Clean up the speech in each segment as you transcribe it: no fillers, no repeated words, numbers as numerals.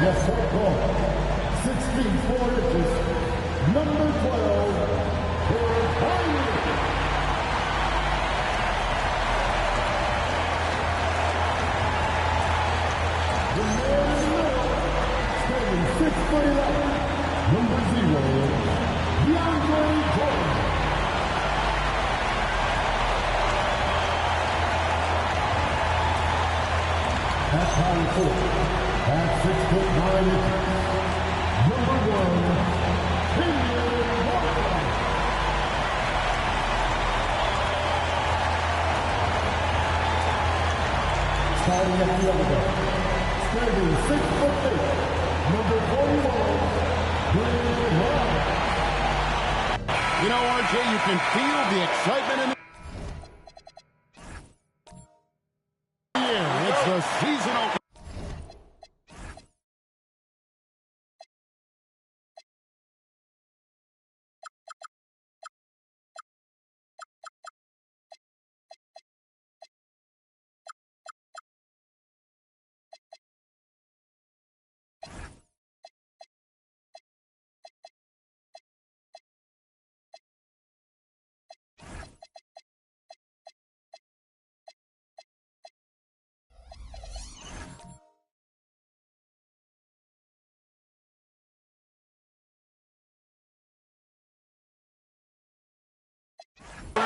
Yes, sir. 6 feet 4 inches. Number 12, the man in the middle, standing 6'11", number 0, At pound 4, at 6'9", number 1, starting at the elbow, standing 6'8", number 41, You know, RJ, you can feel the excitement in the It's the season opener.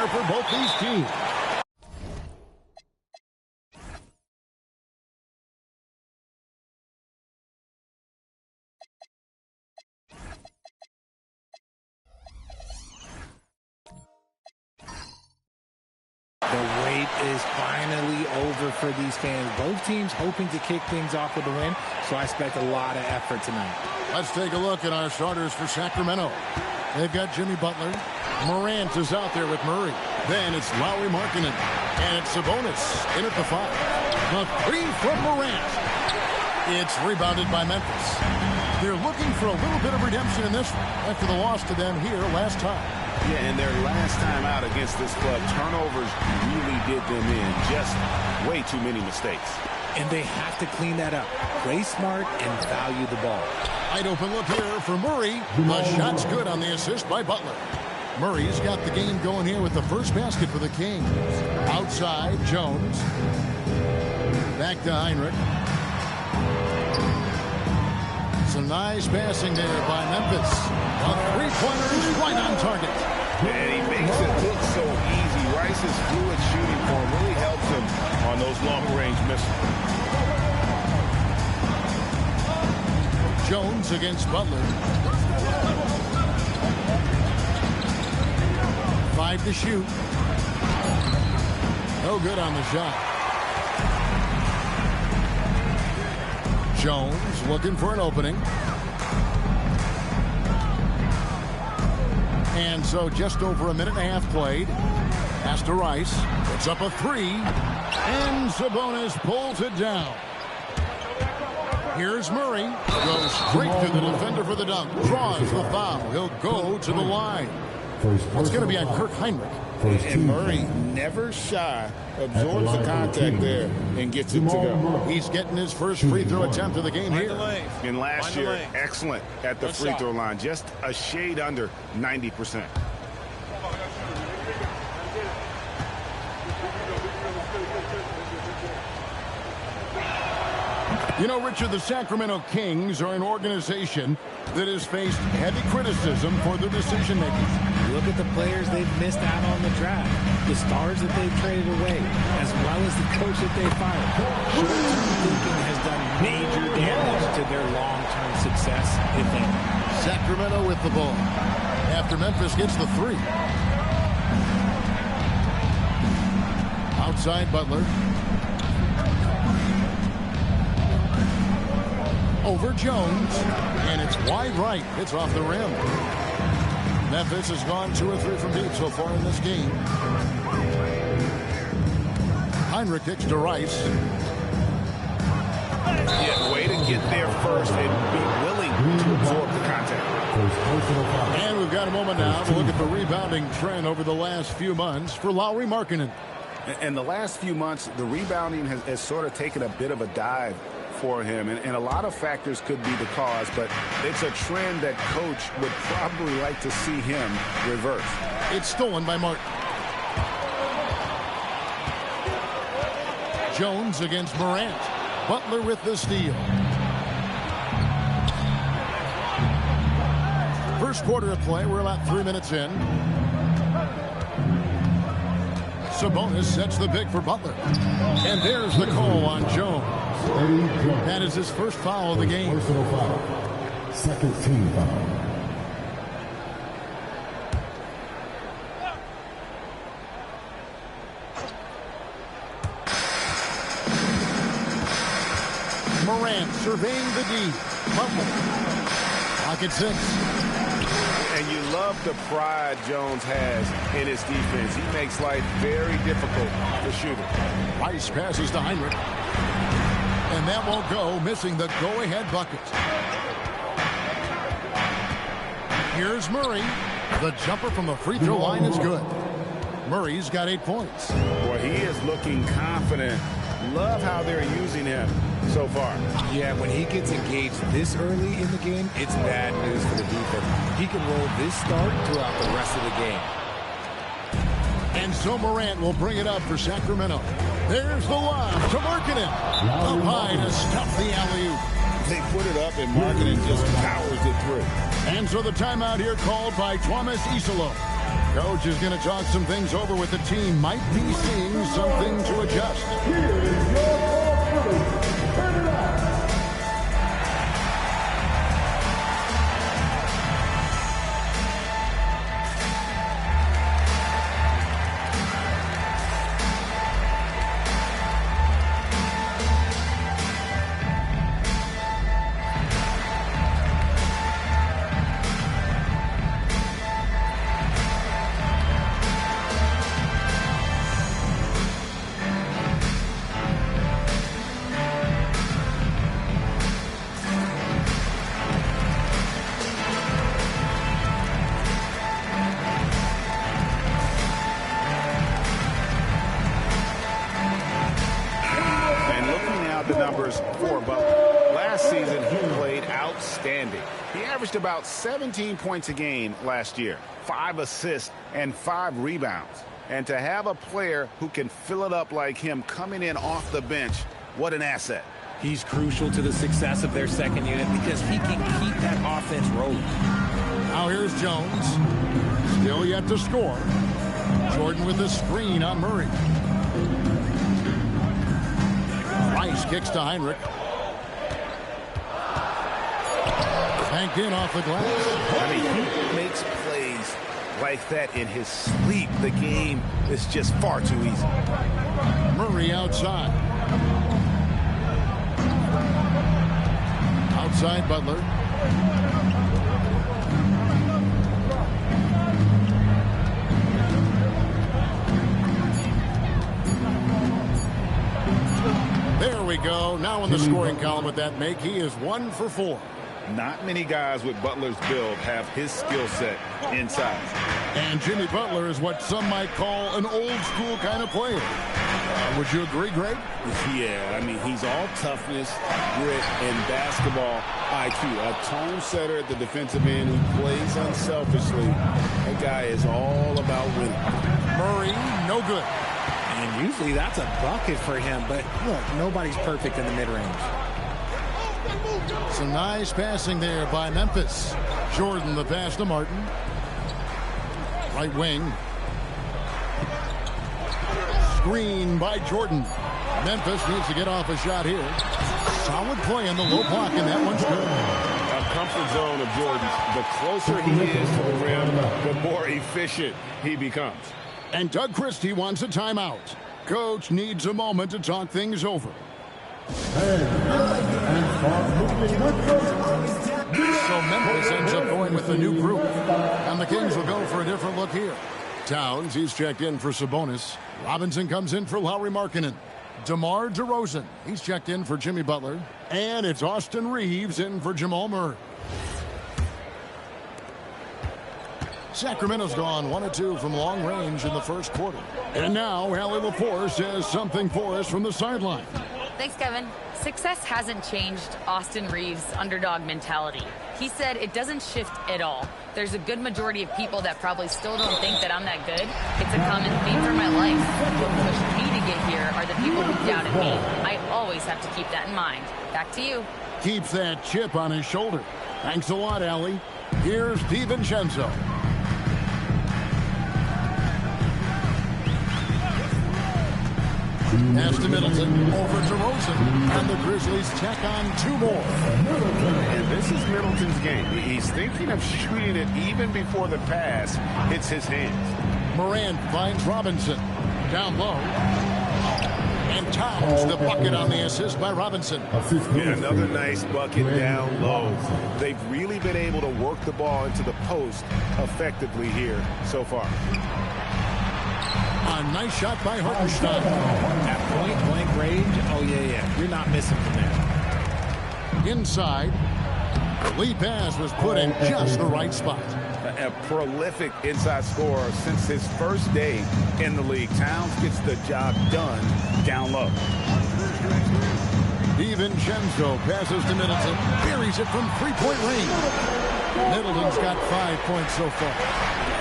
For both these teams. The wait is finally over for these fans. Both teams hoping to kick things off with a win, so I expect a lot of effort tonight. Let's take a look at our starters for Sacramento. They've got Jimmy Butler. Morant is out there with Murray. Then it's Lowry Markkanen. And it's Sabonis in at the 5. The 3 from Morant. It's rebounded by Memphis. They're looking for a little bit of redemption in this one after the loss to them here last time. Yeah, and their last time out against this club, turnovers really did them in. Just way too many mistakes. And they have to clean that up. Play smart and value the ball. Wide open look here for Murray. The shot's good on the assist by Butler. Murray's got the game going here with the first basket for the Kings. Outside, Jones. Back to Heinrich. Some nice passing there by Memphis. A three-pointer is right on target. And he makes it look so easy. Rice's fluid shooting form really helps him on those long-range misses. Jones against Butler. 5 to shoot. No good on the shot. Jones looking for an opening. And so just over a minute and a half played. Pass to Rice. Puts up a 3. And Sabonis pulls it down. Here's Murray. Goes straight to the defender for the dunk. Draws the foul. He'll go to the line. It's going to be on Kirk Heinrich. And Murray, never shy, absorbs the contact there and gets it to go. He's getting his first free throw attempt of the game here. And last year, excellent at the free throw line. Just a shade under 90%. You know, Richard, the Sacramento Kings are an organization that has faced heavy criticism for their decision-making. Look at the players they've missed out on the draft, the stars that they've traded away, as well as the coach that they fired. Short-term thinking has done major damage to their long-term success, if any. Sacramento with the ball after Memphis gets the 3. Outside Butler. Over Jones, and it's wide right. It's off the rim. Memphis has gone 2 or 3 from deep so far in this game. Heinrich kicks to Rice. Yeah, way to get there first and be willing to absorb the contact. And we've got a moment now to look at the rebounding trend over the last few months for Lowry Markkanen. In the last few months, the rebounding has sort of taken a bit of a dive for him, and a lot of factors could be the cause, but it's a trend that coach would probably like to see him reverse. It's stolen by Martin. Jones against Morant. Butler with the steal. First quarter of play. We're about 3 minutes in. Sabonis sets the pick for Butler. And there's the call on Jones. That is his first foul of the game. Personal foul. Second team foul. Morant surveying the D. Butler. Pocket 6. And you love the pride Jones has in his defense. He makes life very difficult for shooting. Rice passes to Heinrich. And that won't go, missing the go-ahead bucket. Here's Murray. The jumper from the free throw line is good. Murray's got 8 points. Boy, he is looking confident. Love how they're using him so far. Yeah, when he gets engaged this early in the game, it's bad news for the defense. He can roll this start throughout the rest of the game. And so Morant will bring it up for Sacramento. There's the lob to Markkanen. Up high to stuff the alley-oop. They put it up and Markkanen just powers it through. And so the timeout here called by Thomas Isolo. Coach is going to talk some things over with the team. Might be seeing something to adjust. Here is your ball, turn it up. The numbers for Butler. Last season, he played outstanding. He averaged about 17 points a game last year, 5 assists and 5 rebounds. And to have a player who can fill it up like him coming in off the bench, what an asset. He's crucial to the success of their second unit because he can keep that offense rolling. Now here's Jones. Still yet to score. Jordan with the screen on Murray. Rice kicks to Heinrich. Banked in off the glass. I mean, he makes plays like that in his sleep. The game is just far too easy. Murray outside. Outside Butler. There we go. Now in the scoring column with that make, he is 1 for 4. Not many guys with Butler's build have his skill set inside. And Jimmy Butler is what some might call an old school kind of player. Would you agree, Greg? Yeah, I mean, he's all toughness, grit, and basketball IQ. A tone setter at the defensive end who plays unselfishly. That guy is all about winning. Murray, no good. And usually that's a bucket for him, but look, nobody's perfect in the mid-range. Some nice passing there by Memphis. Jordan the pass to Martin. Right wing. Screen by Jordan. Memphis needs to get off a shot here. Solid play in the low block, and that one's good. A comfort zone of Jordan's. The closer he is to the rim, the more efficient he becomes. And Doug Christie wants a timeout. Coach needs a moment to talk things over. So Memphis ends up going with the new group. And the Kings will go for a different look here. Towns, he's checked in for Sabonis. Robinson comes in for Lauri Markkanen. DeMar DeRozan, he's checked in for Jimmy Butler. And it's Austin Reeves in for Jamal Murray. Sacramento's gone 1 of 2 from long range in the first quarter. And now Allie LaForce says something for us from the sideline. Thanks, Kevin. Success hasn't changed Austin Reeves' underdog mentality. He said it doesn't shift at all. There's a good majority of people that probably still don't think that I'm that good. It's a common theme for my life. What pushed me to get here are the people who doubted me. I always have to keep that in mind. Back to you. Keeps that chip on his shoulder. Thanks a lot, Allie. Here's DiVincenzo. Pass to Middleton, over to Rosen, and the Grizzlies tack on 2 more. And this is Middleton's game. He's thinking of shooting it even before the pass hits his hands. Morant finds Robinson. Down low. And Towns the bucket on the assist by Robinson. Yeah, another nice bucket down low. They've really been able to work the ball into the post effectively here so far. A nice shot by Hartenstein. At point-blank range, oh, yeah. You're not missing from there. Inside. The lead pass was put in just the right spot. A prolific inside scorer since his first day in the league. Towns gets the job done down low. DiVincenzo passes to Middleton. Buries it from 3-point range. Middleton's got 5 points so far.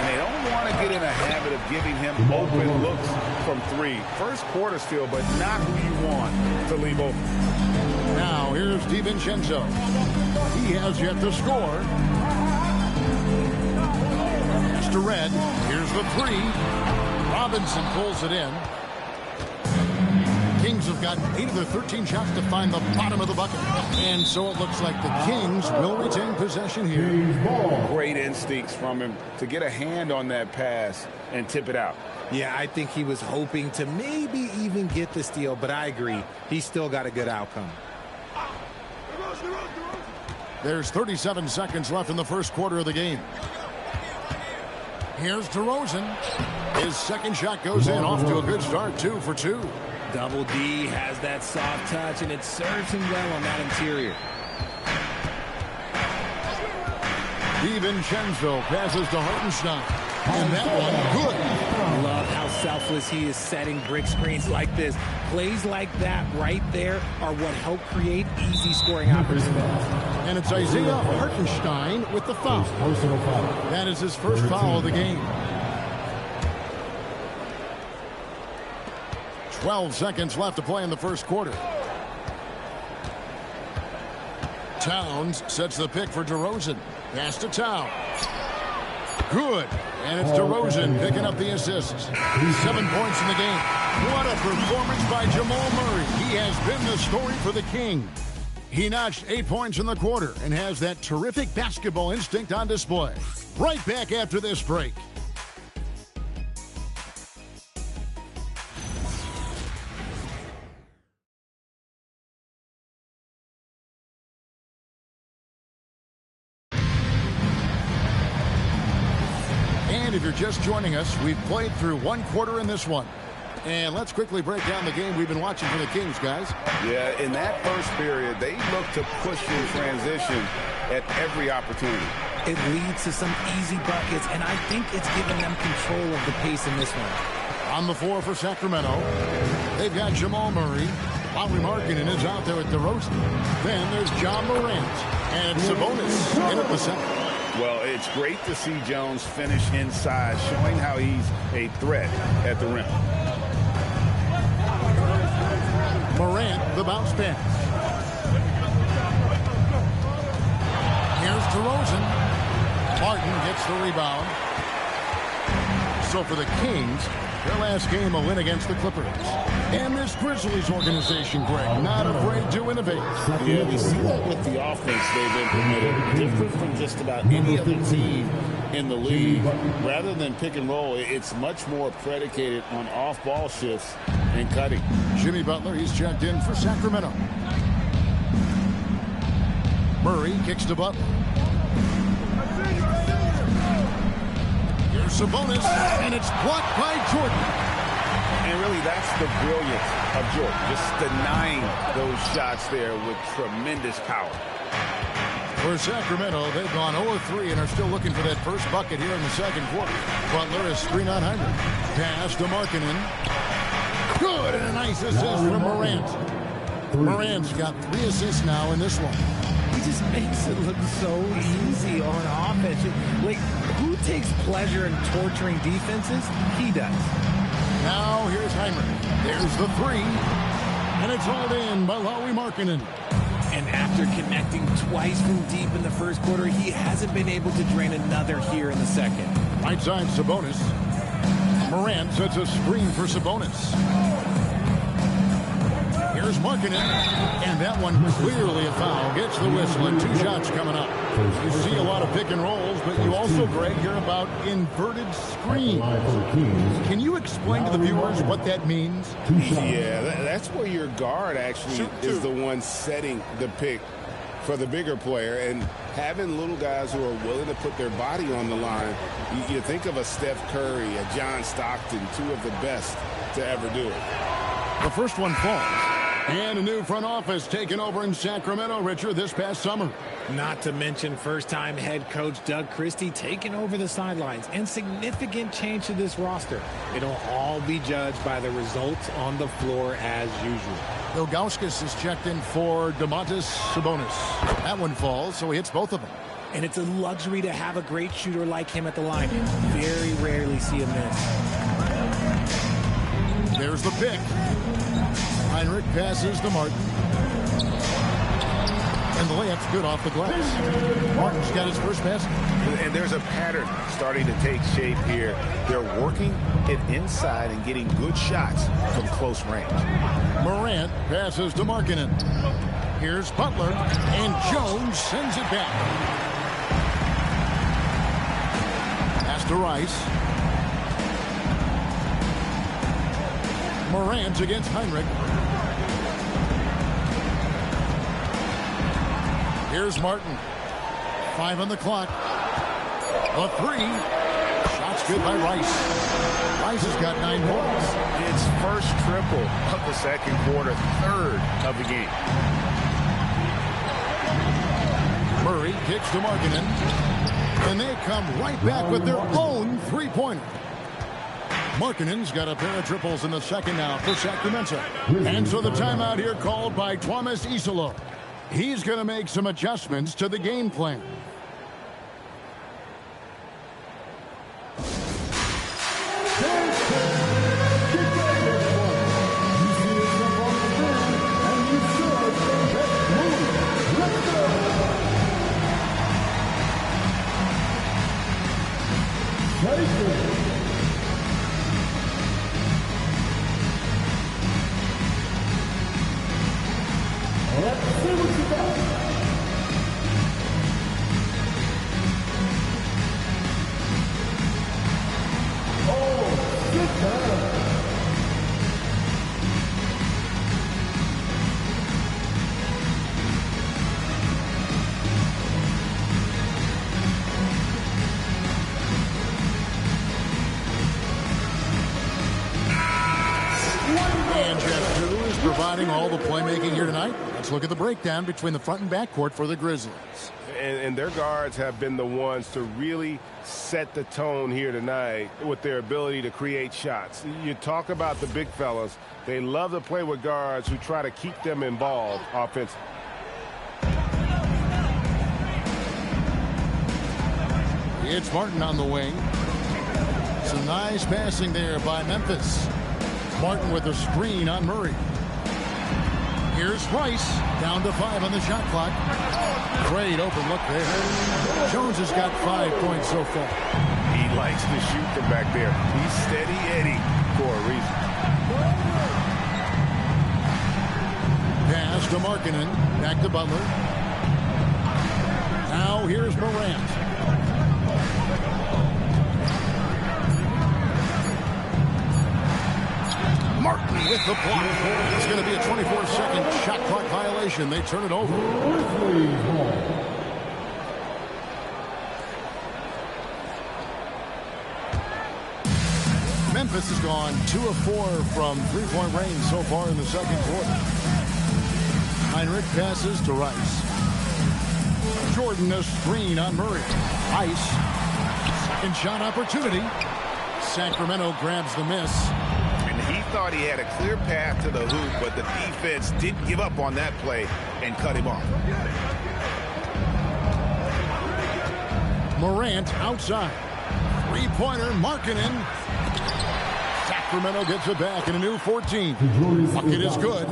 And they don't want to get in a habit of giving him open looks from 3. First quarter still, but not who you want to leave open. Now here's DiVincenzo. He has yet to score. Pass to Red. Here's the 3. Robinson pulls it in. Kings have gotten 8 of their 13 shots to find the bottom of the bucket. And so it looks like the Kings will retain possession here. Great instincts from him to get a hand on that pass and tip it out. Yeah, I think he was hoping to maybe even get the steal, but I agree. He's still got a good outcome. There's 37 seconds left in the first quarter of the game. Here's DeRozan. His second shot goes in, off to a good start, 2 for 2. Double D has that soft touch, and it serves him well on that interior. DiVincenzo passes to Hartenstein. And that one, good. Love how selfless he is setting brick screens like this. Plays like that right there are what help create easy scoring opportunities. And it's Isaiah Hartenstein with the foul. That is his first foul of the game. 12 seconds left to play in the first quarter. Towns sets the pick for DeRozan. Pass to Towns. Good. And it's DeRozan picking up the assists. 7 points in the game. What a performance by Jamal Murray. He has been the story for the King. He notched 8 points in the quarter and has that terrific basketball instinct on display. Right back after this break. And if you're just joining us, we've played through 1 quarter in this one. And let's quickly break down the game we've been watching for the Kings, guys. Yeah, in that first period, they look to push in transition at every opportunity. It leads to some easy buckets, and I think it's given them control of the pace in this one. On the floor for Sacramento, they've got Jamal Murray. Lauri Markkanen is out there at DeRozan. Then there's John Morant. And it's Sabonis in at the center. Well, it's great to see Jones finish inside, showing how he's a threat at the rim. Morant, the bounce pass. Here's DeRozan. Martin gets the rebound. So for the Kings, their last game a win against the Clippers. And this Grizzlies organization, Greg, not afraid to innovate. Yeah, we see that with the offense they've implemented. Different from just about any other team in the league. Rather than pick and roll, it's much more predicated on off-ball shifts and cutting. Jimmy Butler, he's checked in for Sacramento. Murray kicks to Butler. Here's Sabonis, and it's blocked by Jordan. And really, that's the brilliance of Jordan, just denying those shots there with tremendous power. For Sacramento, they've gone 0-3 and are still looking for that first bucket here in the second quarter. Butler is screen on Hyman. Pass to Markkanen. Good, and a nice assist from Morant. Morant's got 3 assists now in this one. He just makes it look so easy on offense. Like, who takes pleasure in torturing defenses? He does. Now here's Heinrich. There's the 3. And it's all in by Lauri Markkanen. And after connecting twice from deep in the first quarter, he hasn't been able to drain another here in the second. Right side, Sabonis. Morant sets a screen for Sabonis. Here's Markkanen. And that one clearly a foul. Gets the whistle and 2 shots coming up. You see a lot of pick and rolls, but you also, Greg, hear about inverted screens. Can you explain to the viewers what that means? Yeah, that's where your guard actually is the one setting the pick for the bigger player, and having little guys who are willing to put their body on the line. You think of a Steph Curry, a John Stockton, 2 of the best to ever do it. The first one falls. And a new front office taken over in Sacramento, Richard, this past summer. Not to mention first-time head coach Doug Christie taking over the sidelines, and significant change to this roster. It'll all be judged by the results on the floor as usual. Ilgauskas is checked in for Domantas Sabonis. That one falls, so he hits both of them. And it's a luxury to have a great shooter like him at the line. Very rarely see him miss. There's the pick. Heinrich passes to Martin. And the layup's good off the glass. Martin's got his first basket. And there's a pattern starting to take shape here. They're working it inside and getting good shots from close range. Morant passes to Markkanen. Here's Butler. And Jones sends it back. Pass to Rice. Morant against Heinrich. Here's Martin. 5 on the clock. A 3. Shots good by Rice. Rice has got 9 points. It's first triple of the second quarter, 3rd of the game. Murray kicks to Markkanen. And they come right back with their own 3-pointer. Markkanen's got a pair of triples in the second now for Sacramento. And so the timeout here called by Thomas Isolo. He's going to make some adjustments to the game plan. Let's see what you got. Oh, good time. And Jeff Drew is providing all the playmaking here tonight. Let's look at the breakdown between the front and back court for the Grizzlies. And their guards have been the ones to really set the tone here tonight with their ability to create shots. You talk about the big fellas. They love to play with guards who try to keep them involved offensively. It's Martin on the wing. Some nice passing there by Memphis. Martin with a screen on Murray. Here's Rice, down to 5 on the shot clock. Great open look there. Jones has got 5 points so far. He likes to shoot from back there. He's steady Eddie for a reason. Pass to Markkanen, back to Butler. Now here's Morant. Martin with the block. It's going to be a 24-second shot clock violation. They turn it over. Memphis has gone 2 of 4 from three-point range so far in the second quarter. Heinrich passes to Rice. Jordan a screen on Murray. Ice. Second shot opportunity. Sacramento grabs the miss. And the Heat thought he had a clear path to the hoop, but the defense didn't give up on that play and cut him off. Morant outside. Three-pointer, Markkanen. Sacramento gets it back in a new 14. Bucket is good.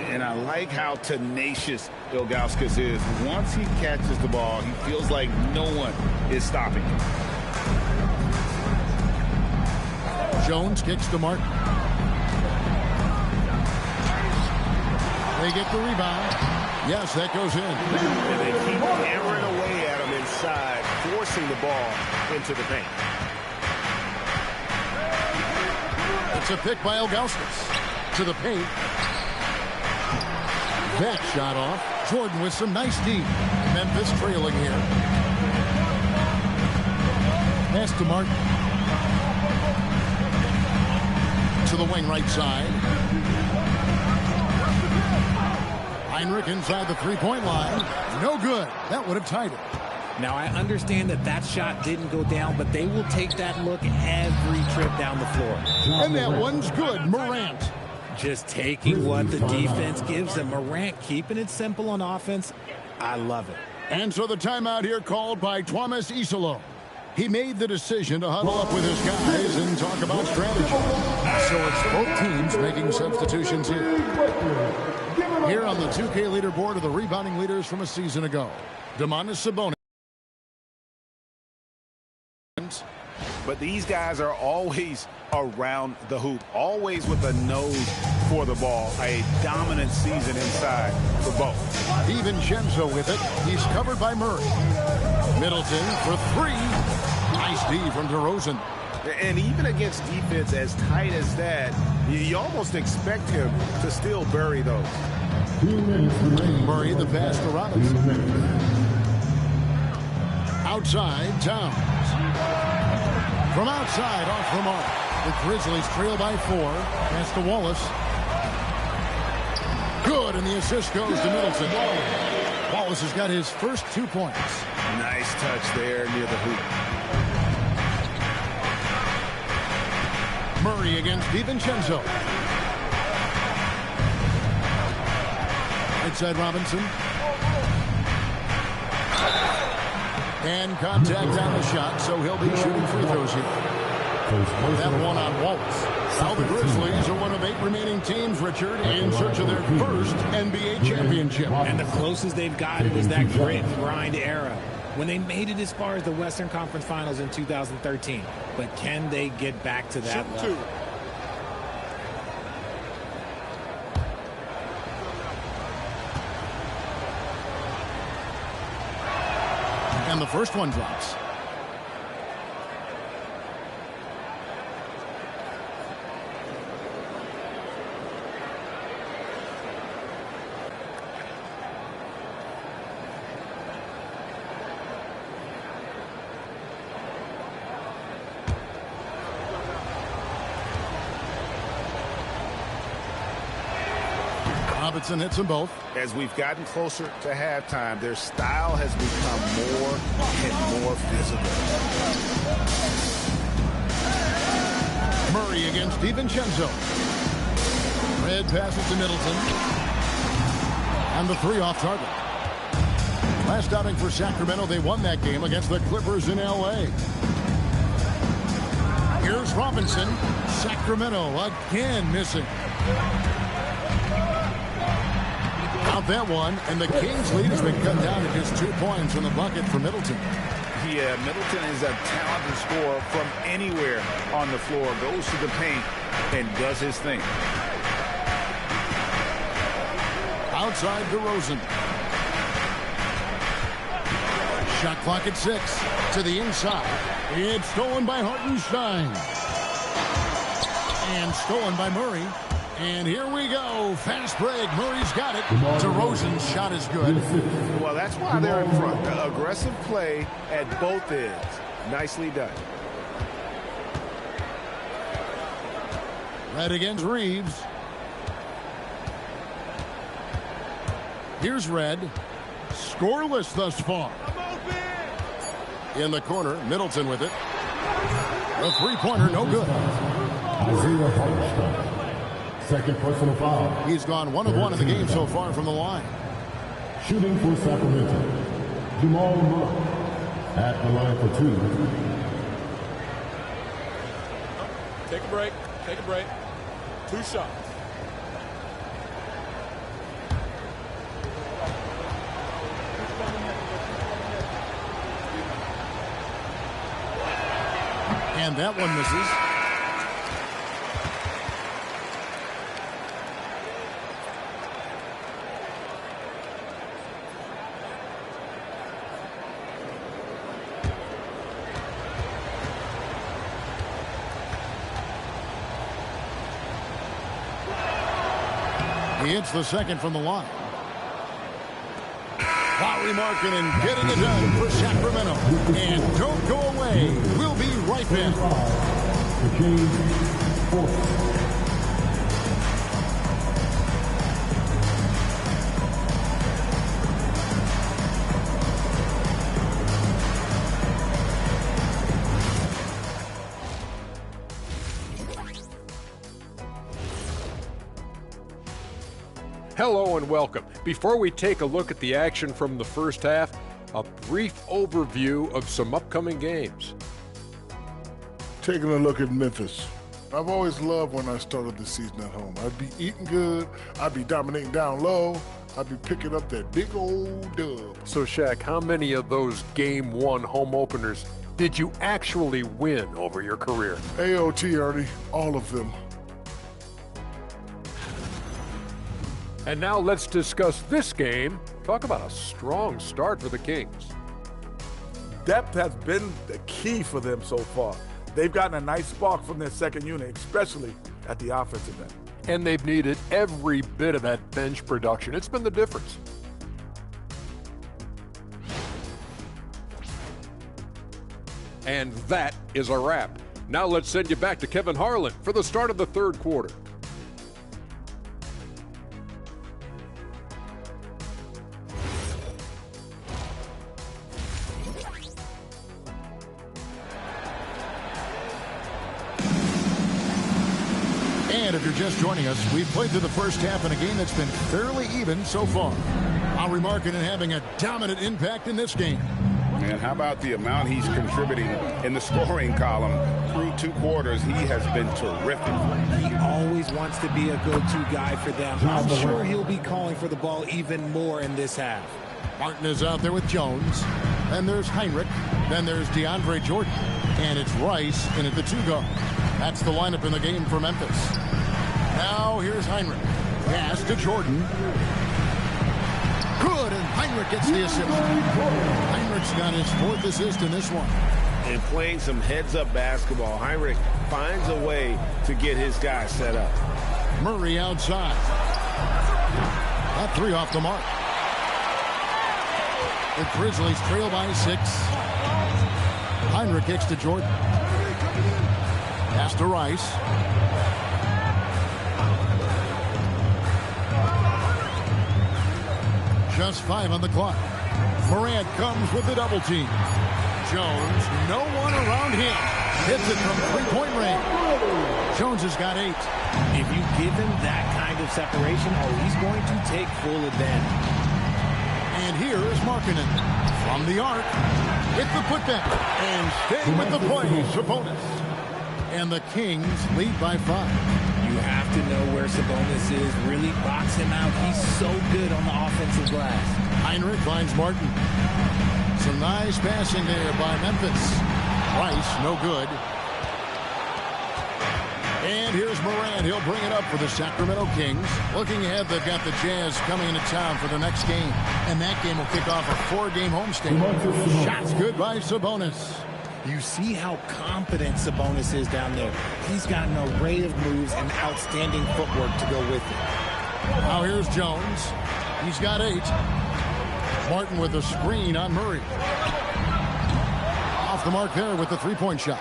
And I like how tenacious Ilgauskas is. Once he catches the ball, he feels like no one is stopping him. Jones kicks to Martin. They get the rebound. Yes, that goes in. And they keep hammering away at him inside, forcing the ball into the paint. It's a pick by Ilgauskas. To the paint. That shot off. Jordan with some nice D. Memphis trailing here. Pass to Martin. To the wing right side. Heinrich inside the three-point line. No good. That would have tied it. Now, I understand that that shot didn't go down, but they will take that look every trip down the floor. And that one's good. Morant. Just taking what the defense gives them. Morant keeping it simple on offense. I love it. And so the timeout here called by Thomas Isolo. He made the decision to huddle up with his guys and talk about strategy. So it's both teams making substitutions here. Here on the 2K leaderboard are the rebounding leaders from a season ago. Domantas Sabonis. But these guys are always around the hoop, always with a nose for the ball. A dominant season inside for both. DiVincenzo with it. He's covered by Murray. Middleton for three. Nice D from DeRozan. And even against defense as tight as that, you almost expect him to still bury those. Murray the pass to Robinson. Outside, Towns. From outside, off the mark. The Grizzlies trail by 4. Pass to Wallace. Good, and the assist goes to Middleton. Wallace has got his first 2 points. Nice touch there near the hoop. Murray against DiVincenzo. Right side, Robinson. And contact on the shot, so he'll be shooting free throws here. That one on Wallace. Now the Grizzlies are one of 8 remaining teams, Richard, in search of their first NBA championship. And the closest they've gotten was that grit and grind era when they made it as far as the Western Conference Finals in 2013. But can they get back to that level? And the first one drops. Robinson hits them both. As we've gotten closer to halftime, their style has become more and more physical. Murray against DiVincenzo. Red passes to Middleton. And the 3 off target. Last outing for Sacramento, they won that game against the Clippers in L.A. Here's Robinson. Sacramento again missing. Out that one, and the Kings' lead has been cut down to just 2 points from the bucket for Middleton. Yeah, Middleton is a talented scorer from anywhere on the floor. Goes to the paint and does his thing. Outside DeRozan. Shot clock at 6. To the inside. It's stolen by Hartenstein. And stolen by Murray. And here we go. Fast break. Murray's got it. DeRozan's shot is good. Well, that's why they're in front. Aggressive play at both ends. Nicely done. Red against Reeves. Here's Red. Scoreless thus far. In the corner, Middleton with it. A three-pointer, no good. Second personal foul. He's gone 1 of 1 in the game so far from the line. Shooting for Sacramento, Jamal Murray at the line for 2. Take a break. Take a break. 2 shots. And that one misses. He hits the second from the line. Lauri Markkanen getting it done for Sacramento. And don't go away. We'll be right back. Hello and welcome. Before we take a look at the action from the first half, a brief overview of some upcoming games. Taking a look at Memphis. I've always loved when I started the season at home. I'd be eating good, I'd be dominating down low, I'd be picking up that big old dub. So Shaq, how many of those Game 1 home openers did you actually win over your career? AOT, Ernie, all of them. And now let's discuss this game. Talk about a strong start for the Kings. Depth has been the key for them so far. They've gotten a nice spark from their second unit, especially at the offensive end. And they've needed every bit of that bench production. It's been the difference. And that is a wrap. Now let's send you back to Kevin Harlan for the start of the third quarter. And if you're just joining us, we've played through the first half in a game that's been fairly even so far. Lauri Markkanen having a dominant impact in this game. And how about the amount he's contributing in the scoring column through 2 quarters? He has been terrific. He always wants to be a go-to guy for them. I'm sure he'll be calling for the ball even more in this half. Martin is out there with Jones. Then there's Heinrich. Then there's DeAndre Jordan. And it's Rice in at the 2 guard. That's the lineup in the game for Memphis. Now here's Heinrich. Pass to Jordan. Good, and Heinrich gets the assist. Heinrich's got his 4th assist in this one. And playing some heads-up basketball, Heinrich finds a way to get his guy set up. Murray outside. That 3 off the mark. The Grizzlies trail by 6. Heinrich kicks to Jordan. Pass to Rice. Just 5 on the clock. Morant comes with the double team. Jones, no one around him. Hits it from 3-point range. Jones has got 8. If you give him that kind of separation, he's going to take full advantage. And here is Markkanen from the arc. With the putback. And staying with the play, Sabonis. And the Kings lead by 5. You have to know where Sabonis is. Really box him out. He's so good on the offensive glass. Heinrich finds Martin. Some nice passing there by Memphis. Rice, no good. And here's Morant. He'll bring it up for the Sacramento Kings. Looking ahead, they've got the Jazz coming into town for the next game. And that game will kick off a 4-game homestand. Shots good by Sabonis. You see how confident Sabonis is down there. He's got an array of moves and outstanding footwork to go with it. Now here's Jones. He's got 8. Martin with a screen on Murray. Off the mark there with the 3-point shot.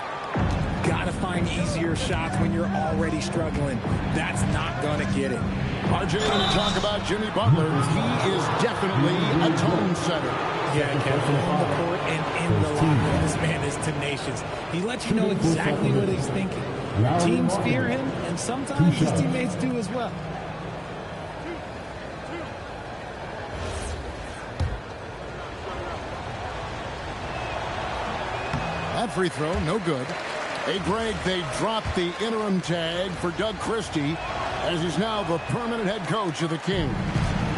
Gotta find easier shots when you're already struggling. That's not gonna get it. RJ, when you talk about Jimmy Butler, he is definitely a tone setter. Yeah, Kevin, on the court and in the locker room, this man is tenacious. He lets you know exactly what he's thinking. Teams fear him, and sometimes his teammates do as well. That free throw, no good. Hey, Greg, they dropped the interim tag for Doug Christie as he's now the permanent head coach of the Kings.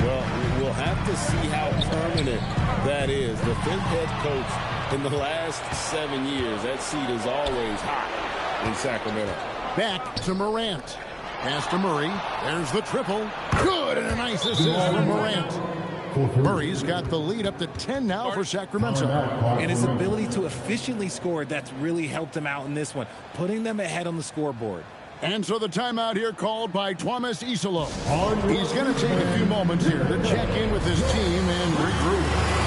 Well, we'll have to see how permanent that is. The fifth head coach in the last 7 years. That seat is always hot in Sacramento. Back to Morant. Pass to Murray. There's the triple. Good, and a nice assist from Morant. Murray's got the lead up to 10 now for Sacramento. And his ability to efficiently score, that's really helped him out in this one, putting them ahead on the scoreboard. And so the timeout here called by Thomas Isolo. He's going to take a few moments here to check in with his team and regroup.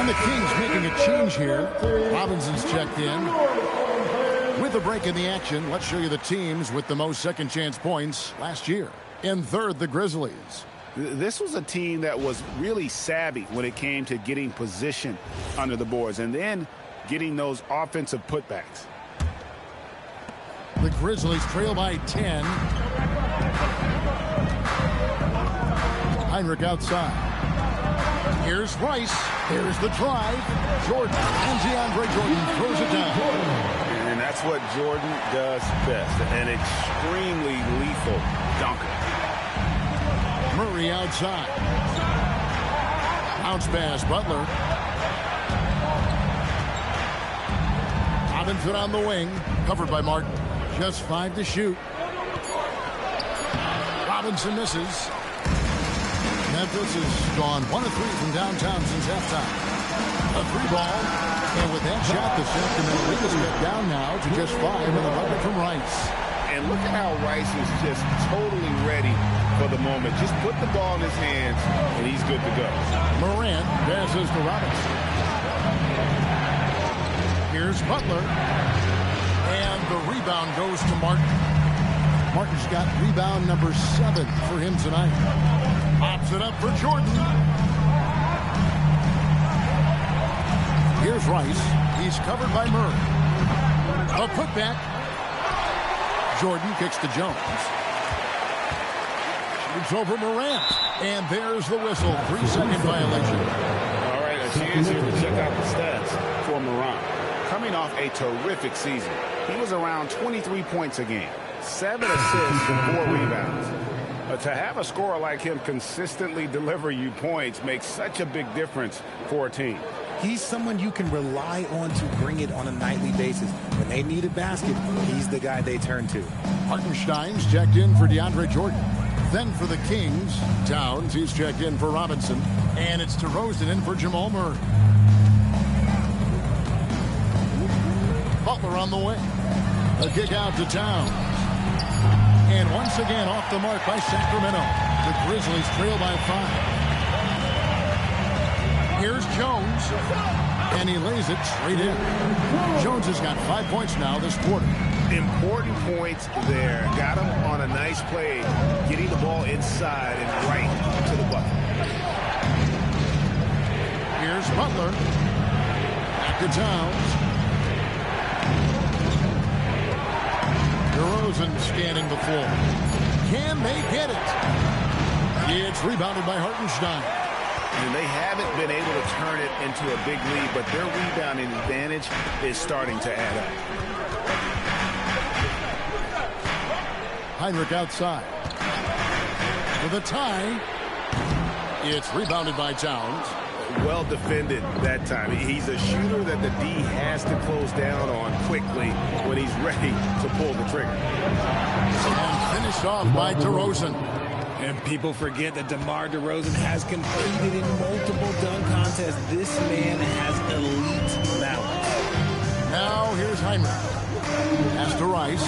The Kings making a change here. Robinson's checked in. With a break in the action, let's show you the teams with the most second chance points last year. In third, the Grizzlies. This was a team that was really savvy when it came to getting position under the boards and then getting those offensive putbacks. The Grizzlies trail by 10. Heinrich outside. Here's Rice. There's the drive. Jordan and DeAndre Jordan throws it down. And that's what Jordan does best. An extremely lethal dunker. Murray outside. Bounce pass, Butler. Robinson on the wing. Covered by Martin. Just 5 to shoot. Robinson misses. Memphis has gone 1 of 3 from downtown since halftime. A 3 ball. And with that shot, the Sacramento lead is cut down now to just 5 with a bucket from Rice. And look at how Rice is just totally ready for the moment. Just put the ball in his hands, and he's good to go. Morant passes to Robinson. Here's Butler. And the rebound goes to Martin. Martin's got rebound number 7 for him tonight. Pops it up for Jordan. Here's Rice. He's covered by Murray. A putback. Jordan kicks to Jones. Shoots over Morant. And there's the whistle. 3-second violation. All right, a chance here to check out the stats for Morant. Coming off a terrific season, he was around 23 points a game, 7 assists, and 4 rebounds. To have a scorer like him consistently deliver you points makes such a big difference for a team. He's someone you can rely on to bring it on a nightly basis. When they need a basket, he's the guy they turn to. Hartenstein's checked in for DeAndre Jordan. Then for the Kings, Towns, he's checked in for Robinson. And it's DeRozan in for Jamal Murray. Butler on the way. A kick out to Towns. And once again off the mark by Sacramento. The Grizzlies trail by 5. Here's Jones. And he lays it straight in. Jones has got 5 points now this quarter. Important points there. Got him on a nice play, getting the ball inside and right to the bucket. Here's Butler. Back to Towns. DeRozan scanning the floor. Can they get it? It's rebounded by Hartenstein. And they haven't been able to turn it into a big lead, but their rebounding advantage is starting to add up. Heinrich outside. For the tie. It's rebounded by Towns. Well defended that time. He's a shooter that the D has to close down on quickly when he's ready to pull the trigger. And finished off by DeRozan. And people forget that DeMar DeRozan has competed in multiple dunk contests. This man has elite balance. Now here's Heinrich. Pass to Rice.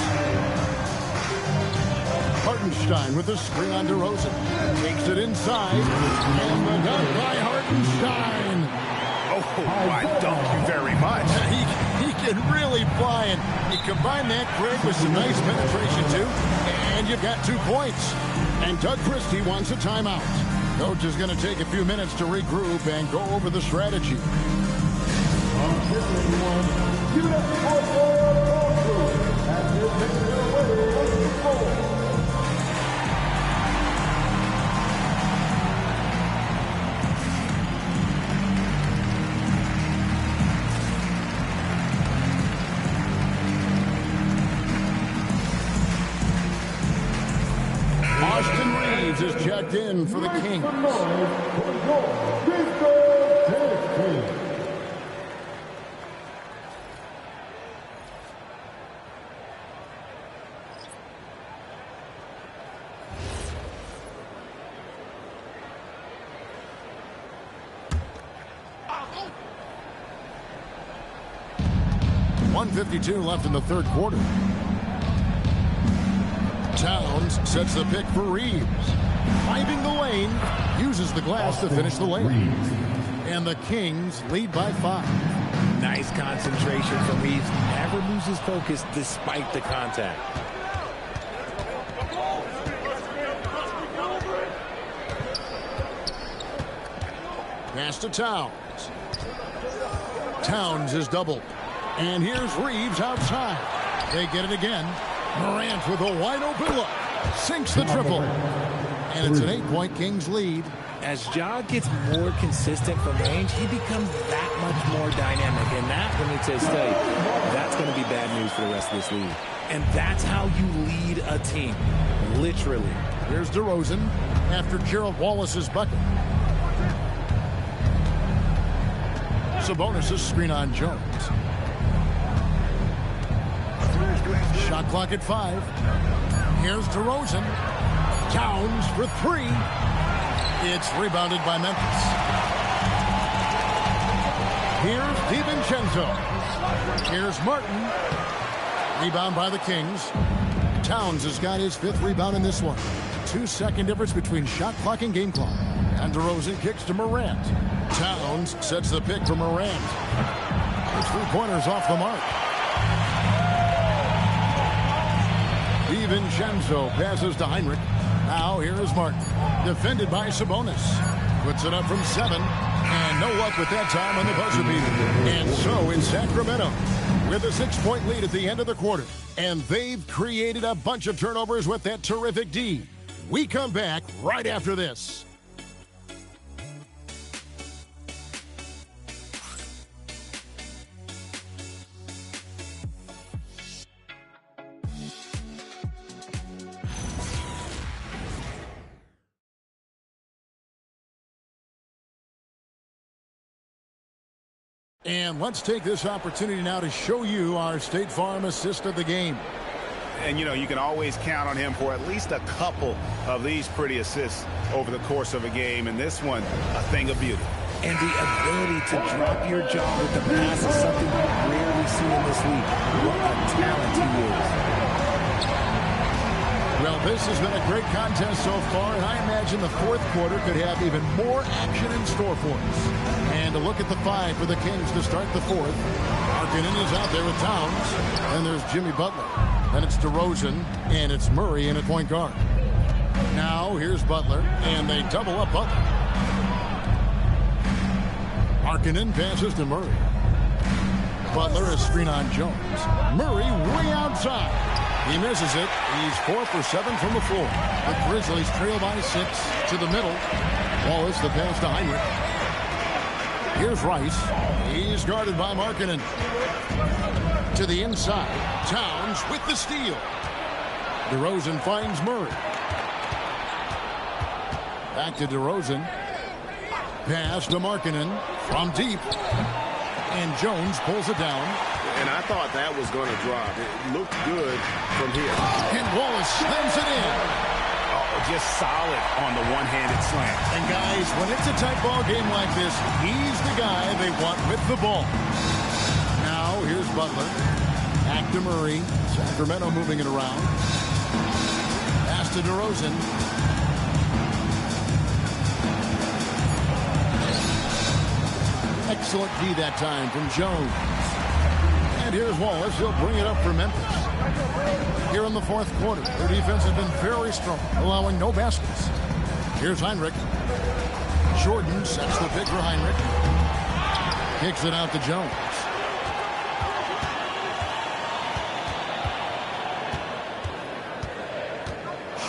Hartenstein with the screen on DeRozan. Takes it inside. And the dunk by Hartenstein. Oh, I dunk you very much. He can really fly, and you combine that, Greg, with some nice penetration, too, and you've got 2 points. And Doug Christie wants a timeout. Coach is going to take a few minutes to regroup and go over the strategy. Austin Reeves is checked in for the Kings. .152 left in the third quarter. Towns sets the pick for Reeves. Finding the lane, uses the glass to finish the lane. And the Kings lead by 5. Nice concentration from Reeves. Never loses focus despite the contact. Pass to Towns. Towns is doubled. And here's Reeves outside. They get it again. Morant with a wide-open look. Sinks the triple. And it's an 8-point Kings lead. As Ja gets more consistent from range, he becomes that much more dynamic. And that, let me just tell you, that's going to be bad news for the rest of this league. And that's how you lead a team. Literally. Here's DeRozan after Gerald Wallace's bucket. Sabonis' screen on Jones. Shot clock at 5. Here's DeRozan. Towns for 3. It's rebounded by Memphis. Here's DiVincenzo. Here's Martin. Rebound by the Kings. Towns has got his 5th rebound in this one. 2-second difference between shot clock and game clock. And DeRozan kicks to Morant. Towns sets the pick for Morant. It's 3-pointers off the mark. DiVincenzo passes to Heinrich. Now here is Martin. Defended by Sabonis. Puts it up from 7. And no luck with that time on the buzzer beater. And so it's Sacramento with a 6-point lead at the end of the quarter. And they've created a bunch of turnovers with that terrific D. We come back right after this. And let's take this opportunity now to show you our State Farm assist of the game. And, you know, you can always count on him for at least a couple of these pretty assists over the course of a game. And this one, a thing of beauty. And the ability to drop your jaw with the pass is something we rarely see in this league. What a talent he is. Well, this has been a great contest so far, and I imagine the fourth quarter could have even more action in store for us. And a look at the 5 for the Kings to start the fourth. Markkanen is out there with Towns. Then there's Jimmy Butler. Then it's DeRozan, and it's Murray in at point guard. Now here's Butler, and they double up Butler. Markkanen passes to Murray. Butler is screen on Jones. Murray way outside. He misses it. He's 4 for 7 from the floor. The Grizzlies trail by 6 to the middle. Wallace the pass to Heinrich. Here's Rice. He's guarded by Markkanen. To the inside. Towns with the steal. DeRozan finds Murray. Back to DeRozan. Pass to Markkanen from deep. And Jones pulls it down. And I thought that was going to drop. It looked good from here. And Wallace slams it in. Oh, just solid on the one-handed slam. And guys, when it's a tight ball game like this, he's the guy they want with the ball. Now, here's Butler. Back to Murray. Sacramento moving it around. Pass to DeRozan. Excellent D that time from Jones. And here's Wallace. He'll bring it up for Memphis. Here in the fourth quarter, their defense has been very strong, allowing no baskets. Here's Heinrich. Jordan sets the pick for Heinrich. Kicks it out to Jones.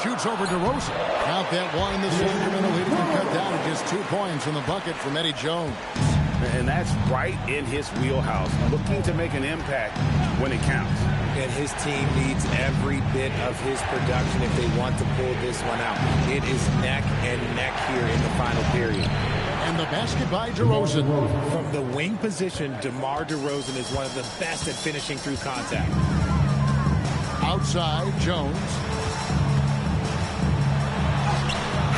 Shoots over DeRozan. Count that one. The Sacramento lead has been cut down to just 2 points in the bucket from Eddie Jones. And that's right in his wheelhouse, looking to make an impact when it counts. And his team needs every bit of his production if they want to pull this one out. It is neck and neck here in the final period. And the basket by DeRozan. From the wing position, DeMar DeRozan is one of the best at finishing through contact. Outside, Jones.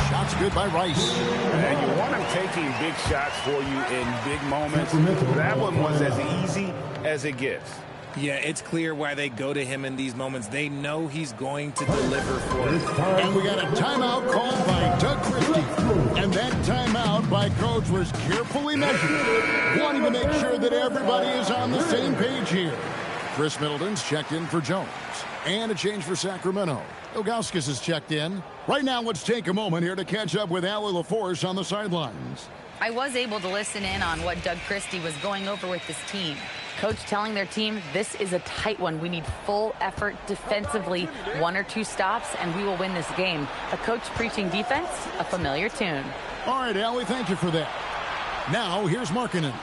Shots good by Rice. And you want him taking big shots for you in big moments. That one was as easy as it gets. Yeah, it's clear why they go to him in these moments. They know he's going to deliver for them. And we got a timeout called by Doug Christie. And that timeout by Coach was carefully measured, wanting to make sure that everybody is on the same page here. Chris Middleton's checked in for Jones. And a change for Sacramento. Ilgauskas is checked in. Right now, let's take a moment here to catch up with Allie LaForce on the sidelines. I was able to listen in on what Doug Christie was going over with this team. Coach telling their team, this is a tight one. We need full effort defensively, 1 or 2 stops, and we will win this game. A coach preaching defense, a familiar tune. All right, Allie, thank you for that. Now, here's Markkanen.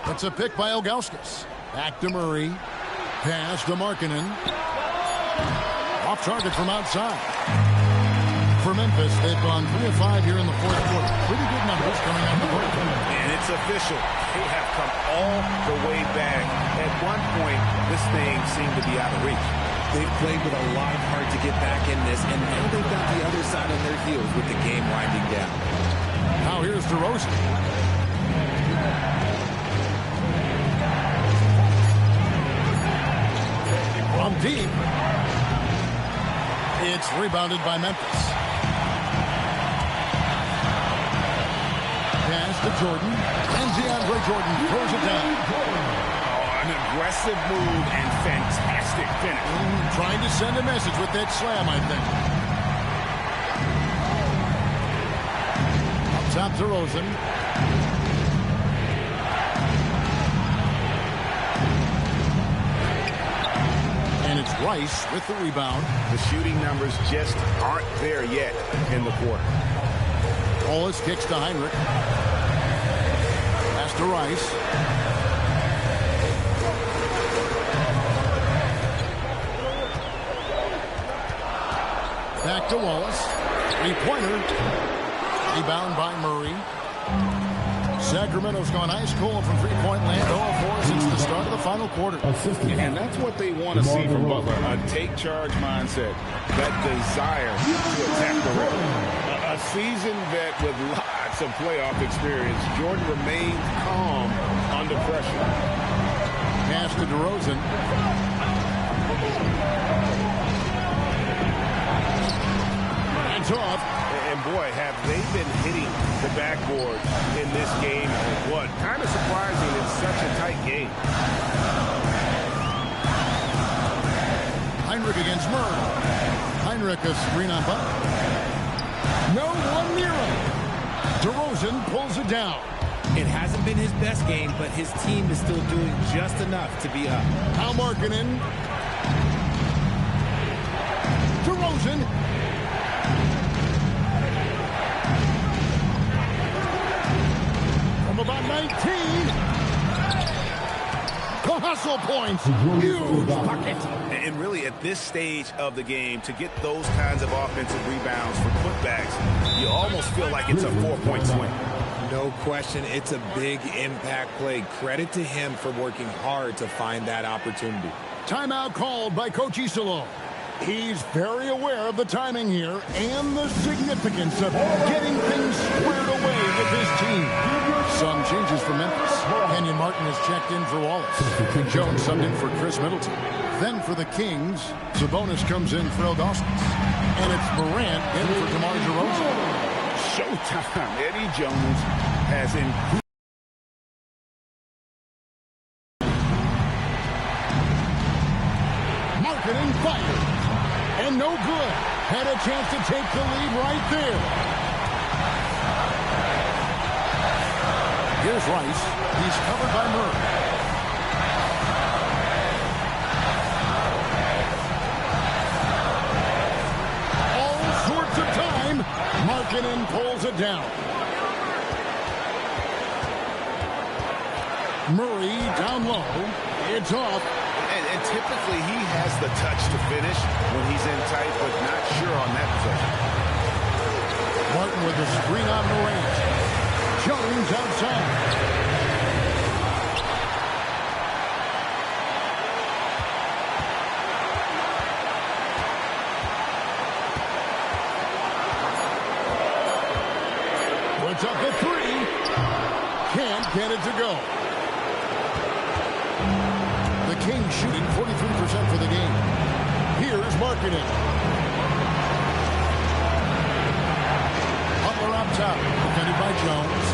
It's a pick by Ilgauskas. Back to Murray. Pass to Markkanen. Off target from outside. For Memphis, they've gone 3 of 5 here in the fourth quarter. Pretty good numbers coming out of the fourth. And it's official. They have come all the way back. At one point, this thing seemed to be out of reach. They've played with a lot of heart to get back in this, and now they've got the other side on their heels with the game winding down. Now here's DeRozan. From deep. It's rebounded by Memphis. Pass to Jordan. And DeAndre Jordan throws it down. Oh, an aggressive move and fantastic finish. Trying to send a message with that slam, I think. Up top to DeRozan. And it's Rice with the rebound. The shooting numbers just aren't there yet in the quarter. Wallace kicks to Heinrich. Pass to Rice. Back to Wallace. 3-pointer. Rebound by Murray. Sacramento's gone ice cold from three-point land. 0-4 since the start of the final quarter. And that's what they want to see from Butler. A take-charge mindset. That desire to attack the rim. A seasoned vet with lots of playoff experience. Jordan remains calm under pressure. Pass to DeRozan. Hands off. And boy, have they been hitting the backboard in this game. What? Kind of surprising it's such a tight game. Heinrich against Murray. Heinrich a screen on Butler. No one near him. DeRozan pulls it down. It hasn't been his best game, but his team is still doing just enough to be up. Now Markkanen. DeRozan. From about 19. The hustle points. Huge bucket. And really, at this stage of the game, to get those kinds of offensive rebounds for putbacks, you almost feel like it's a 4-point swing. No question, it's a big impact play. Credit to him for working hard to find that opportunity. Timeout called by Coach Isolo. He's very aware of the timing here and the significance of getting things squared away with his team. Some changes for Memphis. Kenyon Martin has checked in for Wallace. Jones subbed in for Chris Middleton. Then for the Kings, Sabonis comes in for Augustus. And it's Morant in for DeMar DeRozan. Showtime. Eddie Jones has increased. Marketing fires. And no good. Had a chance to take the lead right there. Here's Rice. He's covered by Murray. All sorts of time. Markkanen pulls it down. Murray down low. It's off. And typically he has the touch to finish when he's in tight, but not sure on that possession. Martin with the screen on Morant. Jones outside. Puts up the three. Can't get it to go. The Kings shooting 43% for the game. Here's Markkanen. Butler up top, defended by Jones.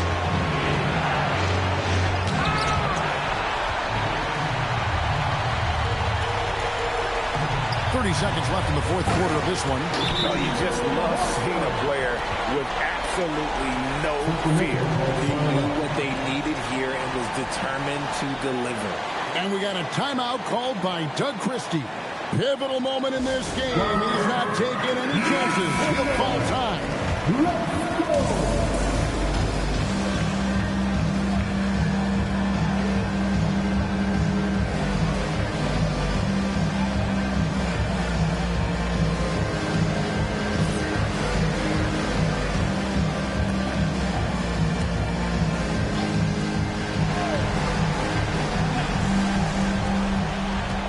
Seconds left in the fourth quarter of this one. Oh, you just love seeing a player with absolutely no fear. He knew what they needed here and was determined to deliver. And we got a timeout called by Doug Christie. Pivotal moment in this game. He's not taking any chances. He'll call time. Let's go!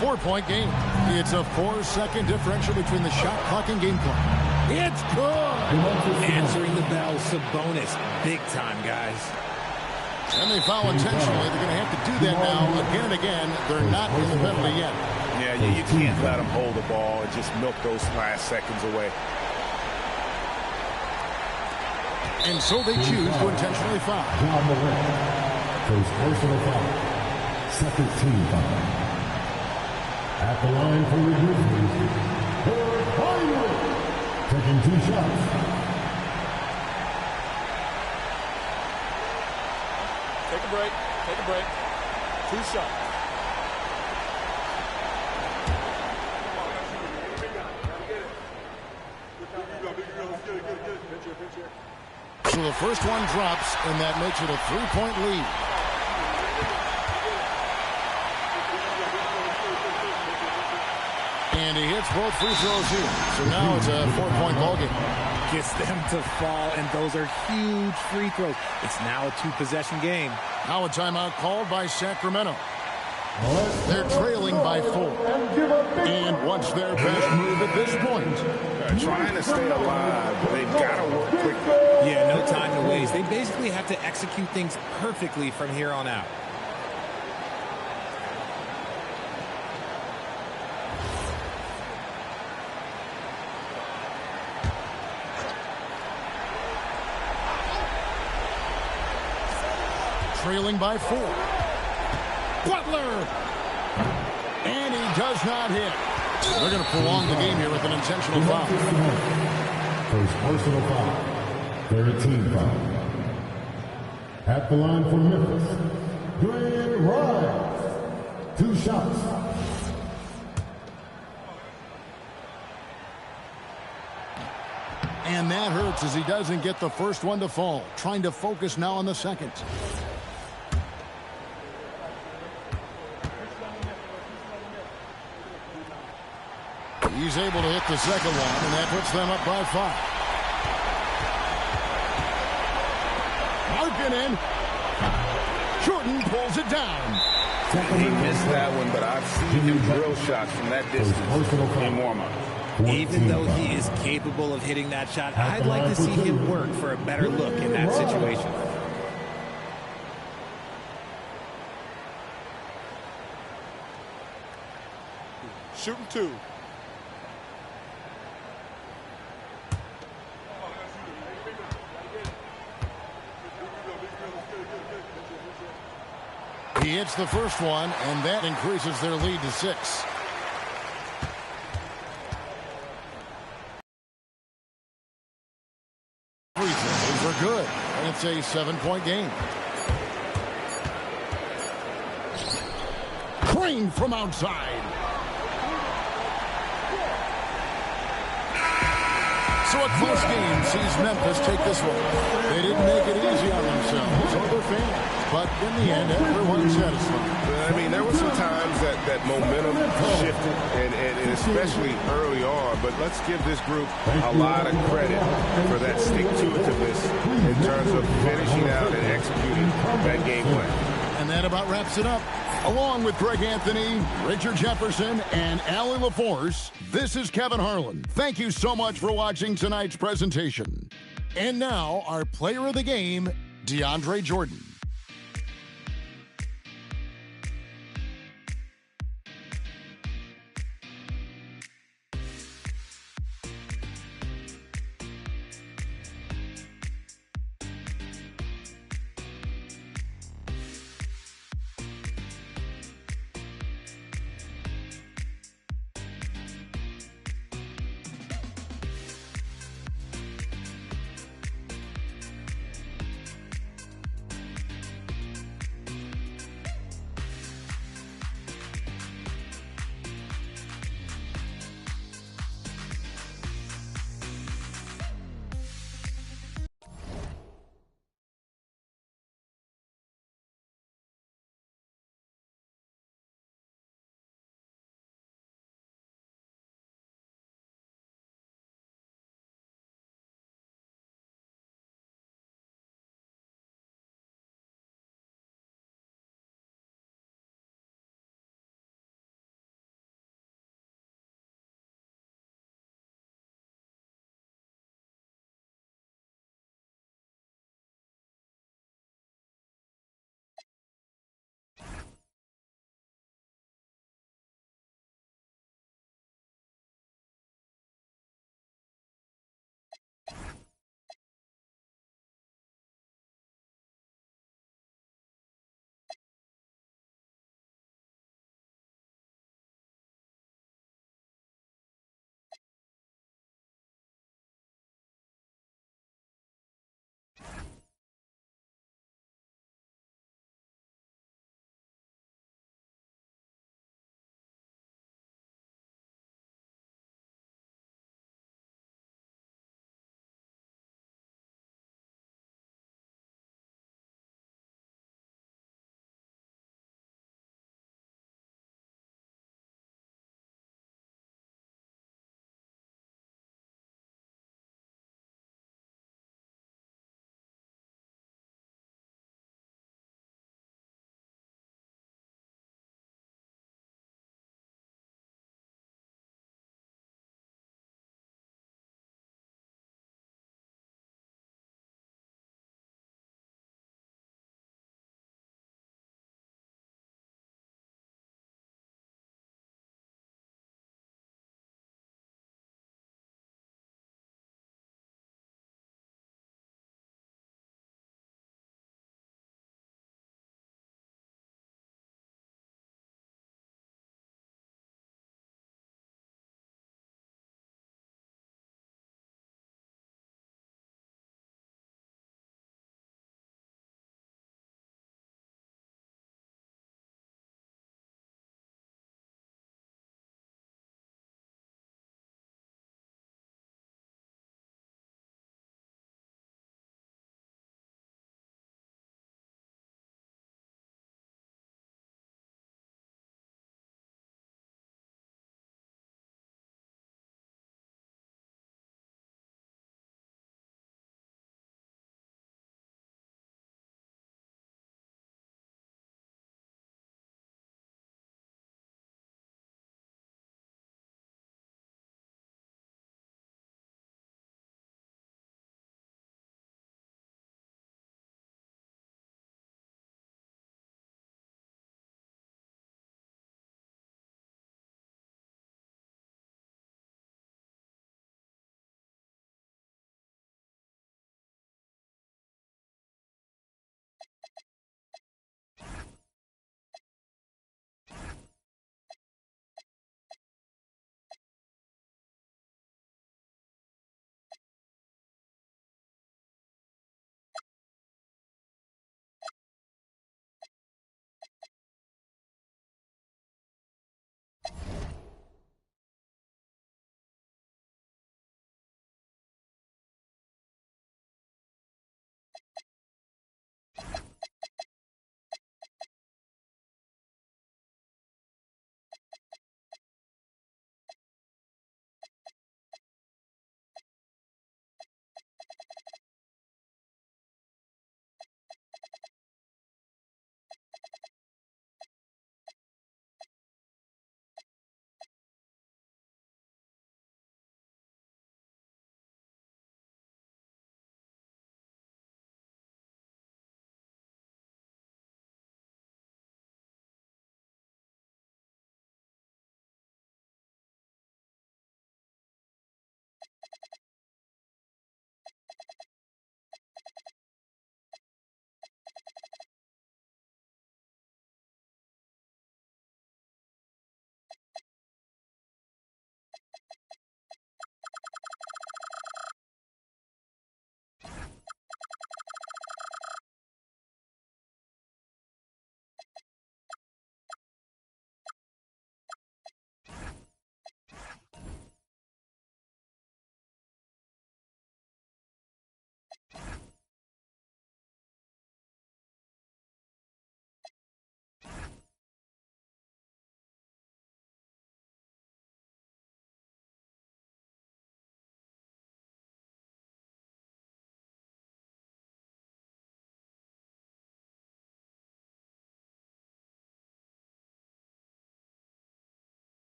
4-point game. It's a 4-second differential between the shot clock and game clock. It's good. Answering the bell, Sabonis. Big time, guys. And they foul intentionally. They're going to have to do that now again and again. They're not in the penalty yet. Yeah, you can't let them hold the ball and just milk those last seconds away. And so they choose to intentionally foul. John Morant, first personal foul, second team foul. At the line for the Grizzlies, Herb Heinrich, taking 2 shots. Take a break. Take a break. 2 shots. So the first one drops, and that makes it a 3-point lead. And he hits both free throws here. So now it's a 4-point ballgame. Gets them to fall, and those are huge free throws. It's now a 2-possession game. Now a timeout called by Sacramento. They're trailing by 4. And what's their best move at this point? Trying to stay alive. They've got to work quickly. Yeah, no time to waste. They basically have to execute things perfectly from here on out. Trailing by 4. Butler! And he does not hit. They're going to prolong the game here with an intentional foul. First personal foul, third team foul. At the line for Memphis, Glenn Rice, 2 shots. And that hurts as he doesn't get the first one to fall. Trying to focus now on the second. He's able to hit the second one, and that puts them up by 5. Markkanen. Jordan pulls it down. He missed that one, but I've seen him drill shots from that distance in warm-up. Even though he is capable of hitting that shot, I'd like to see him work for a better look in that situation. Shooting 2. He hits the first one, and that increases their lead to 6. Free throws are good, and it's a 7-point game. Crane from outside. So a close game sees Memphis take this one. They didn't make it easy on themselves or their fans, but in the end, everyone's satisfied. I mean, there were some times that momentum shifted, and especially early on. But let's give this group a lot of credit for that stick-to-itiveness in terms of finishing out and executing that game plan. And that about wraps it up. Along with Greg Anthony, Richard Jefferson, and Allie LaForce, this is Kevin Harlan. Thank you so much for watching tonight's presentation. And now, our player of the game, DeAndre Jordan.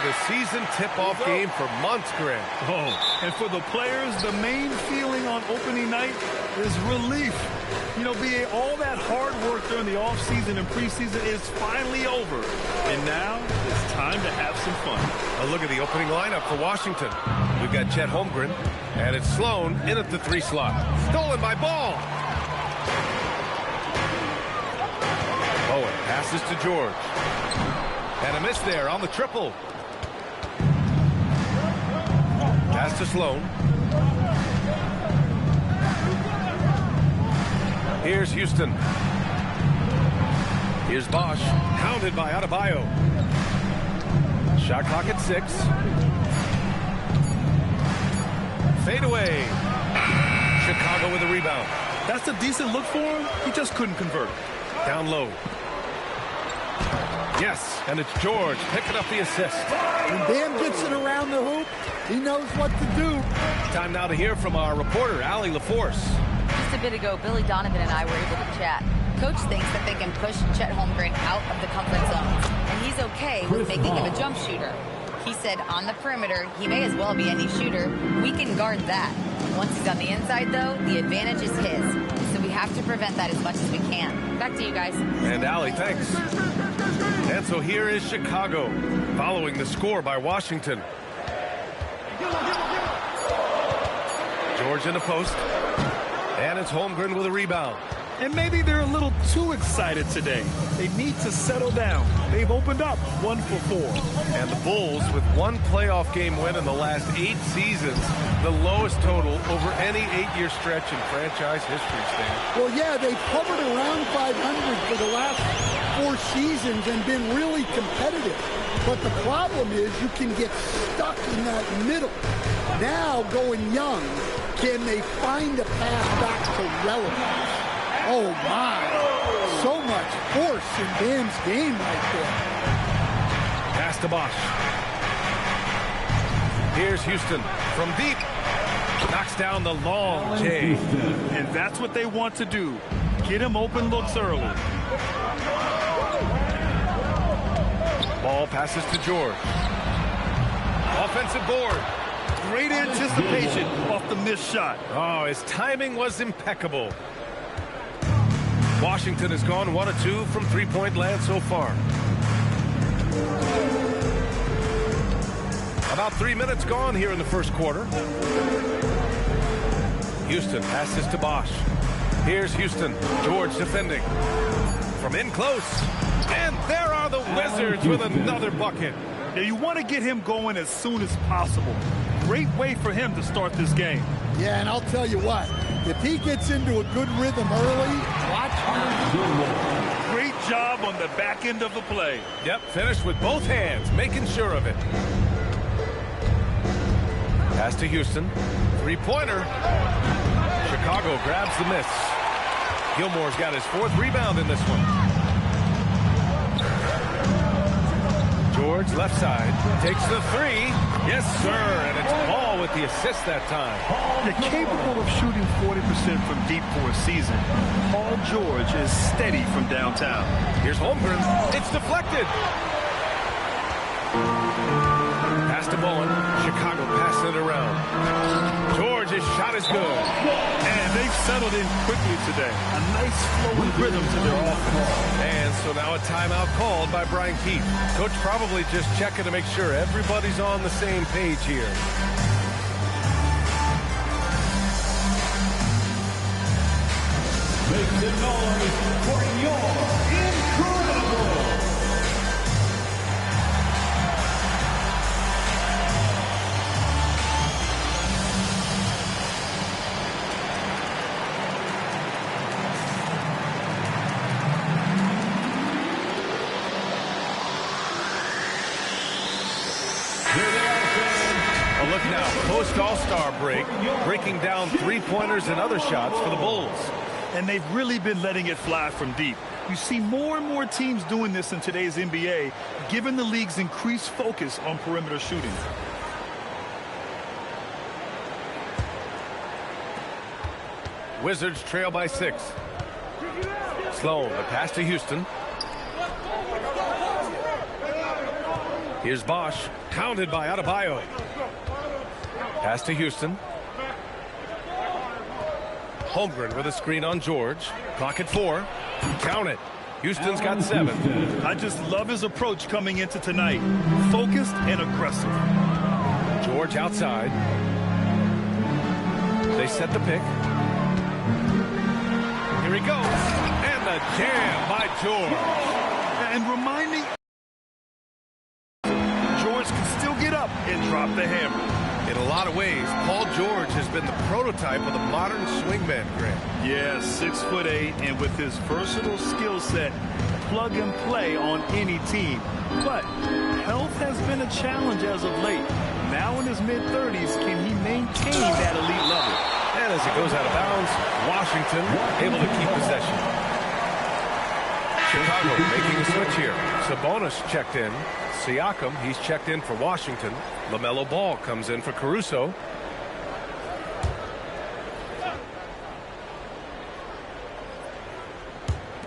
the season tip-off game for months, Grant. Oh, and for the players, the main feeling on opening night is relief. You know, all that hard work during the offseason and preseason is finally over. And now it's time to have some fun. A look at the opening lineup for Washington. We've got Chet Holmgren, and it's Sloan in at the 3 slot. Stolen by Ball. Owen passes to George. And a miss there on the triple. Pass to Sloan. Here's Houston. Here's Bosch, hounded by Adebayo. Shot clock at 6. Fade away. Chicago with a rebound. That's a decent look for him. He just couldn't convert. Down low. Yes, and it's George picking up the assist. When Bam gets it around the hoop, he knows what to do. Time now to hear from our reporter, Allie LaForce. Just a bit ago, Billy Donovan and I were able to chat. Coach thinks that they can push Chet Holmgren out of the comfort zones, and he's okay with making him a jump shooter. He said on the perimeter, he may as well be any shooter. We can guard that. Once he's on the inside, though, the advantage is his. So we have to prevent that as much as we can. Back to you guys. And Allie, thanks. And so here is Chicago, following the score by Washington. George in the post. And it's Holmgren with a rebound. And maybe they're a little too excited today. They need to settle down. They've opened up 1 for 4. And the Bulls, with 1 playoff game win in the last 8 seasons, the lowest total over any 8-year stretch in franchise history, Stan. Well, yeah, they've hovered around 500 for the last 4 seasons and been really competitive. But the problem is you can get stuck in that middle. Now, going young, can they find a path back to relevance? Oh, my. So much force in Bam's game right there. Pass to Bosch. Here's Houston from deep. Knocks down the long J. And that's what they want to do. Get him open looks early. Ball passes to George. Offensive board. Great anticipation off the missed shot. Oh, his timing was impeccable. Washington has gone 1 of 2 from three-point land so far. About 3 minutes gone here in the first quarter. Houston passes to Bosch. Here's Houston. George defending. From in close. And there are the Wizards with another bucket. Now you want to get him going as soon as possible. Great way for him to start this game. Yeah, and I'll tell you what. If he gets into a good rhythm early, watch him. Great job on the back end of the play. Yep, finished with both hands, making sure of it. Pass to Houston. Three-pointer. Chicago grabs the miss. Gilmore's got his 4th rebound in this one. George, left side, takes the 3. Yes, sir, and it's Ball with the assist that time. They're capable of shooting 40% from deep for a season. Paul George is steady from downtown. Here's Holmgren. It's deflected. Pass to Bowen. Chicago passing it around. George's shot is good. And they've settled in quickly today. A nice flowing rhythm to their offense. And so now a timeout called by Brian Keefe. Coach probably just checking to make sure everybody's on the same page here. Make some noise for your incredible. A look now, post-All-Star break, breaking down three-pointers and other shots for the Bulls. And they've really been letting it fly from deep. You see more and more teams doing this in today's NBA, given the league's increased focus on perimeter shooting. Wizards trail by 6. Sloan, the pass to Houston. Here's Bosch, hounded by Adebayo. Pass to Houston. Holmgren with a screen on George. Clock at 4. Count it. Houston's got 7. I just love his approach coming into tonight. Focused and aggressive. George outside. They set the pick. Here he goes. And the jam by George. And remind me, George can still get up and drop the hammer. In a lot of ways, Paul George has been the prototype of the modern swingman, Grant. Yeah, 6'8", and with his versatile skill set, plug and play on any team. But health has been a challenge as of late. Now in his mid-30s, can he maintain that elite level? And as it goes out of bounds, Washington able to keep possession. Chicago making a switch here. Sabonis checked in. Siakam, he's checked in for Washington. LaMelo Ball comes in for Caruso.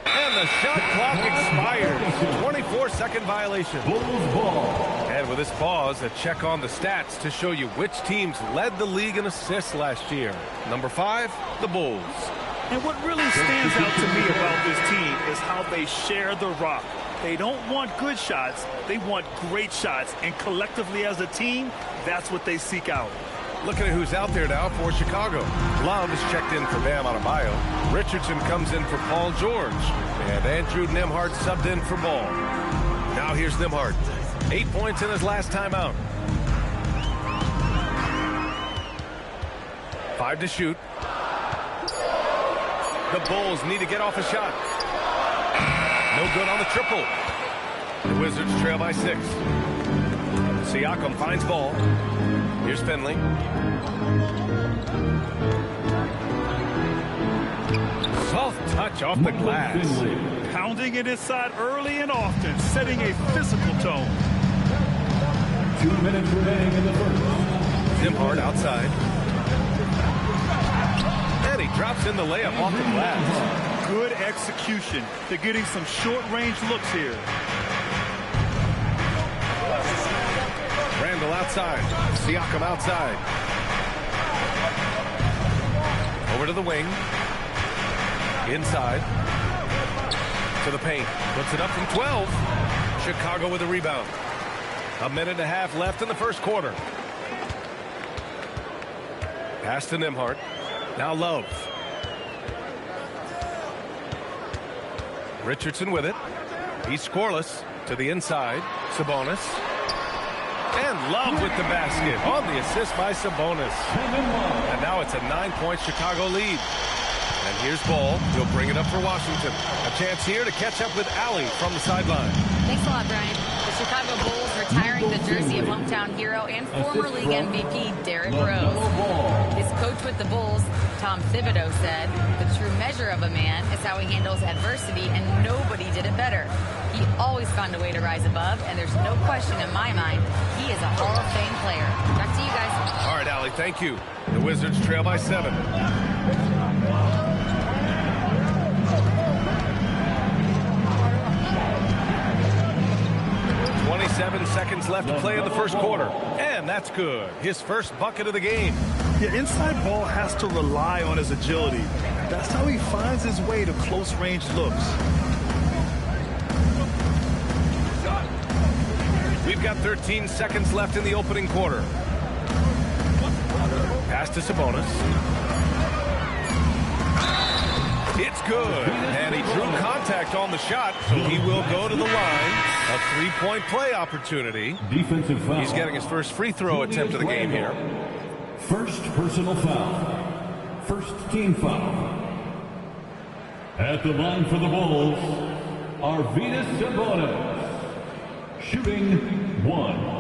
And the shot clock expires. 24-second violation. And with this pause, a check on the stats to show you which teams led the league in assists last year. Number 5, the Bulls. And what really stands out to me about this team is how they share the rock. They don't want good shots, they want great shots. And collectively as a team, that's what they seek out. Looking at who's out there now for Chicago. Love is checked in for Bam Adebayo. Richardson comes in for Paul George. And Andrew Nembhard subbed in for Ball. Now here's Nembhard. 8 points in his last time out. 5 to shoot. The Bulls need to get off a shot. No good on the triple. The Wizards trail by 6. Siakam finds Ball. Here's Finley. Soft touch off the glass. Pounding it inside early and often, setting a physical tone. 2 minutes remaining in the first. Nembhard outside. And he drops in the layup off the glass. Good execution. They're getting some short-range looks here. Randall outside. Siakam outside. Over to the wing. Inside. To the paint. Puts it up from 12. Chicago with a rebound. 1.5 minutes left in the first quarter. Pass to Nembhard. Now Love. Richardson with it. He's scoreless. To the inside. Sabonis. And Love with the basket on the assist by Sabonis. And now it's a 9-point Chicago lead. And here's Ball. He'll bring it up for Washington. A chance here to catch up with Allie from the sideline. Thanks a lot, Brian. The Chicago Bulls retiring the jersey of hometown hero and former league MVP Derrick Rose. His coach with the Bulls, Tom Thibodeau, said, "The true measure of a man is how he handles adversity, and nobody did it better. He always found a way to rise above, and there's no question in my mind he is a Hall of Fame player." Back to you guys. All right, Allie, thank you. The Wizards trail by 7. 27 seconds left to play in the first quarter. And that's good. His first bucket of the game. Yeah, inside Ball has to rely on his agility. That's how he finds his way to close-range looks. We've got 13 seconds left in the opening quarter. Pass to Sabonis. It's good. And he drew contact on the shot, so he will go to the line. A 3-point play opportunity. Defensive foul. He's getting his first free throw attempt of the game here. First personal foul. First team foul. At the line for the Bulls, Arvydas Sabonis. Shooting 1.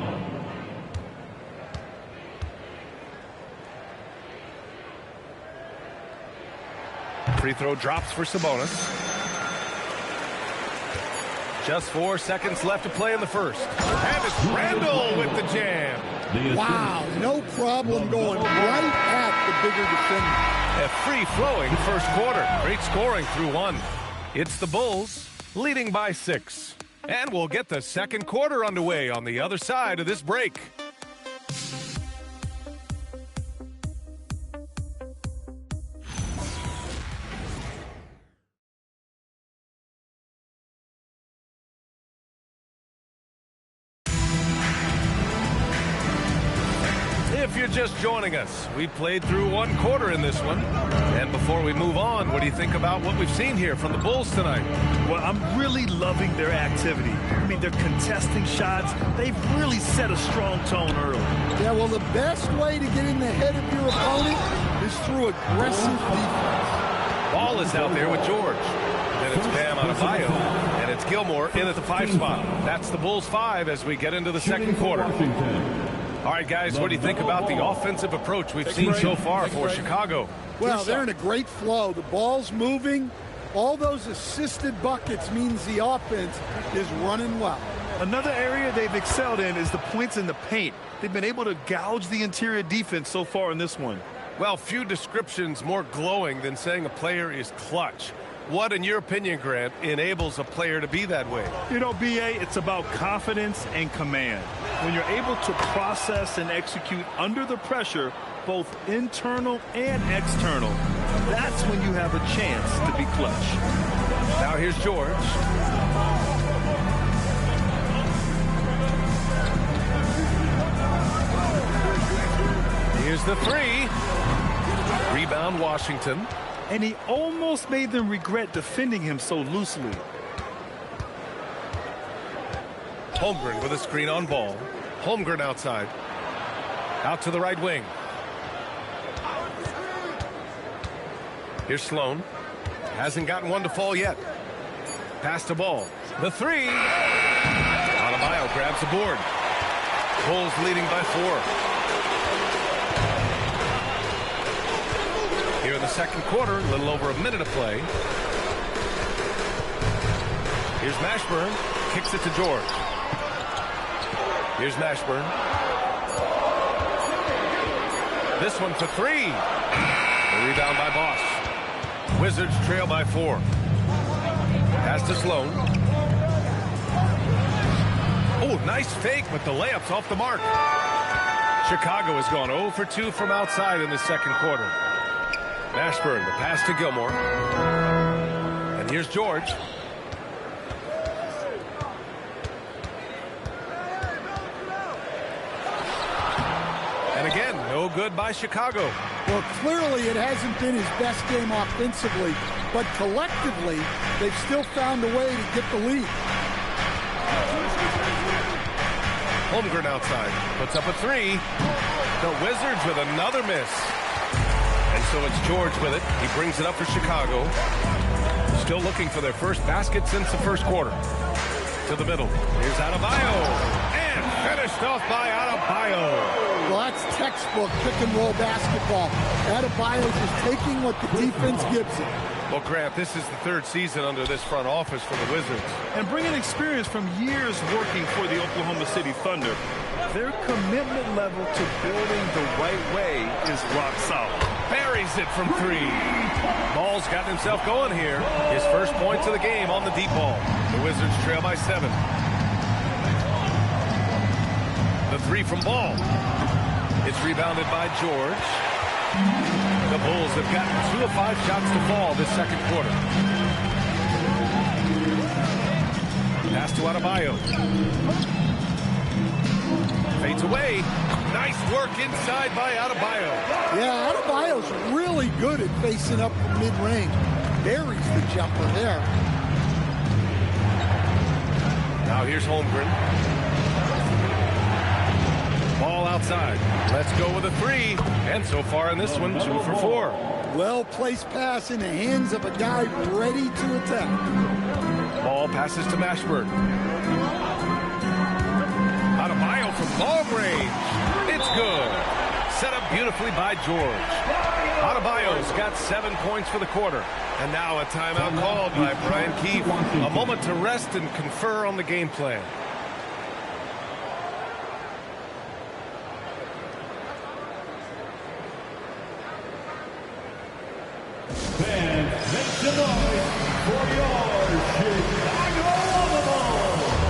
Free throw drops for Sabonis. Just 4 seconds left to play in the first. And it's Randall with the jam. Wow, no problem going right at the bigger defender. A free-flowing first quarter. Great scoring through 1. It's the Bulls leading by 6. And we'll get the second quarter underway on the other side of this break. If you're just joining us, we played through one quarter in this one. And before we move on, what do you think about what we've seen here from the Bulls tonight? Well, I'm really loving their activity. I mean, they're contesting shots. They've really set a strong tone early. Yeah, well, the best way to get in the head of your opponent is through aggressive defense. Ball is out there with George. Then it's Bam Adebayo, and it's Gilmore in at the 5 spot. That's the Bulls 5 as we get into the second quarter. All right, guys, what do you think about the offensive approach we've seen so far for Chicago? Well, they're in a great flow. The ball's moving. All those assisted buckets means the offense is running well. Another area they've excelled in is the points in the paint. They've been able to gouge the interior defense so far in this one. Well, few descriptions more glowing than saying a player is clutch. What, in your opinion, Grant, enables a player to be that way? You know, B.A., it's about confidence and command. When you're able to process and execute under the pressure, both internal and external, that's when you have a chance to be clutch. Now here's George. Here's the 3. Rebound, Washington. And he almost made them regret defending him so loosely. Holmgren with a screen on ball. Holmgren outside. Out to the right wing. Here's Sloan. Hasn't gotten one to fall yet. Pass the ball. The 3. Adebayo grabs the board. Bulls leading by 4. Here in the second quarter, a little over a minute of play. Here's Mashburn. Kicks it to George. Here's Mashburn. This one for 3. The rebound by Bosch. Wizards trail by 4. Pass to Sloan. Oh, nice fake, but the layup's off the mark. Chicago has gone 0 for 2 from outside in the second quarter. Mashburn, the pass to Gilmore. And here's George. And again, no good by Chicago. Well, clearly it hasn't been his best game offensively, but collectively, they've still found a way to get the lead. Holmgren outside, puts up a 3. The Wizards with another miss. And so it's George with it. He brings it up for Chicago. Still looking for their first basket since the first quarter. To the middle. Here's Adebayo. And finished off by Adebayo. Well, that's textbook pick-and-roll basketball. Adebayo's just taking what the defense gives him. Well, Grant, this is the 3rd season under this front office for the Wizards. And bringing experience from years working for the Oklahoma City Thunder, their commitment level to building the right way is rock solid. Buries it from 3. Ball's gotten himself going here. His first points of the game on the deep ball. The Wizards trail by 7. The 3 from Ball. It's rebounded by George. The Bulls have gotten 2 of 5 shots to fall this second quarter. Pass to Adebayo. Fades away. Nice work inside by Adebayo. Yeah, Adebayo's really good at facing up from mid-range. Buries the jumper there. Now here's Holmgren. Ball outside. Let's go with a 3. And so far in this one, 2 for 4. Well-placed pass in the hands of a guy ready to attack. Ball passes to Mashburn. Adebayo from long range. It's good. Set up beautifully by George. Adebayo's got 7 points for the quarter. And now a timeout called by Brian Keefe. A moment to rest and confer on the game plan. Fans, make some noise for your Chicago Bulls.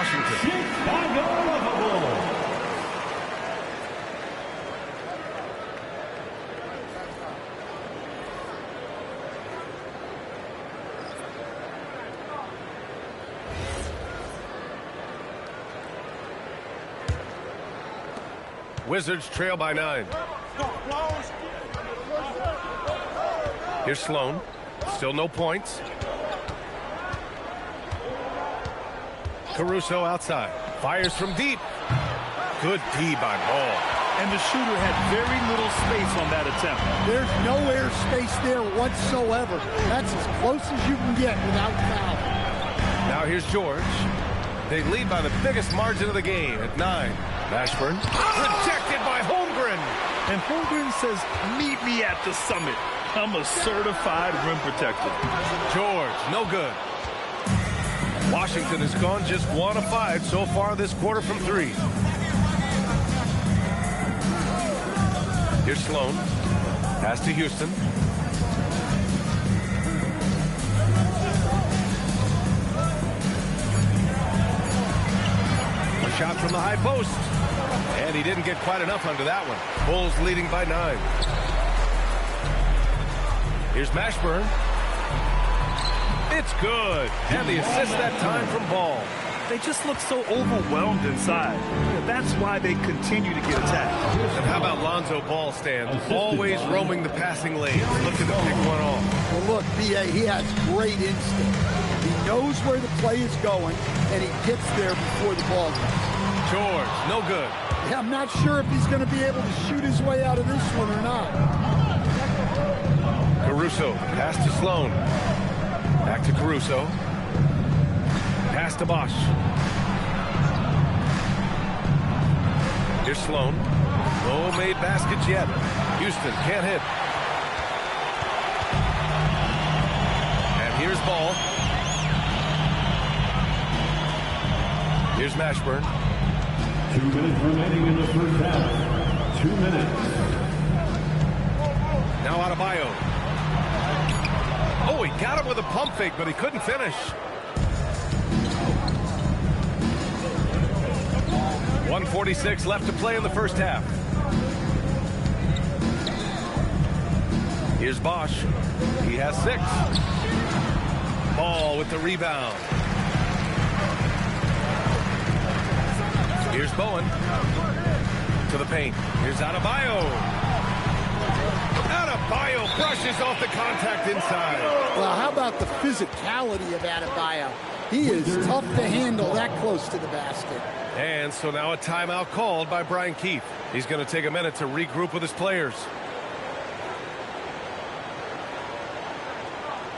Washington. Wizards trail by 9. Here's Sloan. Still no points. Caruso outside. Fires from deep. Good D by Ball. And the shooter had very little space on that attempt. There's no air space there whatsoever. That's as close as you can get without foul. Now here's George. They lead by the biggest margin of the game at 9. Mashburn. Rejected by Holmgren. And Holmgren says, meet me at the summit. I'm a certified rim protector. George, no good. Washington has gone just 1 of 5 so far this quarter from 3. Here's Sloan. Pass to Houston. A shot from the high post. And he didn't get quite enough under that one. Bulls leading by 9. Here's Mashburn. It's good. And the assist that time from Ball. They just look so overwhelmed inside. That's why they continue to get attacked. And how about Lonzo Ball, Stan? Always roaming the passing lane, looking to pick one off. Well, look, B.A., he has great instinct. He knows where the play is going, and he gets there before the ball comes. George, no good. Yeah, I'm not sure if he's going to be able to shoot his way out of this one or not. Caruso, pass to Sloan. Back to Caruso. Pass to Bosch. Here's Sloan. No made baskets yet. Houston can't hit. And here's Ball. Here's Mashburn. 2 minutes remaining in the first half. 2 minutes. Now Adebayo. Oh, he got him with a pump fake, but he couldn't finish. 1:46 left to play in the first half. Here's Bosch. He has 6. Ball with the rebound. Here's Bowen. To the paint. Here's Adebayo. Adebayo brushes off the contact inside. Well, how about the physicality of Adebayo? He is tough to handle that close to the basket. And so now a timeout called by Brian Keefe. He's going to take a minute to regroup with his players.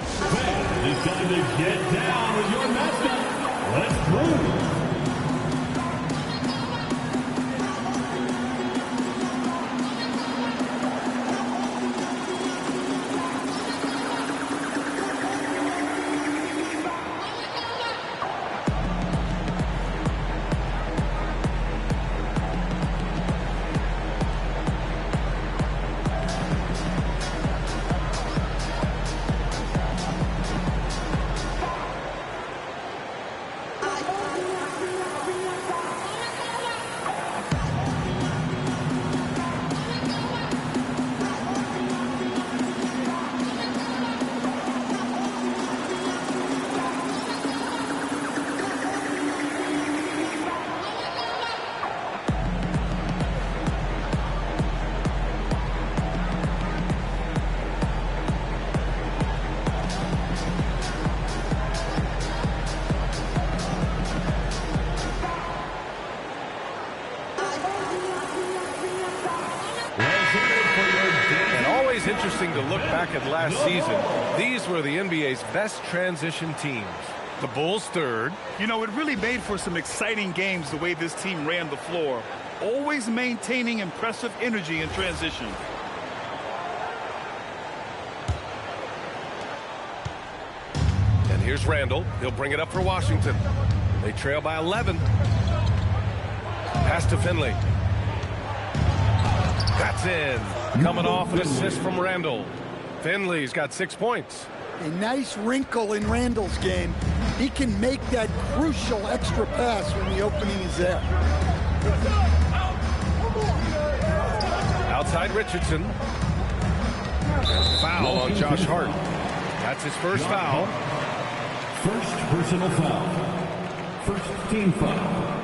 It's time to get down with your mascot. Let's move. Interesting to look back at last season. These were the NBA's best transition teams. The Bulls third. You know, it really made for some exciting games the way this team ran the floor, always maintaining impressive energy in transition. And here's Randall. He'll bring it up for Washington. They trail by 11. Pass to Finley. That's in. Coming off an assist from Randall. Finley's got 6 points. A nice wrinkle in Randall's game. he can make that crucial extra pass when the opening is there. Outside Richardson. Foul on Josh Hart. That's his first foul. First personal foul. First team foul.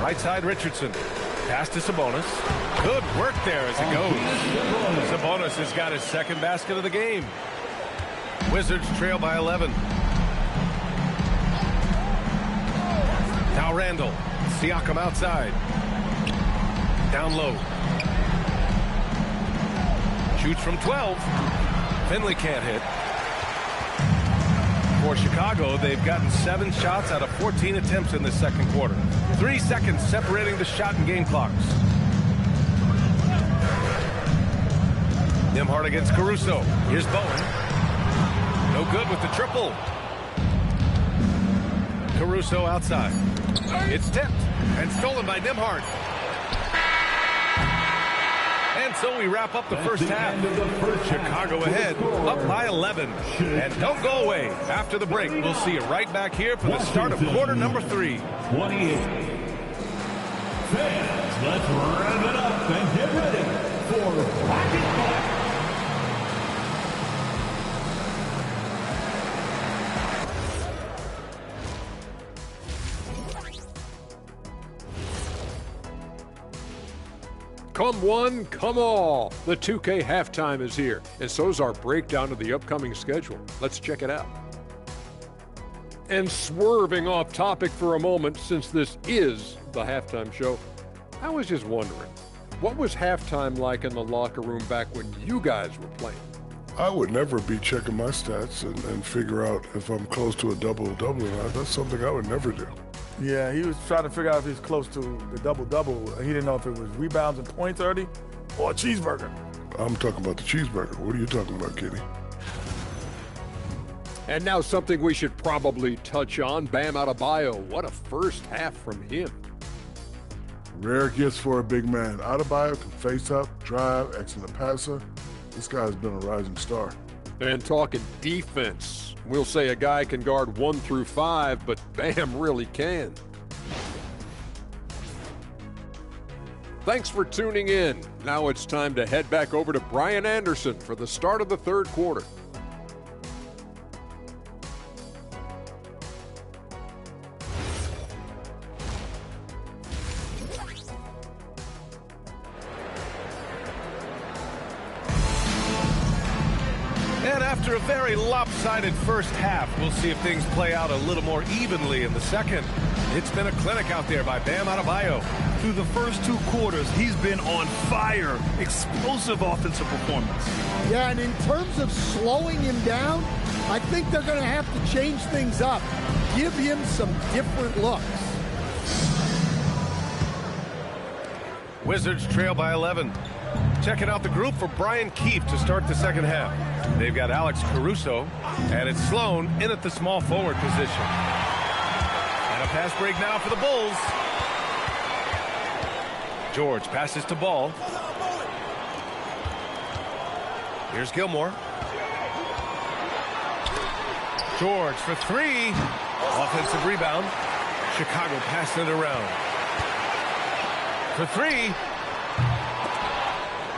Right side Richardson. Pass to Sabonis. Good work there as it goes. Sabonis has got his second basket of the game. Wizards trail by 11. Now Randall. Siakam outside. Down low. Shoots from 12. Finley can't hit. For Chicago, they've gotten 7 shots out of 14 attempts in the second quarter. 3 seconds separating the shot and game clocks. Nembhard against Caruso. Here's Bowen. No good with the triple. Caruso outside. It's tipped and stolen by Nembhard. And so we wrap up the first half. Chicago ahead, up by 11. And don't go away. After the break, we'll see you right back here for the start of quarter number 3. 28. Fans, let's rev it up and get ready for Rocket Fire. Come one, come all. The 2K halftime is here, and so's our breakdown of the upcoming schedule. Let's check it out. And swerving off topic for a moment, since this is the halftime show, I was just wondering, what was halftime like in the locker room back when you guys were playing? I would never be checking my stats and figure out if I'm close to a double-double or not. That's something I would never do. Yeah, he was trying to figure out if he's close to the double-double. He didn't know if it was rebounds and points already or a cheeseburger. I'm talking about the cheeseburger. What are you talking about, Kenny? And now something we should probably touch on, Bam Adebayo. What a first half from him. Rare gifts for a big man. Adebayo can face up, drive, excellent passer. This guy's been a rising star. And talking defense, we'll say a guy can guard 1 through 5, but Bam really can. Thanks for tuning in. Now it's time to head back over to Brian Anderson for the start of the third quarter. And after a very lopsided first half, we'll see if things play out a little more evenly in the second. It's been a clinic out there by Bam Adebayo. Through the first 2 quarters, he's been on fire. Explosive offensive performance. Yeah, and in terms of slowing him down, I think they're going to have to change things up. Give him some different looks. Wizards trail by 11. Checking out the group for Brian Keefe to start the second half. They've got Alex Caruso, and it's Sloan in at the small forward position. And a pass break now for the Bulls. George passes to Ball. Here's Gilmore. George for 3. Offensive rebound. Chicago passing it around. For 3.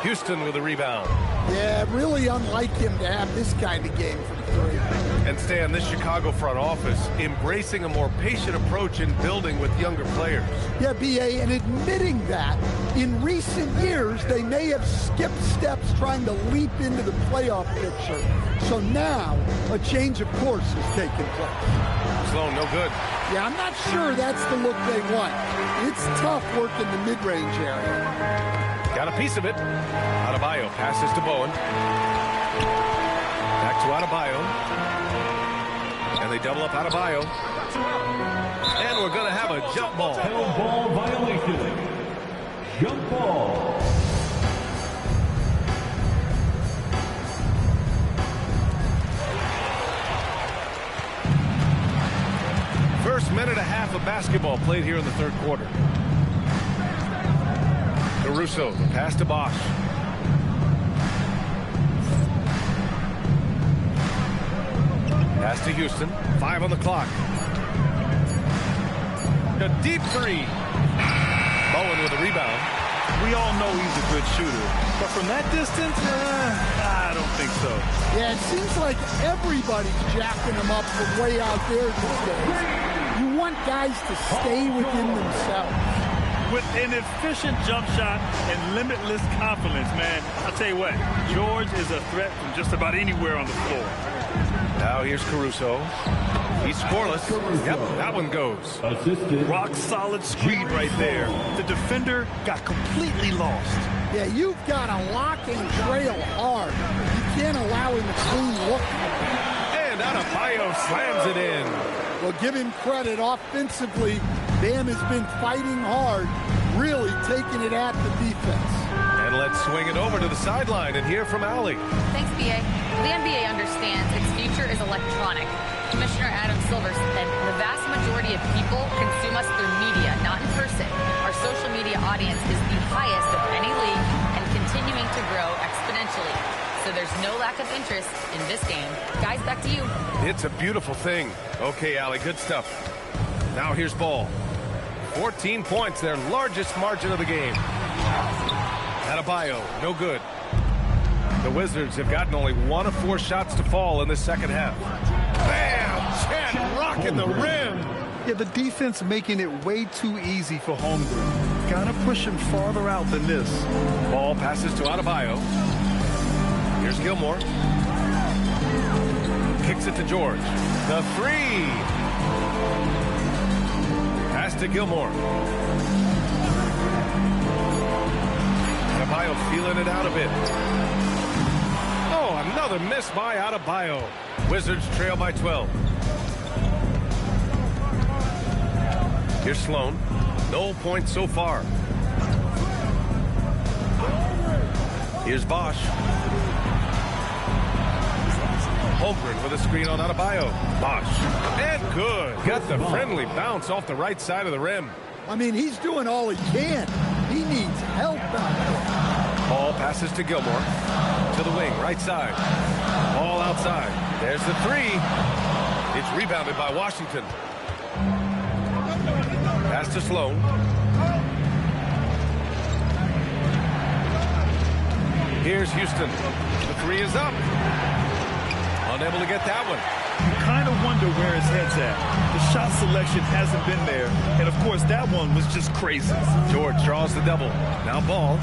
Houston with a rebound. Yeah, really unlike him to have this kind of game from 3. And Stan, this Chicago front office embracing a more patient approach in building with younger players. Yeah, B.A., and admitting that in recent years they may have skipped steps trying to leap into the playoff picture. So now a change of course is taking place. Sloan, no good. Yeah, I'm not sure that's the look they want. It's tough working the mid-range area. Got a piece of it. Adebayo passes to Bowen. Back to Adebayo. And they double up Adebayo. And we're going to have a jump ball. Held ball violation. Jump ball. First minute and a half of basketball played here in the third quarter. Caruso, pass to Bosch. Pass to Houston. 5 on the clock. A deep three. Bowen with a rebound. We all know he's a good shooter, but from that distance, I don't think so. Yeah, it seems like everybody's jacking him up from way out there these days. You want guys to stay within themselves. With an efficient jump shot and limitless confidence, man, I'll tell you what, George is a threat from just about anywhere on the floor. Now here's Caruso. He's scoreless. Yep, that one goes. Rock solid screen right there. The defender got completely lost. Yeah, you've got to lock and trail hard. You can't allow him to clean look. And Adebayo slams it in. Well, give him credit. Offensively, Bam has been fighting hard, really taking it at the defense. And let's swing it over to the sideline and hear from Allie. Thanks, B.A. The NBA understands its future is electronic. Commissioner Adam Silver said the vast majority of people consume us through media, not in person. Our social media audience is the highest of any league and continuing to grow exponentially. So there's no lack of interest in this game. Guys, back to you. It's a beautiful thing. Okay, Allie, good stuff. Now here's Ball. 14 points, their largest margin of the game. Adebayo, no good. The Wizards have gotten only 1 of 4 shots to fall in the second half. Bam! Chad rocking the rim. Yeah, the defense making it way too easy for Holmgren. Gotta push him farther out than this. Ball passes to Adebayo. Here's Gilmore. Kicks it to George. The three. Pass to Gilmore. Adebayo feeling it out a bit. Oh, another miss by Adebayo. Wizards trail by 12. Here's Sloan. No points so far. Here's Bosch. Holmgren with a screen on Adebayo. Bosch. And good. Got the friendly bounce off the right side of the rim. I mean, he's doing all he can. He needs help out there. Ball passes to Gilmore. To the wing, right side. Ball outside. There's the three. It's rebounded by Washington. Pass to Sloan. Here's Houston. The three is up. Unable to get that one. You kind of wonder where his head's at. The shot selection hasn't been there. And, of course, that one was just crazy. George draws the double. Now Ball.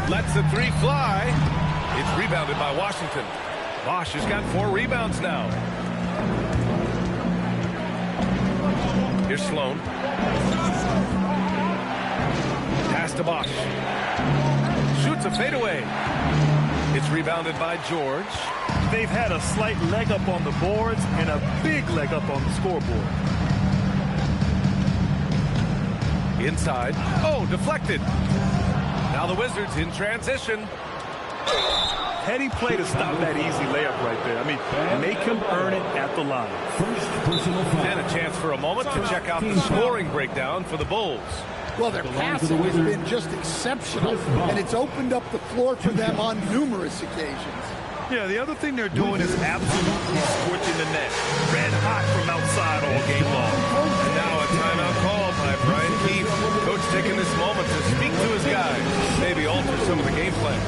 Lets the three fly. It's rebounded by Washington. Bosch has got 4 rebounds now. Here's Sloan. Pass to Bosch. Shoots a fadeaway. It's rebounded by George. They've had a slight leg up on the boards and a big leg up on the scoreboard. Inside. Oh, deflected. Now the Wizards in transition. Heady play to stop that easy layup right there. I mean, make him earn it at the line. And a chance for a moment to check out the scoring breakdown for the Bulls. Well, their passing has been just exceptional, and it's opened up the floor for them on numerous occasions. Yeah, the other thing they're doing is absolutely scorching the net. Red hot from outside all game long. And now a timeout call by Brian Keefe. Coach taking this moment to speak to his guys, maybe alter some of the game plan.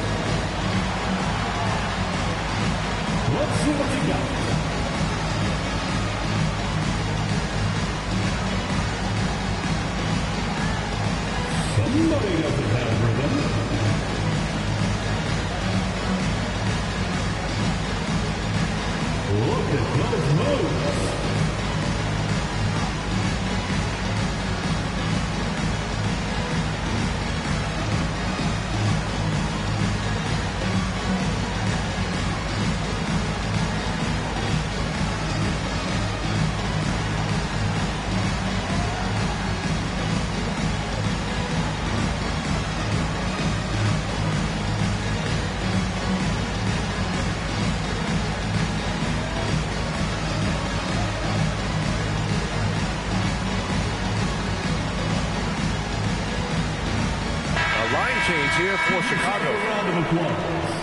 Let's see what you got. Somebody doesn't have rhythm. Look at those moves. here for Chicago. Round of applause.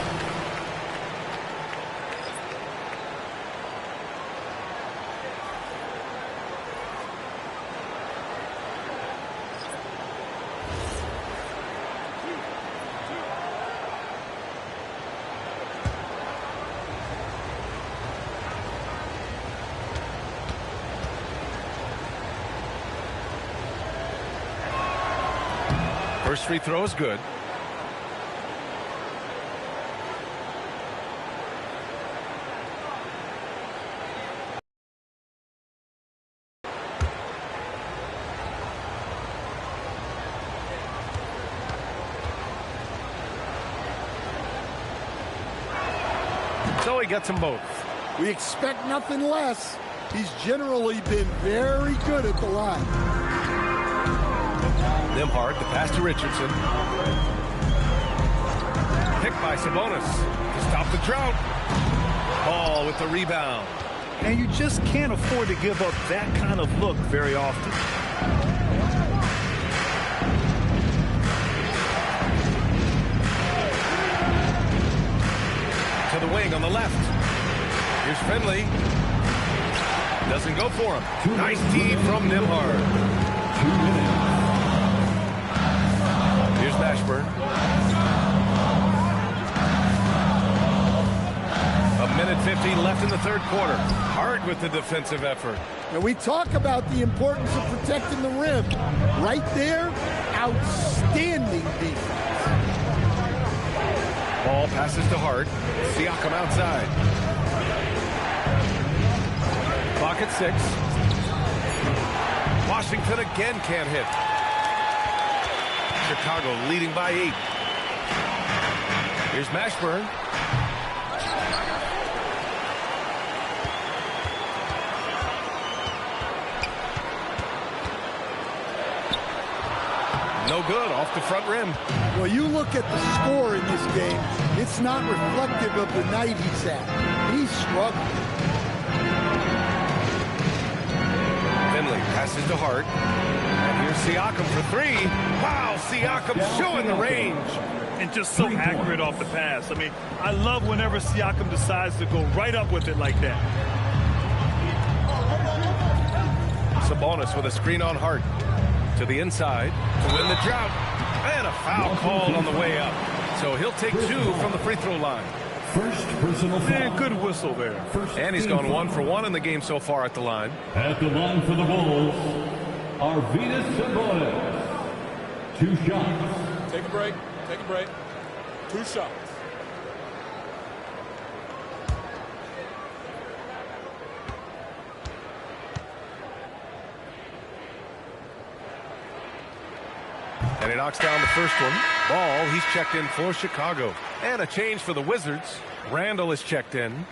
First free throw is good. So he gets them both. We expect nothing less. He's generally been very good at the line. Nembhard, the pass to Richardson. Picked by Sabonis to stop the drought. Ball with the rebound. And you just can't afford to give up that kind of look very often. To the wing on the left. Here's Finley. Doesn't go for him. Nice D from Nembhard. 2 minutes. Here's Mashburn. A minute 50 left in the third quarter. Hard with the defensive effort. And we talk about the importance of protecting the rim. Right there, outstanding defense. Ball passes to Hart. Siakam outside. Clock at 6. Washington again can't hit. Chicago leading by 8. Here's Mashburn. No good, off the front rim. Well, you look at the score in this game, it's not reflective of the night he's had. He's struggling. Finley passes to Hart. And here's Siakam for 3. Wow, Siakam showing the range. And just so accurate off the pass. I mean, I love whenever Siakam decides to go right up with it like that. Sabonis with a screen on Hart. To the inside to win the drought. And a foul called on the way up. So he'll take 2 from the free throw line. First personal foul. Man, good whistle there. And he's gone 1 for 1 in the game so far at the line. At the line for the Bulls, Arvydas Sabonis. 2 shots. Take a break. Take a break. 2 shots. And he knocks down the first one. Ball, he's checked in for Chicago. And a change for the Wizards. Randall is checked in.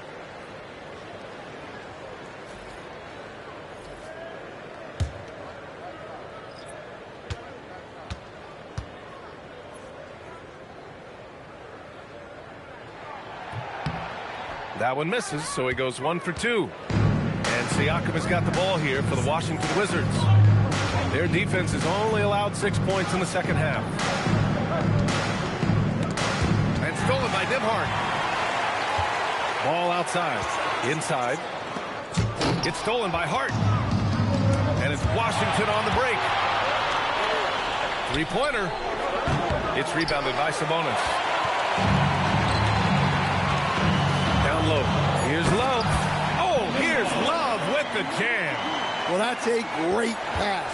That one misses, so he goes 1 for 2. And Siakam has got the ball here for the Washington Wizards. Their defense has only allowed 6 points in the second half. And stolen by Nembhard. Ball outside. Inside. It's stolen by Hart. And it's Washington on the break. 3-pointer. It's rebounded by Sabonis. Down low. Here's Love. Oh, here's Love with the jam. Well, that's a great pass.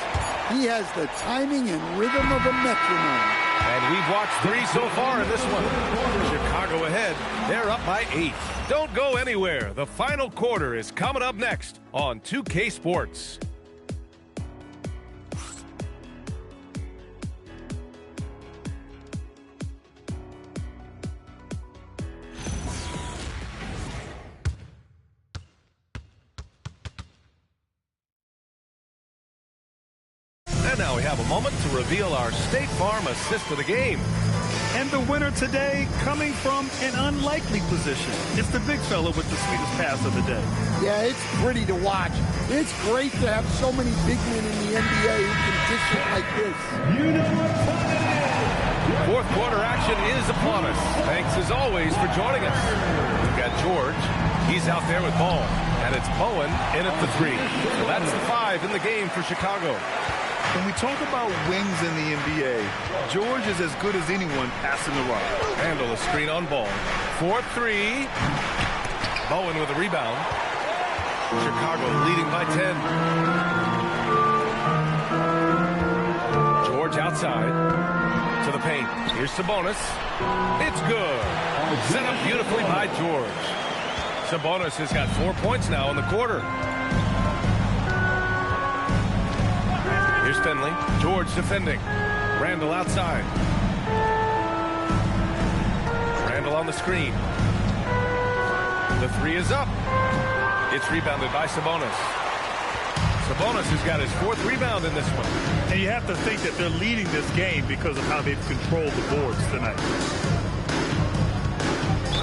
He has the timing and rhythm of a metronome. And we've watched 3 so far in this one. Chicago ahead. They're up by 8. Don't go anywhere. The final quarter is coming up next on 2K Sports. And now we have a moment to reveal our State Farm assist of the game. And the winner today coming from an unlikely position. It's the big fella with the sweetest pass of the day. Yeah, it's pretty to watch. It's great to have so many big men in the NBA who can dish it like this. You know what time it is. Fourth quarter action is upon us. Thanks as always for joining us. We've got George. He's out there with ball. And it's Bowen in at the 3. So that's the 5 in the game for Chicago. When we talk about wings in the NBA, George is as good as anyone passing the rock. Handle a screen on ball. 4-3. Bowen with a rebound. Chicago leading by 10. George outside to the paint. Here's Sabonis. It's good. Set up beautifully by George. Sabonis has got 4 points now in the quarter. Here's Finley. George defending. Randall outside. Randall on the screen. The 3 is up. It's rebounded by Sabonis. Sabonis has got his 4th rebound in this one. And you have to think that they're leading this game because of how they've controlled the boards tonight.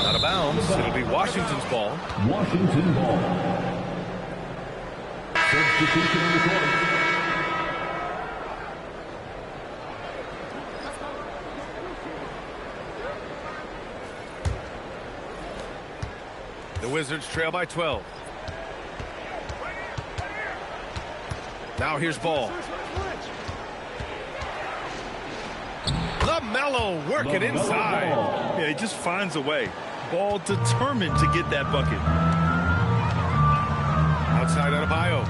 Out of bounds. It'll be Washington's ball. Washington ball. Substitution on the court. The Wizards trail by 12. Now here's Ball. LaMelo working inside. Yeah, he just finds a way. Ball determined to get that bucket. Outside Adebayo.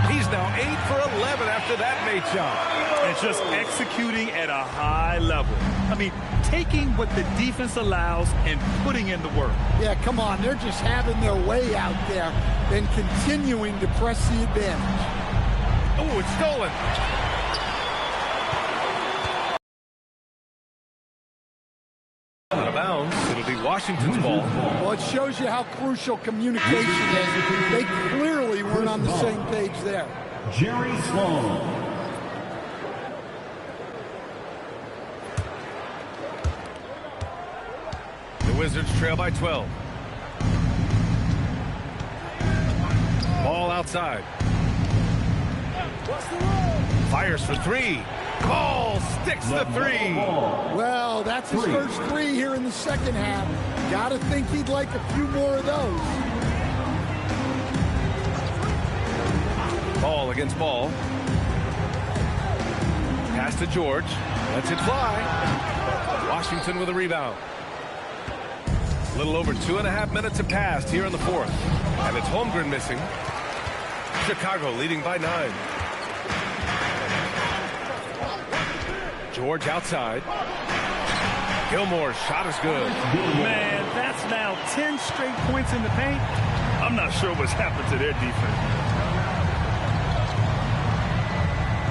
He's now 8 for 11 after that made shot. And just executing at a high level. I mean, taking what the defense allows and putting in the work. Yeah, come on. They're just having their way out there and continuing to press the advantage. Oh, it's stolen. Out of bounds. It'll be Washington's ball. Well, it shows you how crucial communication is. They clearly weren't on the same page there. Jerry Sloan. The Wizards trail by 12. Ball outside. Fires for 3. Ball sticks the 3. Well, that's his first 3 here in the second half. Gotta think he'd like a few more of those. Ball against Ball. Pass to George. Lets it fly. Washington with a rebound. A little over 2.5 minutes have passed here in the 4th. And it's Holmgren missing. Chicago leading by 9. George outside. Gilmore's shot is good. Man, that's now 10 straight points in the paint. I'm not sure what's happened to their defense.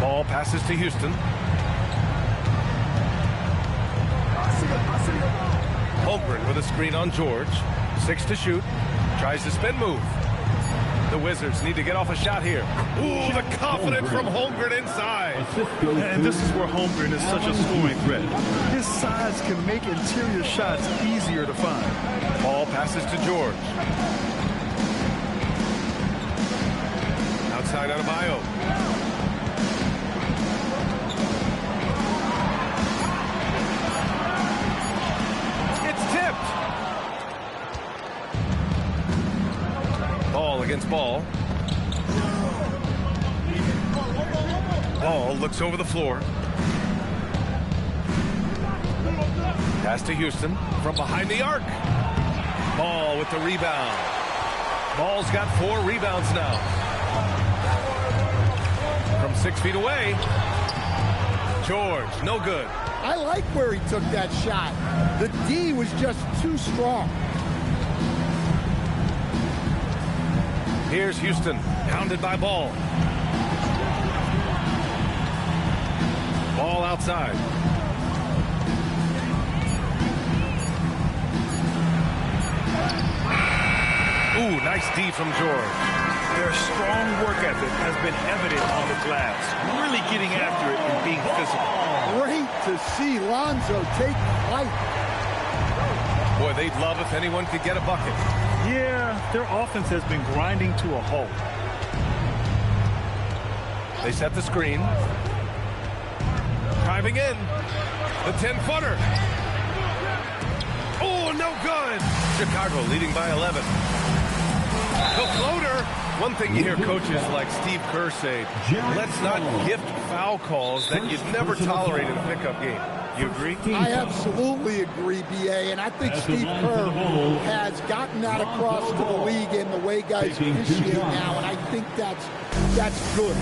Ball passes to Houston. Holmgren with a screen on George. 6 to shoot. Tries the spin move. The Wizards need to get off a shot here. Ooh, the confidence from Holmgren inside. And this is where Holmgren is such a scoring threat. His size can make interior shots easier to find. Ball passes to George. Outside Adebayo. Against Ball. Ball looks over the floor. Pass to Houston from behind the arc. Ball with the rebound. Ball's got 4 rebounds now. From 6 feet away. George, no good. I like where he took that shot. The D was just too strong. Here's Houston, pounded by Ball. Ball outside. Ooh, nice D from George. Their strong work ethic has been evident on the glass. Really getting after it and being physical. Great to see Lonzo take flight. Boy, they'd love if anyone could get a bucket. Yeah, their offense has been grinding to a halt. They set the screen. Driving in. The 10-footer. Oh, no good. Chicago leading by 11. The floater. One thing you hear coaches like Steve Kerr say, let's not gift foul calls that you'd never tolerate in a pickup game. You agree? I absolutely agree, B.A., and I think Steve Kerr has gotten that across to the league and the way guys officiate now, and I think that's good.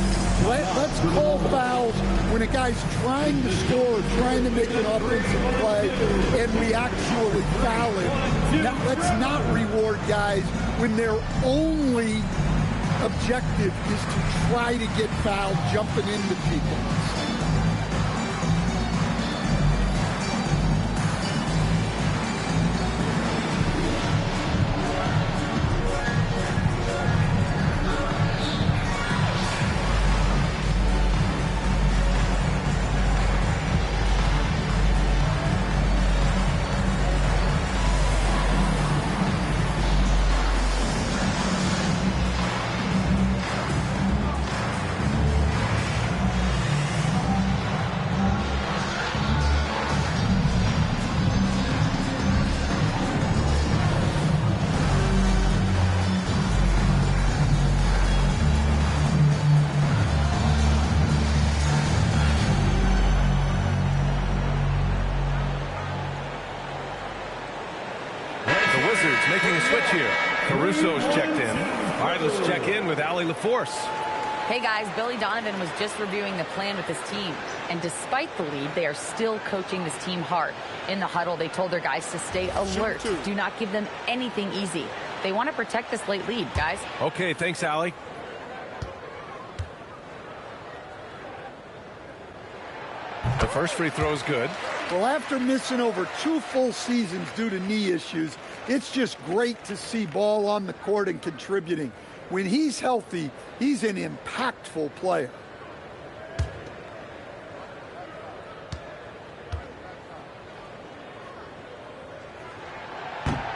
Let's call fouls when a guy's trying to score, trying to make an offensive play, and we actually foul him. Now, let's not reward guys when their only objective is to try to get fouled jumping into people. Making a switch here. Caruso's checked in. All right, let's check in with Allie LaForce. Hey guys, Billy Donovan was just reviewing the plan with his team. And despite the lead, they are still coaching this team hard. In the huddle, they told their guys to stay alert. Do not give them anything easy. They want to protect this late lead, guys. Okay, thanks, Allie. The first free throw is good. Well, after missing over 2 full seasons due to knee issues, it's just great to see Ball on the court and contributing. When he's healthy, he's an impactful player.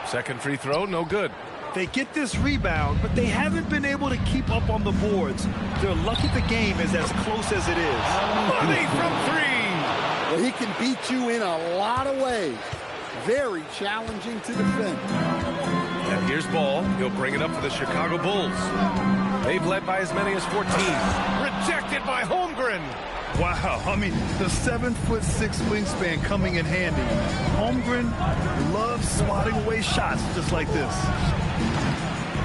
Second free throw, no good. They get this rebound, but they haven't been able to keep up on the boards. They're lucky the game is as close as it is. Money from 3. Well, he can beat you in a lot of ways. Very challenging to defend. And here's Ball. He'll bring it up for the Chicago Bulls. They've led by as many as 14. Rejected by Holmgren. Wow, I mean, the 7'6" wingspan coming in handy. Holmgren loves swatting away shots just like this.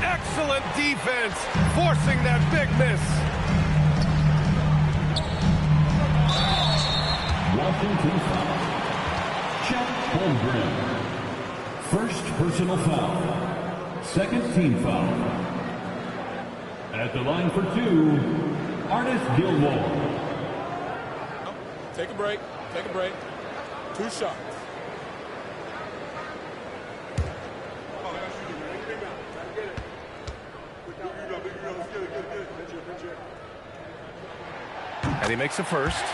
Excellent defense, forcing that big miss. Washington foul. Chet Holmgren. First personal foul. Second team foul. At the line for 2, Ernest Gilmore. Take a break. Take a break. 2 shots. And he makes a first.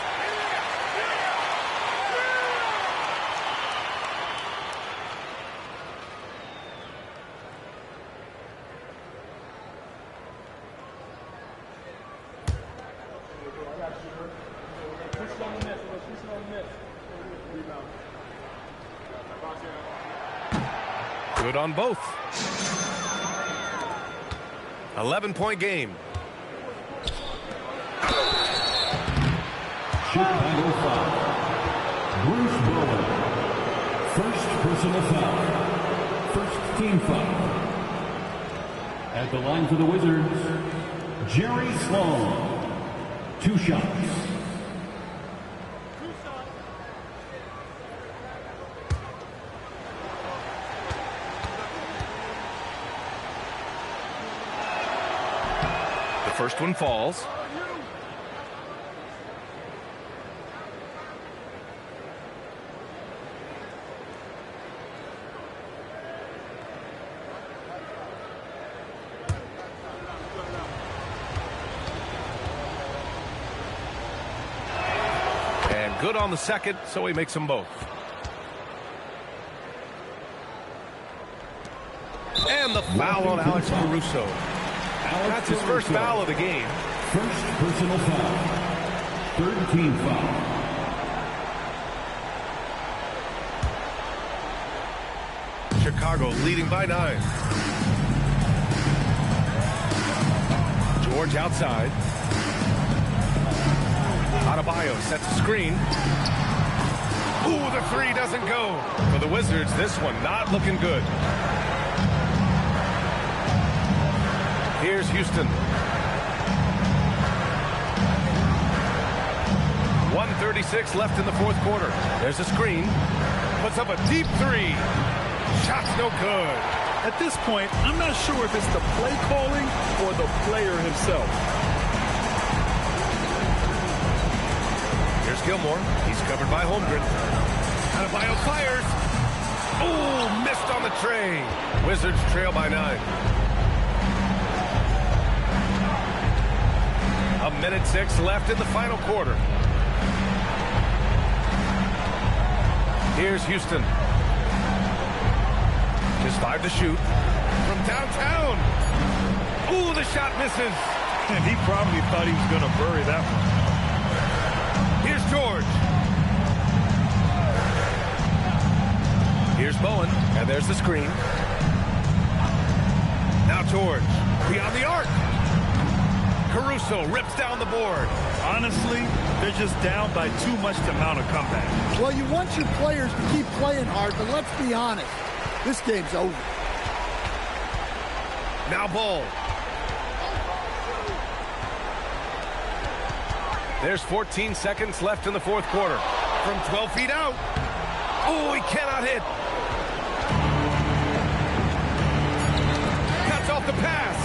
Good on both. 11-point game. Chicago foul. Bruce Bowen. First personal foul. First team foul. At the line for the Wizards, Jerry Sloan. 2 shots. First one falls. And good on the second, so he makes them both. And the foul on Alex Caruso. That's his first foul of the game. First personal foul. Third team foul. Chicago leading by 9. George outside. Adebayo sets a screen. Ooh, the three doesn't go. For the Wizards, this one not looking good. Here's Houston. 1:36 left in the fourth quarter. There's a screen. Puts up a deep three. Shot's no good. At this point, I'm not sure if it's the play calling or the player himself. Here's Gilmore. He's covered by Holmgren. Adebayo fires. Oh, missed on the tray. Wizards trail by 9. 1:06 left in the final quarter. Here's Houston. Just 5 to shoot. From downtown. Ooh, the shot misses. And he probably thought he was going to bury that one. Here's George. Here's Bowen. And there's the screen. Now George. Beyond the arc. Caruso rips down the board. Honestly, they're just down by too much to mount a comeback. Well, you want your players to keep playing hard, but let's be honest. This game's over. Now Ball. There's 14 seconds left in the fourth quarter. From 12 feet out. Oh, he cannot hit. Cuts off the pass.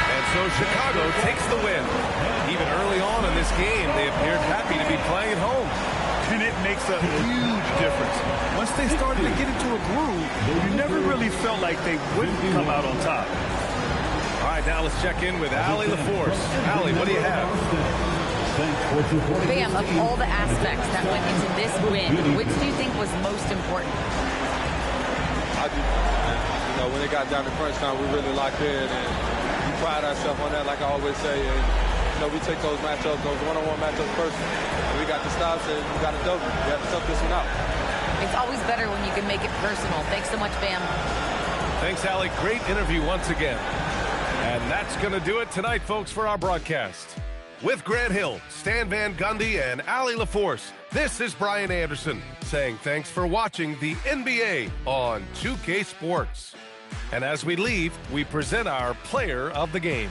And so Chicago takes the win. Even early on in this game, they appeared happy to be playing at home. And it makes a huge difference. Once they started to get into a groove, you never really felt like they wouldn't come out on top. All right, now let's check in with Allie LaForce. Allie, what do you have? Bam, of all the aspects that went into this win, which do you think was most important? I do. You know, when it got down to crunch time, we really locked in, and we pride ourselves on that, like I always say. And, you know, we take those matchups, those one-on-one matchups first. And we got the stops, and we got a double. We have to tough this one out. It's always better when you can make it personal. Thanks so much, Bam. Thanks, Allie. Great interview once again. And that's going to do it tonight, folks, for our broadcast. With Grant Hill, Stan Van Gundy, and Allie LaForce, this is Brian Anderson saying thanks for watching the NBA on 2K Sports. And as we leave, we present our player of the game.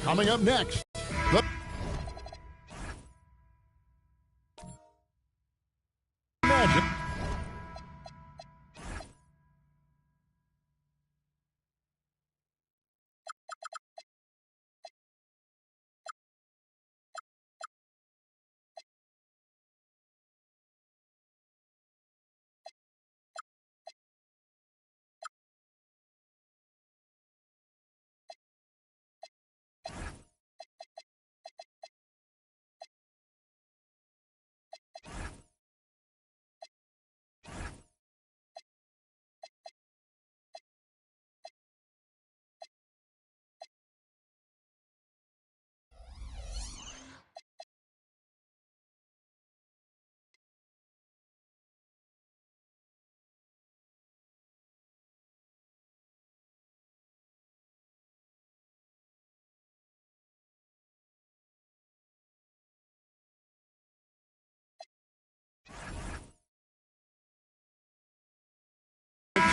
Coming up next, the Magic.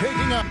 Taking up.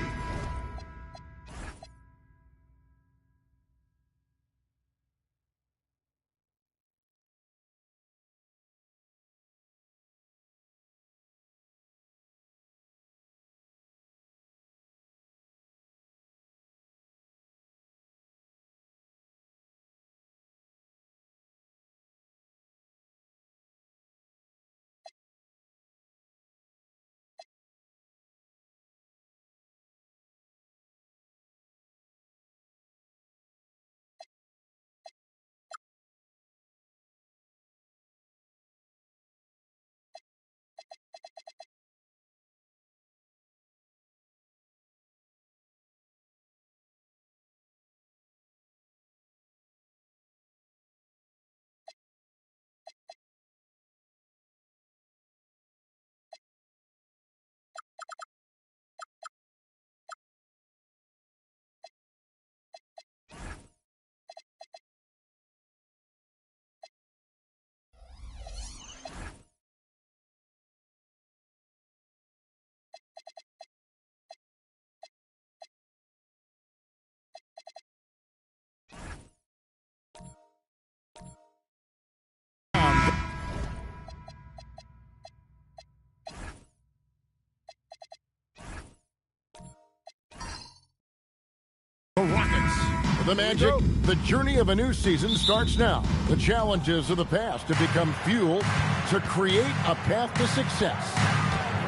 The Rockets. The Magic, the journey of a new season starts now. The challenges of the past have become fuel to create a path to success.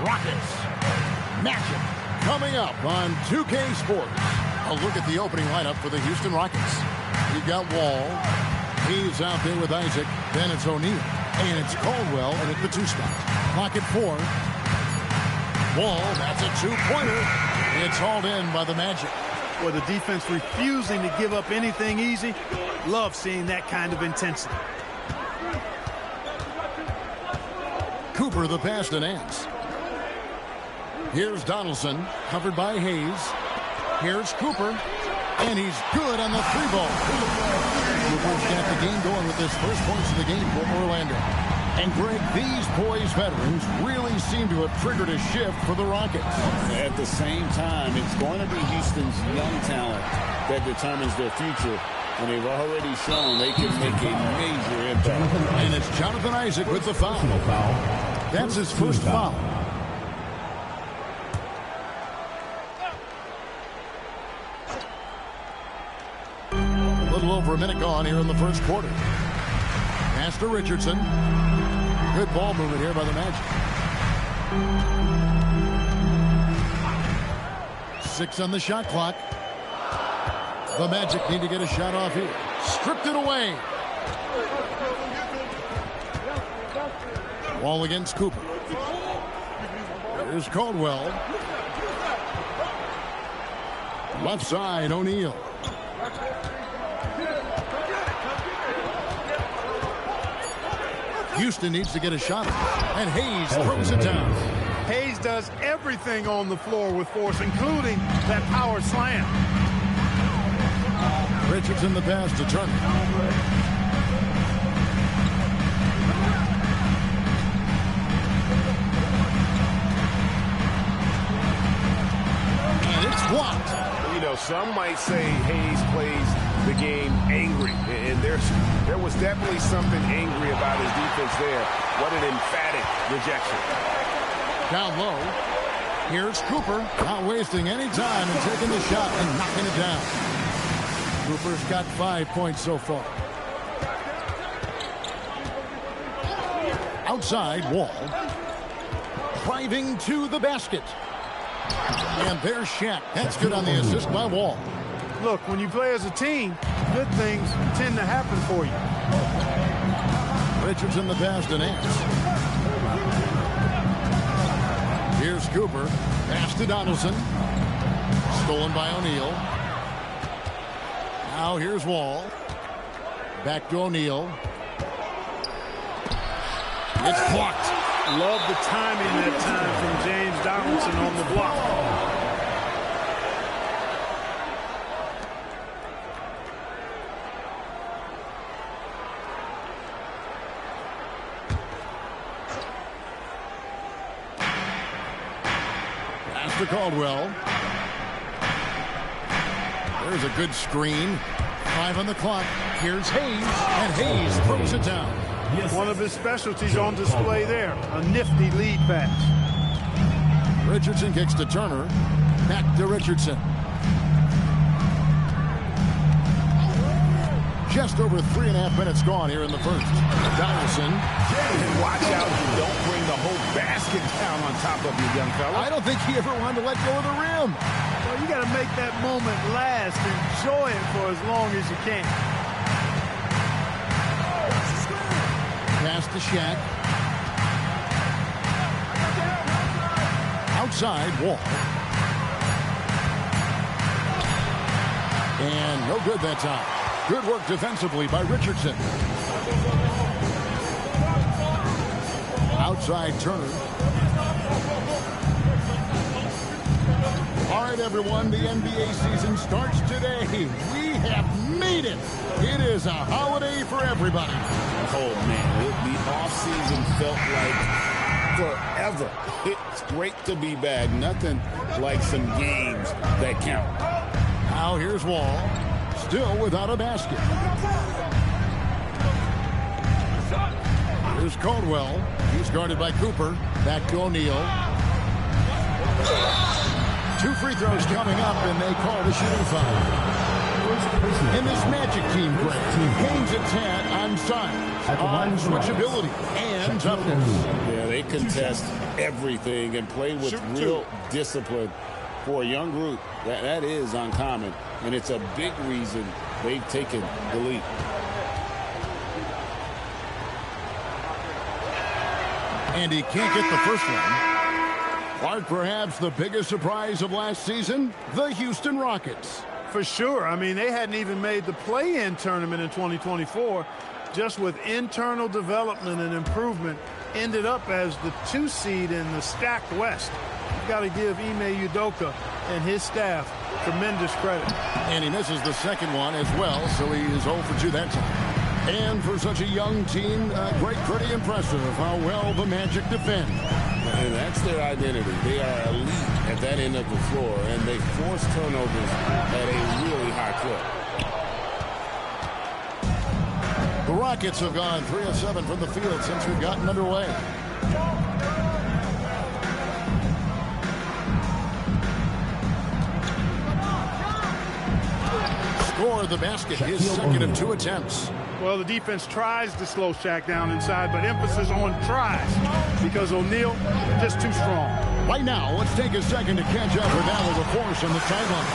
Rockets. Magic. Coming up on 2K Sports. A look at the opening lineup for the Houston Rockets. You've got Wall. He's out there with Isaac. Then it's O'Neal. And it's Caldwell and at the 2 spot. Clock at 4. Wall, that's a 2-pointer. It's hauled in by the Magic. Well, the defense refusing to give up anything easy. Love seeing that kind of intensity. Cooper the pass to Nance. Here's Donaldson, covered by Hayes. Here's Cooper, and he's good on the 3-ball. Cooper's got the game going with his first points of the game for Orlando. And, Greg, these boys veterans really seem to have triggered a shift for the Rockets. At the same time, it's going to be Houston's young talent that determines their future. And they've already shown they can make a major impact. And it's Jonathan Isaac with the foul. That's his first foul. A little over a minute gone here in the first quarter. Pass to Richardson. Good ball movement here by the Magic. 6 on the shot clock. The Magic need to get a shot off here. Stripped it away. Wall against Cooper. Here's Caldwell. Left side, O'Neal. Houston needs to get a shot, and Hayes throws it down. Hayes does everything on the floor with force, including that power slam. Richardson the pass to Turner. And it's blocked. You know, some might say Hayes plays the game angry. And there was definitely something angry about his defense there. What an emphatic rejection. Down low. Here's Cooper. Not wasting any time and taking the shot and knocking it down. Cooper's got 5 points so far. Outside, Wall. Driving to the basket. And there's Shaq. That's good on the assist by Wall. Look, when you play as a team, good things tend to happen for you. Richardson the pass to Nance. Here's Cooper. Pass to Donaldson. Stolen by O'Neal. Now here's Wall. Back to O'Neal. It's blocked. Love the timing that time from James Donaldson on the block. Pass to Caldwell. There's a good screen. 5 on the clock. Here's Hayes, and Hayes throws it down. One of his specialties on display there. A nifty lead pass. Richardson kicks to Turner. Back to Richardson. Just over 3.5 minutes gone here in the first. Donaldson. And watch out you don't bring the whole basket down on top of you, young fella. I don't think he ever wanted to let go of the rim. Well, you got to make that moment last. Enjoy it for as long as you can. Pass to Shaq. Outside, Wall. And no good that time. Good work defensively by Richardson. Outside, Turner. All right, everyone, the NBA season starts today. We have made it. It is a holiday for everybody. Oh, man, the offseason felt like forever. It's great to be back. Nothing like some games that count. Now here's Wall. Still without a basket. Here's Caldwell. He's guarded by Cooper. Back to O'Neal. 2 free throws coming up, and they call the shooting foul. In this Magic team, Greg, gains a tad on size, on switchability, and toughness. Yeah, they contest everything and play with real discipline. For a young group, that is uncommon, and it's a big reason they've taken the lead. And he can't get the first one. Clark, perhaps the biggest surprise of last season, the Houston Rockets. For sure. I mean, they hadn't even made the play-in tournament in 2024. Just with internal development and improvement, ended up as the 2 seed in the stacked West. You've got to give Ime Udoka and his staff tremendous credit. And he misses the second one as well, so he is 0 for 2 that time. And for such a young team, pretty impressive how well the Magic defend. And that's their identity. They are elite at that end of the floor, and they force turnovers at a really high clip. The Rockets have gone 3 of 7 from the field since we've gotten underway. Score the basket, his second of 2 attempts. Well, the defense tries to slow Shaq down inside, but emphasis on tries because O'Neal just too strong. Right now, let's take a second to catch up with Allen LaForce on the sideline.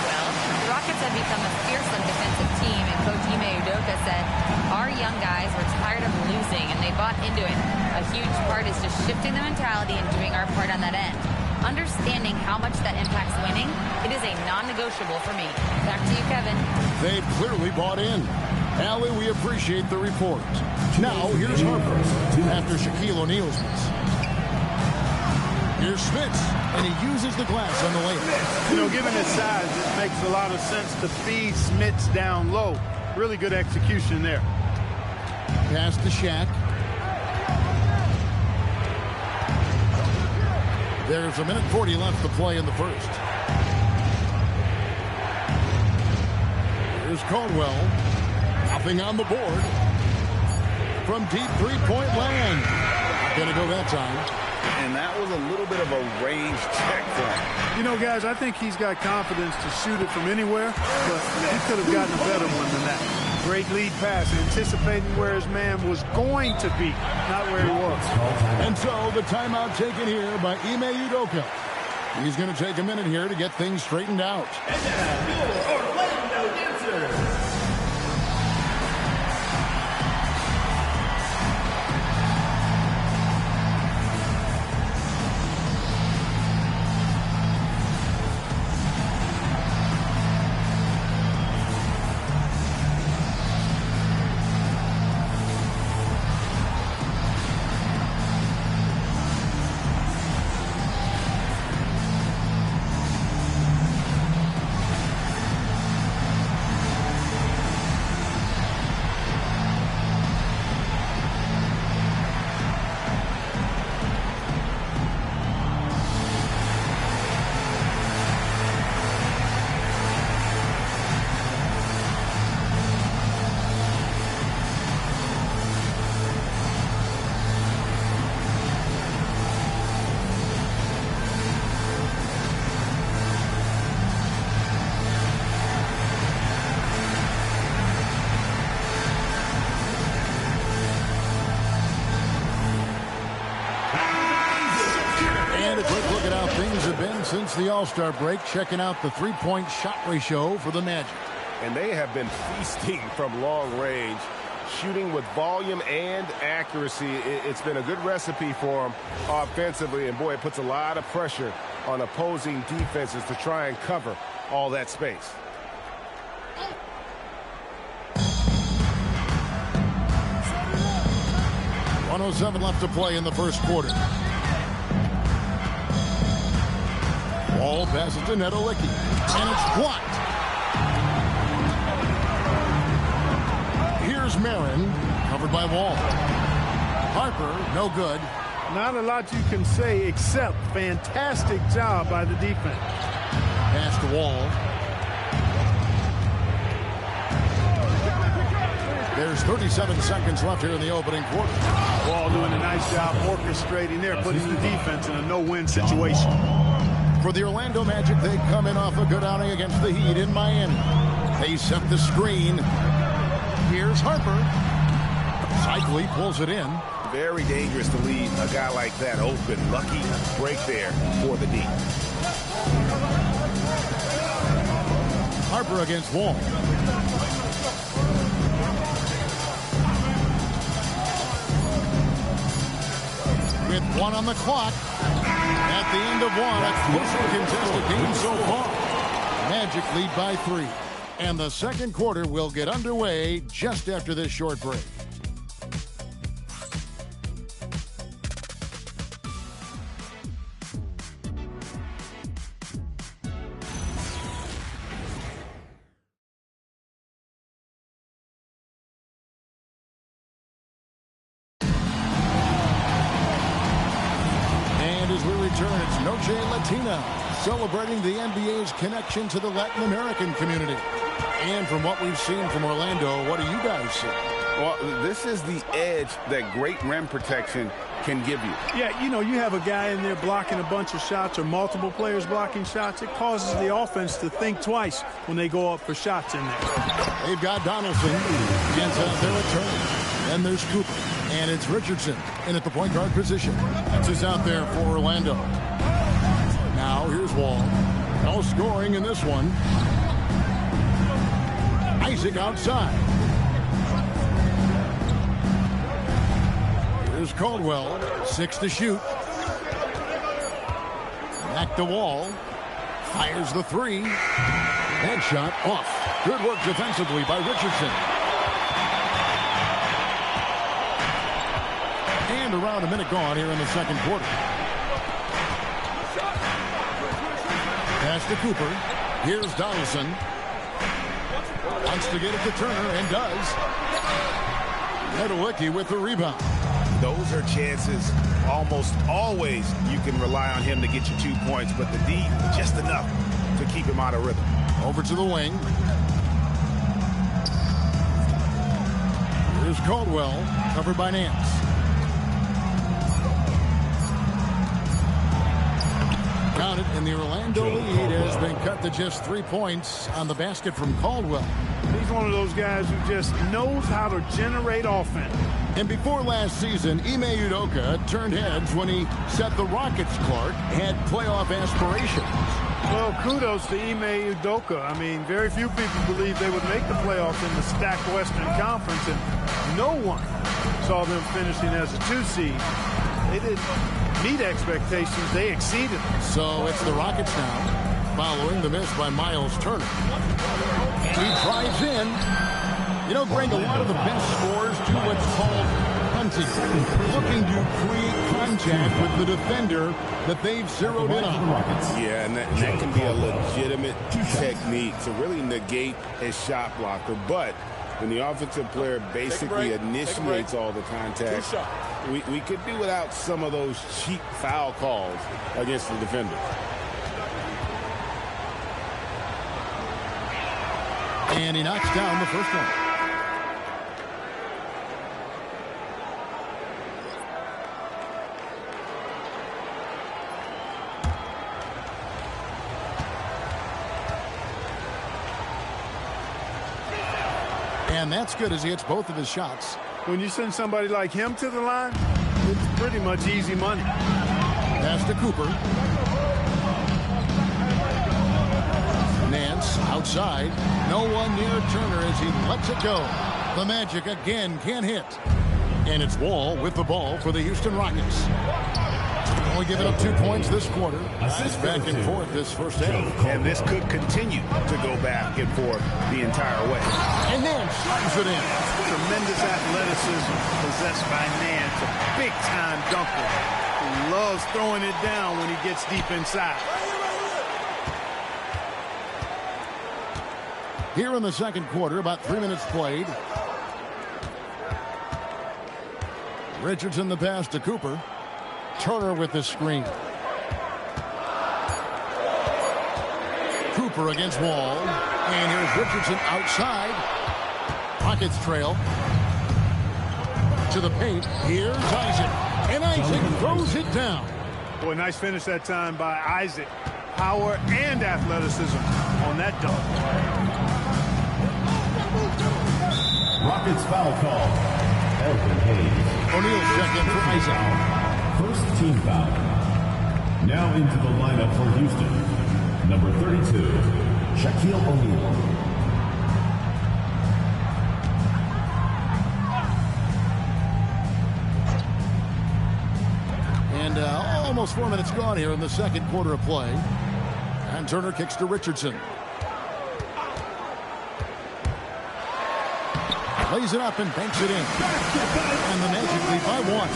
Well, the Rockets have become a fearsome defensive team, and Coach Ime Udoka said, our young guys were tired of losing, and they bought into it. A huge part is just shifting the mentality and doing our part on that end. Understanding how much that impacts winning, it is a non-negotiable for me. Back to you, Kevin. They've clearly bought in. Allie, we appreciate the report. Now, here's Harper after Shaquille O'Neal's miss. Here's Smith, and he uses the glass on the layup. You know, given his size, it makes a lot of sense to feed Smits down low. Really good execution there. Pass to Shaq. There's 1:40 left to play in the first. Here's Here's Caldwell. Nothing on the board. From deep three-point land. Not going to go that time. And that was a little bit of a range check for him. You know, guys, I think he's got confidence to shoot it from anywhere, but he could have gotten a better one than that. Great lead pass, anticipating where his man was going to be, not where he was. And so the timeout taken here by Ime Udoka. He's going to take a minute here to get things straightened out. And now, your Orlando Dancers. Since the All-Star break, checking out the three-point shot ratio for the Magic. And they have been feasting from long range, shooting with volume and accuracy. It's been a good recipe for them offensively, and boy, it puts a lot of pressure on opposing defenses to try and cover all that space. .107 left to play in the first quarter. Ball passes to Nedolicki, and it's blocked. Here's Marin, covered by Wall. Harper, no good. Not a lot you can say except fantastic job by the defense. Pass to Wall. There's 37 seconds left here in the opening quarter. Wall doing a nice job orchestrating there, putting the defense in a no-win situation. For the Orlando Magic, they come in off a good outing against the Heat in Miami. They set the screen. Here's Harper. Cycli pulls it in. Very dangerous to leave a guy like that open. Lucky break there for the D. Harper against Wall. With one on the clock. At the end of one, a closely contested game so far. Magic lead by 3. And the second quarter will get underway just after this short break. It's Noche Latina, celebrating the NBA's connection to the Latin American community. And from what we've seen from Orlando, what do you guys see? Well, this is the edge that great rim protection can give you. Yeah, you know, you have a guy in there blocking a bunch of shots or multiple players blocking shots. It causes the offense to think twice when they go up for shots in there. They've got Donaldson against their return. Then there's Cooper. And it's Richardson in at the point guard position. That's who's out there for Orlando. Now here's Wall. No scoring in this one. Isaac outside. Here's Caldwell. 6 to shoot. Back to Wall. Fires the 3. That shot off. Good work defensively by Richardson. And around a minute gone here in the second quarter. Pass to Cooper. Here's Donaldson. Wants to get it to Turner and does. Nedolicki with the rebound. Those are chances almost always you can rely on him to get you 2 points, but the D just enough to keep him out of rhythm. Over to the wing. Here's Caldwell, covered by Nance. Count it, and the Orlando lead has been cut to just 3 points on the basket from Caldwell. He's one of those guys who just knows how to generate offense. And before last season, Ime Udoka turned heads when he said the Rockets, Clark, had playoff aspirations. Well, kudos to Ime Udoka. I mean, very few people believed they would make the playoffs in the stacked Western Conference, and no one saw them finishing as a 2 seed. They didn't meet expectations. They exceeded them. So it's the Rockets now, following the miss by Miles Turner. He drives in. You know, Greg, a lot of the best scores do what's called hunting, looking to create contact with the defender that they've zeroed in on. Yeah, and that can be a legitimate technique to really negate a shot blocker. But when the offensive player basically initiates all the contact, we could do without some of those cheap foul calls against the defender. And he knocks down the first one. And that's good as he hits both of his shots. When you send somebody like him to the line, it's pretty much easy money. Pass to Cooper. Nance outside. No one near Turner as he lets it go. The Magic again can't hit. And it's Wall with the ball for the Houston Rockets. Only giving up 2 points this quarter. It's back and forth this first half. And this could continue to go back and forth the entire way. And Nance slams it in. Tremendous athleticism possessed by Nance. A big-time dunker. He loves throwing it down when he gets deep inside. Here in the second quarter, about 3 minutes played. Richardson the pass to Cooper. Turner with the screen. Cooper against Wall. And here's Richardson outside. Rockets trail. To the paint. Here's Isaac. And Isaac throws it down. Boy, nice finish that time by Isaac. Power and athleticism on that dunk. Rockets foul call. Elvin Hayes. O'Neal checking for Isaac. First team foul. Now into the lineup for Houston. Number 32, Shaquille O'Neal. And almost 4 minutes gone here in the second quarter of play. And Turner kicks to Richardson. Lays it up and banks it in. And the Magic lead by 1.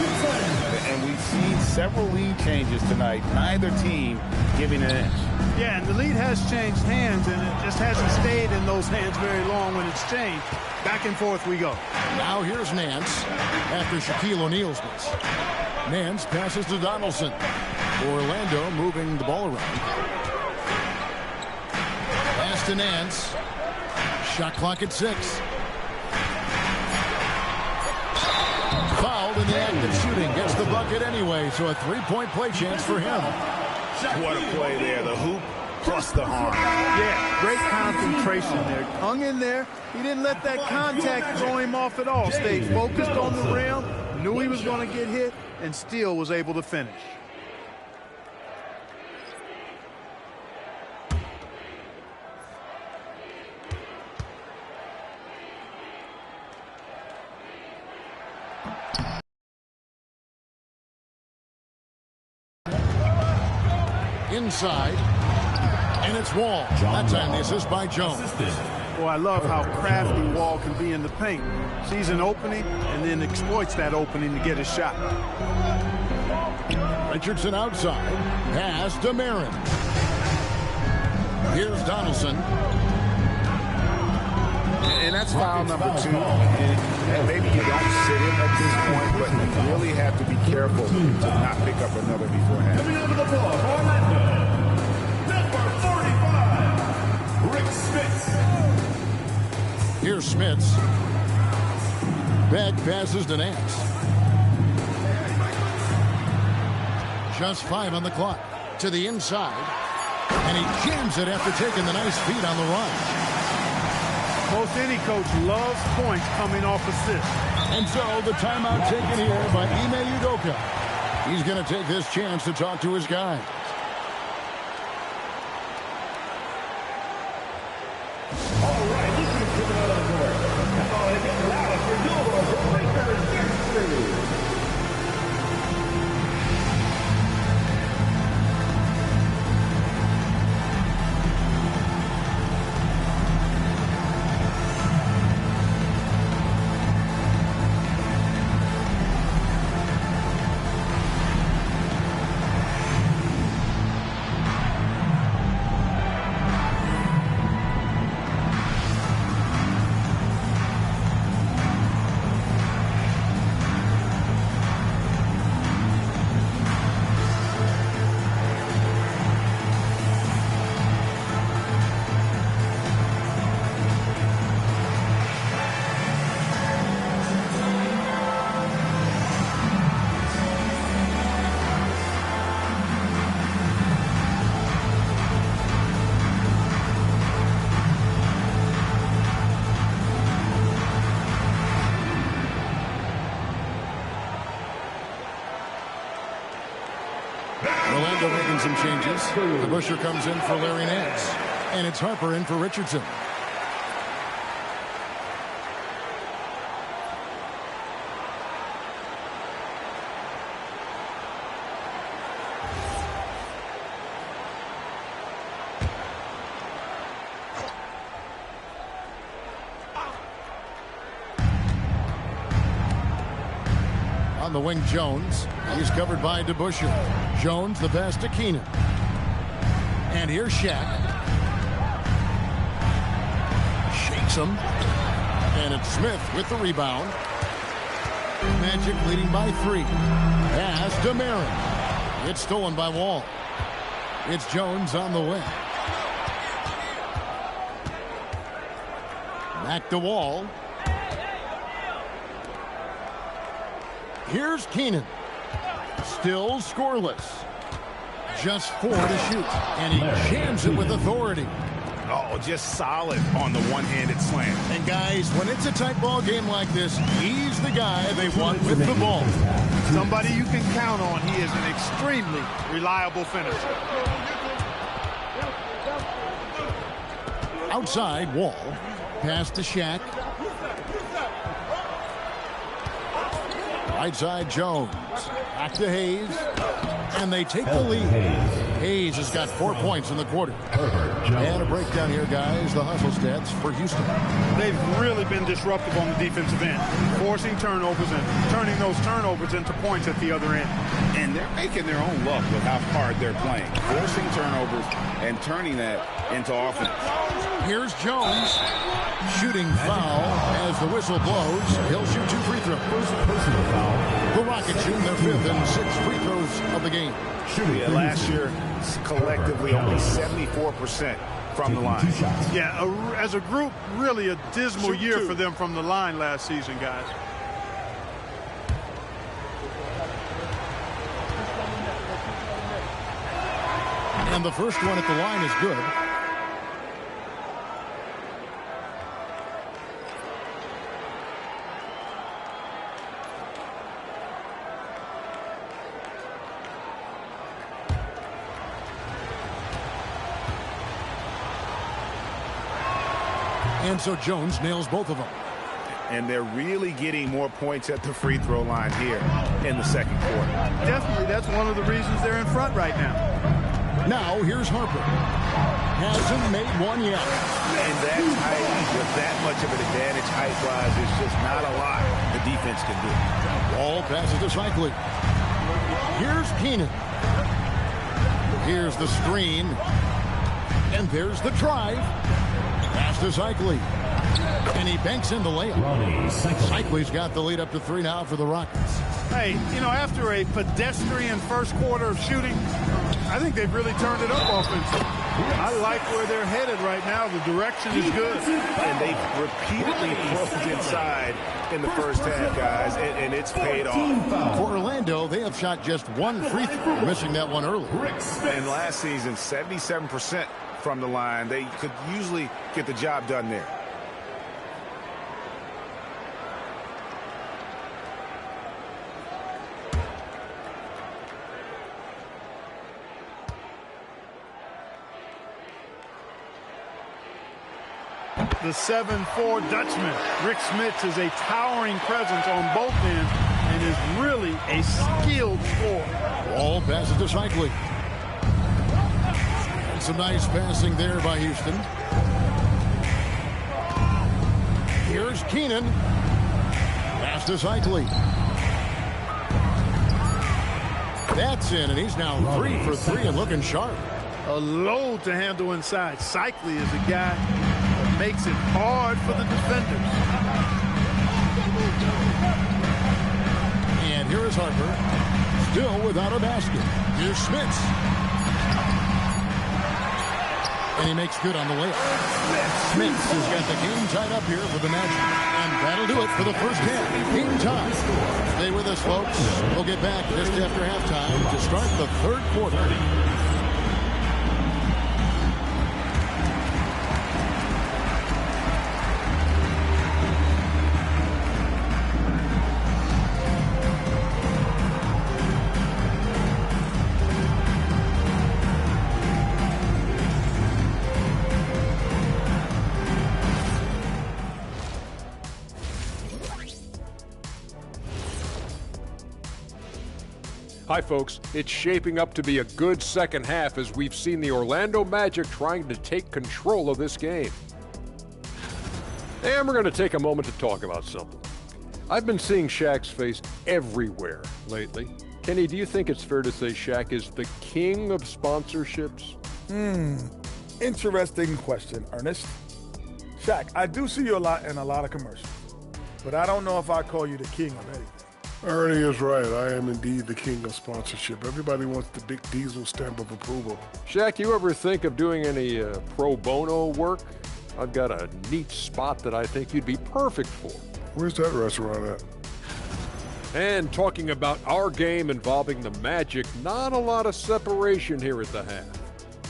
And we've seen several lead changes tonight. Neither team giving an inch. Yeah, and the lead has changed hands, and it just hasn't stayed in those hands very long when it's changed. Back and forth we go. Now here's Nance after Shaquille O'Neal's miss. Nance passes to Donaldson. Orlando moving the ball around. Pass to Nance. Shot clock at 6. Fouled in the act of shooting. Gets the bucket anyway, so a 3-point play chance for him. What a play there. The hoop plus the harm. Yeah, great concentration there. Hung in there. He didn't let that contact throw him off at all. Stayed focused on the rim, knew he was going to get hit, and still was able to finish. Inside, and it's Wall. That time the assist by Jones. Boy, I love how crafty Wall can be in the paint. Sees an opening and then exploits that opening to get a shot. Richardson outside. Pass to Marin. Here's Donaldson. And that's foul number 2. And maybe you don't sit it at this point, but you really have to be careful to not pick up another beforehand. Coming onto the floor, Orlando, number 45, Rick Smits. Here's Smits. Back passes to Nance. Just 5 on the clock. To the inside. And he jams it after taking the nice feed on the run. Most any coach loves points coming off assists. And so the timeout taken here by Ime Udoka. He's going to take this chance to talk to his guys. All right, this is coming out on the court. Come on and get loud for your Breakers Gangsters. Orlando making some changes. The Busher comes in for Larry Nance. And it's Harper in for Richardson. On the wing, Jones. He's covered by DeBusschere. Jones, the pass to Keenan. And here's Shaq. Shakes him. And it's Smith with the rebound. Magic leading by 3. Pass to Marin. It's stolen by Wall. It's Jones on the wing. Back to Wall. Here's Keenan. Still scoreless. Just 4 to shoot. And he jams it with authority. Oh, just solid on the one-handed slam. And guys, when it's a tight ball game like this, he's the guy they want with the ball. Somebody you can count on. He is an extremely reliable finisher. Outside, Wall. Pass to Shaq. Right side, Jones. Back to Hayes. And they take the lead. Hayes has got 4 points in the quarter. And a breakdown here, guys. The hustle stats for Houston. They've really been disruptive on the defensive end, forcing turnovers and turning those turnovers into points at the other end. And they're making their own luck with how hard they're playing, forcing turnovers and turning that into offense. Here's Jones. Shooting foul as the whistle blows. He'll shoot 2 free throws. Personal foul. The Rockets shooting their 5th and 6th free throws of the game. Yeah, last year, collectively, only 74% from the line. Yeah, as a group, really a dismal year for them from the line last season, guys. And the first one at the line is good. And so Jones nails both of them. And they're really getting more points at the free throw line here in the second quarter. Definitely, that's one of the reasons they're in front right now. Now, here's Harper. Hasn't made one yet. And that height, with that much of an advantage height-wise, is just not a lot the defense can do. Ball passes to Cycling. Here's Keenan. Here's the screen. And there's the drive. Pass to Cycling. And he banks in the layup. Cycling's got the lead up to 3 now for the Rockets. Hey, you know, after a pedestrian first quarter of shooting, I think they've really turned it up offensively. I like where they're headed right now. The direction is good. And they've repeatedly closed inside in the first half, guys, and it's paid off. For Orlando, they have shot just one free throw, missing that one early. And last season, 77% from the line. They could usually get the job done there. The 7'4" Dutchman, Rick Smits, is a towering presence on both ends and is really a skilled scorer. Wall passes to Cycling. And some nice passing there by Houston. Here's Keenan. Pass to Cycling. That's in, and he's now 3 for 3 and looking sharp. A load to handle inside. Cycling is a guy that makes it hard for the defenders. And here is Harper, still without a basket. Here's Smits. And he makes good on the layup. Smits has got the game tied up here for the Magic. And that'll do it for the first half. Game time. Stay with us, folks. We'll get back just after halftime to start the third quarter. Hi, folks. It's shaping up to be a good second half as we've seen the Orlando Magic trying to take control of this game. And we're going to take a moment to talk about something. I've been seeing Shaq's face everywhere lately. Kenny, do you think it's fair to say Shaq is the king of sponsorships? Interesting question, Ernest. Shaq, I do see you a lot in a lot of commercials, but I don't know if I call you the king of anything. Ernie is right. I am indeed the king of sponsorship. Everybody wants the big diesel stamp of approval. Shaq, you ever think of doing any pro bono work? I've got a neat spot that I think you'd be perfect for. Where's that restaurant at? And talking about our game involving the Magic, not a lot of separation here at the half.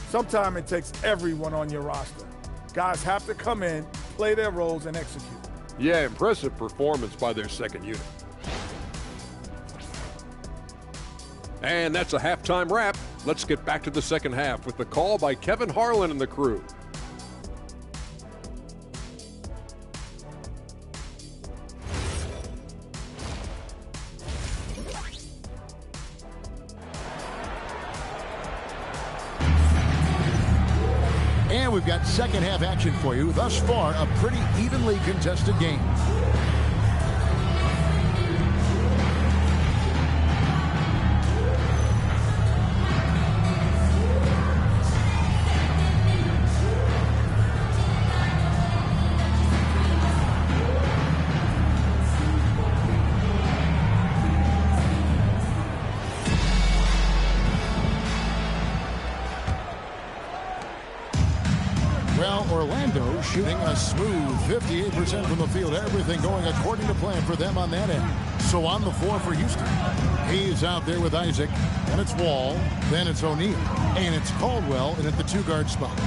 Sometimes it takes everyone on your roster. Guys have to come in, play their roles, and execute. Yeah, impressive performance by their second unit. And that's a halftime wrap. Let's get back to the second half with the call by Kevin Harlan and the crew. And we've got second half action for you. Thus far, a pretty evenly contested game. Orlando shooting a smooth 58% from the field. Everything going according to plan for them on that end. So on the floor for Houston. He's out there with Isaac. And it's Wall. Then it's O'Neal. And it's Caldwell in at the two-guard spot.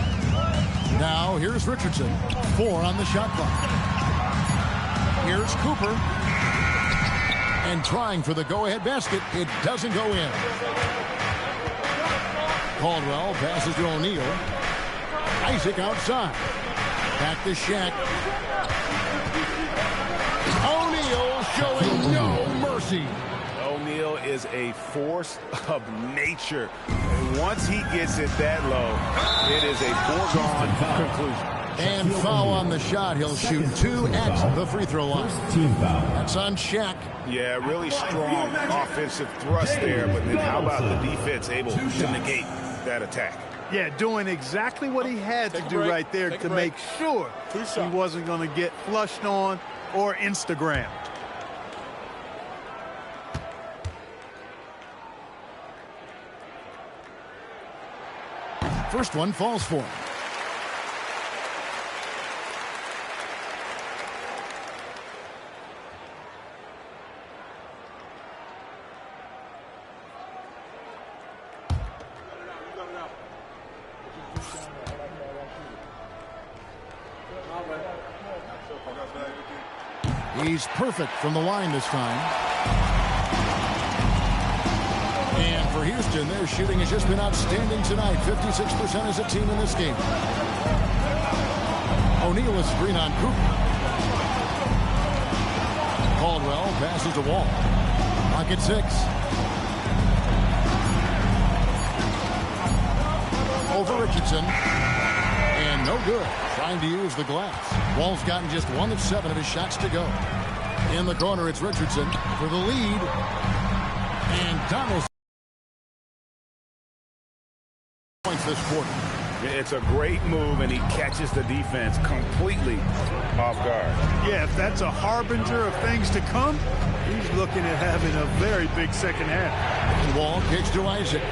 Now here's Richardson. 4 on the shot clock. Here's Cooper. And trying for the go-ahead basket. It doesn't go in. Caldwell passes to O'Neal. Isaac outside. Back to Shaq. O'Neal showing no mercy. O'Neal is a force of nature. And once he gets it that low, it is a foregone conclusion. And foul on the shot. He'll shoot 2 at the free throw line. That's on Shaq. Yeah, really strong offensive thrust there. But then how about the defense able to negate that attack? Yeah, doing exactly what he had to do right there to make sure he wasn't going to get flushed on or Instagrammed. First one falls for him. He's perfect from the line this time. And for Houston, their shooting has just been outstanding tonight. 56% as a team in this game. O'Neal is screen on Cooper. Caldwell passes to Wall. Pocket 6. Over Richardson. And no good. Trying to use the glass. Wall's gotten just 1 of 7 of his shots to go. In the corner, it's Richardson for the lead. And Donaldson points this quarter. It's a great move, and he catches the defense completely off guard. Yeah, if that's a harbinger of things to come, he's looking at having a very big second half. Wall kicks to Isaac.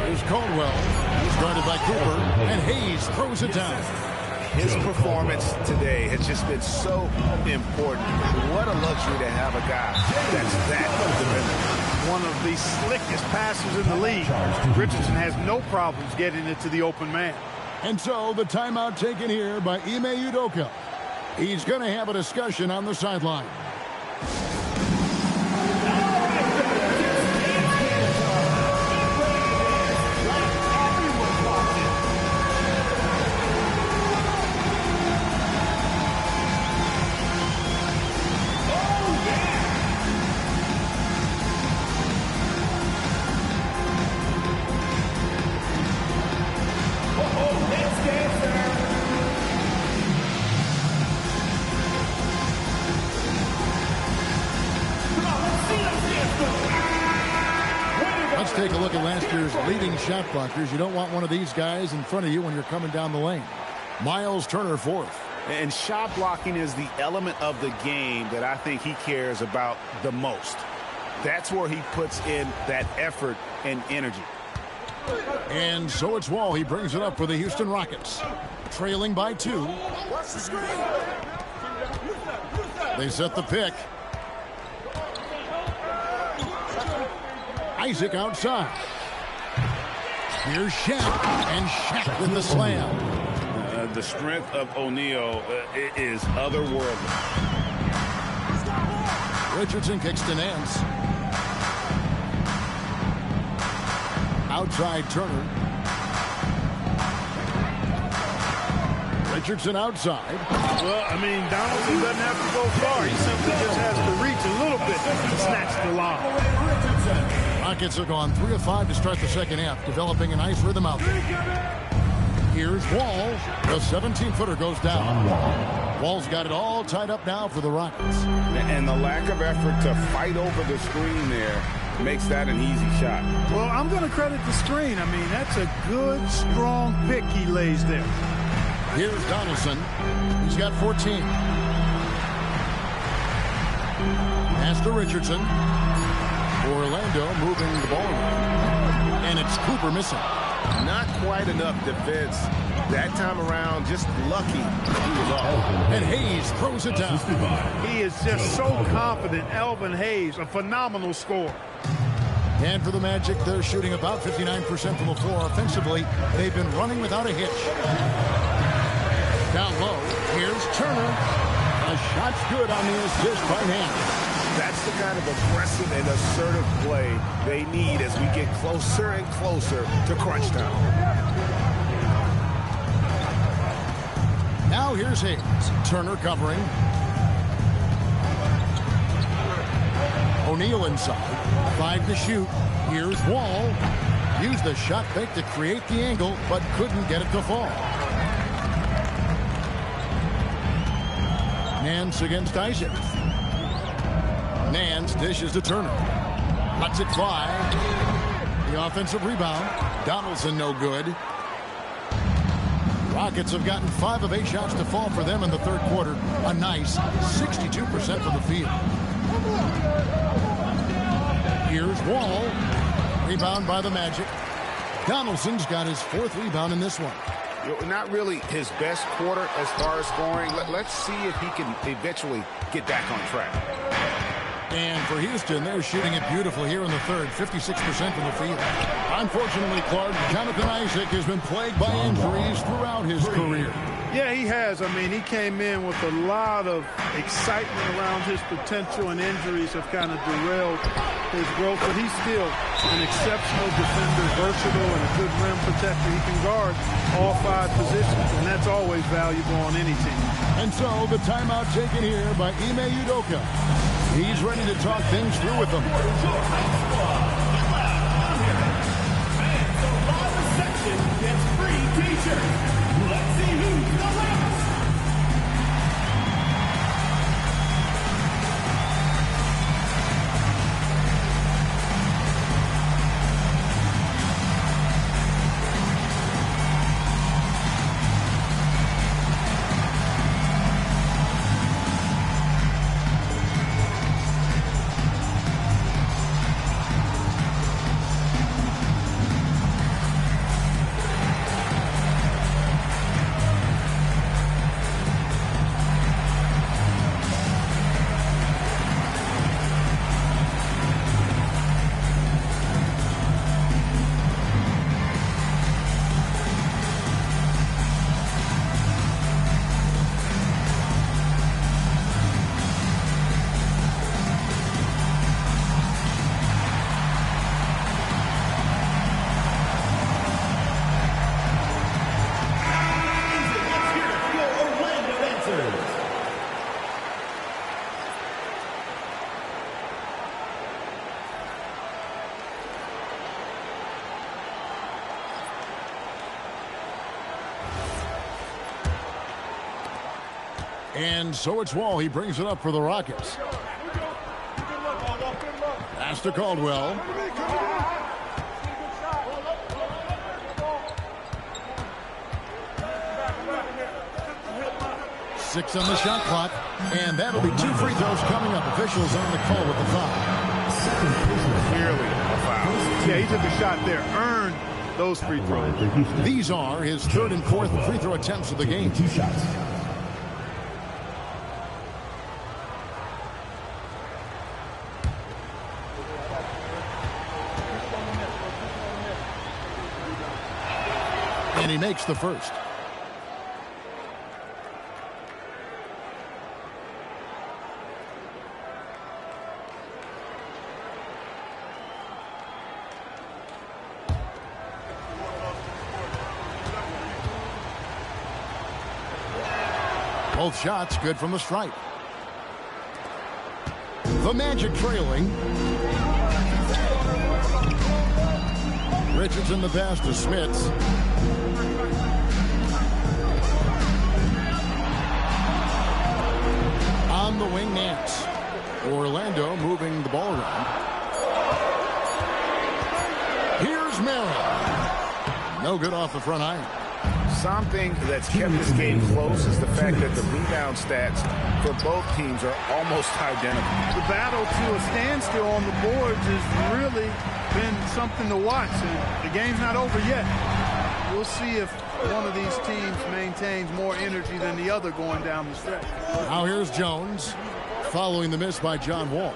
Here's Caldwell. He's guarded by Cooper, and Hayes throws it down. His performance today has just been so important. What a luxury to have a guy that's that defender. One of the slickest passers in the league. Richardson has no problems getting it to the open man. And so the timeout taken here by Ime Udoka. He's going to have a discussion on the sideline. Take a look at last year's leading shot blockers. You don't want one of these guys in front of you when you're coming down the lane. Miles Turner, 4th. And shot blocking is the element of the game that I think he cares about the most. That's where he puts in that effort and energy. And so it's Wall. He brings it up for the Houston Rockets. Trailing by 2. They set the pick. Isaac outside. Here's Shaq, and Shaq with the slam. The strength of O'Neal is otherworldly. Richardson kicks to Nance. Outside Turner. Richardson outside. Well, I mean, Donaldson doesn't have to go far. He simply just has to reach a little bit to snatch the lob. Rockets have gone 3 of 5 to start the second half, developing a nice rhythm out there. Here's Wall. The 17-footer goes down. Wall's got it all tied up now for the Rockets. And the lack of effort to fight over the screen there makes that an easy shot. Well, I'm going to credit the screen. I mean, that's a good, strong pick he lays there. Here's Donaldson. He's got 14. Pass to Richardson. Orlando moving the ball around. And it's Cooper missing. Not quite enough defense that time around. Just lucky he was off. And Hayes throws it down. He is just so confident. Elvin Hayes, a phenomenal scorer. And for the Magic, they're shooting about 59% from the floor. Offensively, they've been running without a hitch. Down low, here's Turner. A shot's good on the assist by Nance. That's the kind of aggressive and assertive play they need as we get closer and closer to crunch time. Now here's Hayes. Turner covering. O'Neal inside. 5 to shoot. Here's Wall. Used the shot fake to create the angle, but couldn't get it to fall. Nance against Isaac. Nance dishes to Turner. Lets it fly. The offensive rebound. Donaldson no good. Rockets have gotten 5 of 8 shots to fall for them in the third quarter. A nice 62% from the field. Here's Wall. Rebound by the Magic. Donaldson's got his 4th rebound in this one. Not really his best quarter as far as scoring. Let's see if he can eventually get back on track. And for Houston, they're shooting it beautifully here in the 3rd, 56% from the field. Unfortunately, Clark, Jonathan Isaac has been plagued by injuries throughout his career. Yeah, he has. I mean, he came in with a lot of excitement around his potential, and injuries have kind of derailed his growth. But he's still an exceptional defender, versatile, and a good rim protector. He can guard all 5 positions, and that's always valuable on any team. And so the timeout taken here by Ime Udoka. He's ready to talk things through with them. Section gets free t-shirts. Let's see who's the loudest. And so it's Wall. He brings it up for the Rockets. Pass to Caldwell. Six on the shot clock. And that'll be 2 free throws coming up. Officials on the call with the foul. Clearly a foul. Yeah, he took a shot there. Earned those free throws. These are his 3rd and 4th free throw attempts of the game. 2 shots. And he makes the first. Both shots good from the stripe. The Magic trailing. Richardson the pass to Smits. On the wing, Nance. Orlando moving the ball around. Here's Merrill. No good off the front iron. Something that's kept this game close is the fact that the rebound stats for both teams are almost identical. The battle to a standstill on the boards has really been something to watch. And the game's not over yet. We'll see if one of these teams maintains more energy than the other going down the stretch. Now here's Jones following the miss by John Wall.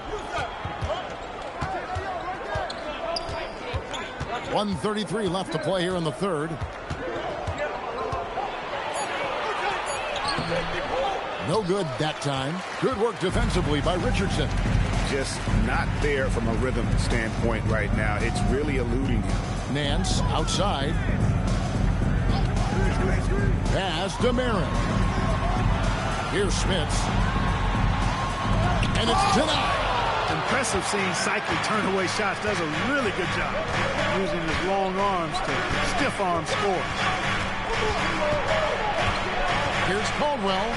1:33 left to play here in the 3rd. No good that time. Good work defensively by Richardson. Just not there from a rhythm standpoint right now. It's really eluding him. Nance outside. Pass to Marin. Here's Smits. And it's denied. Impressive seeing Cycli turn away shots. Does a really good job using his long arms to stiff arm score. Here's Caldwell.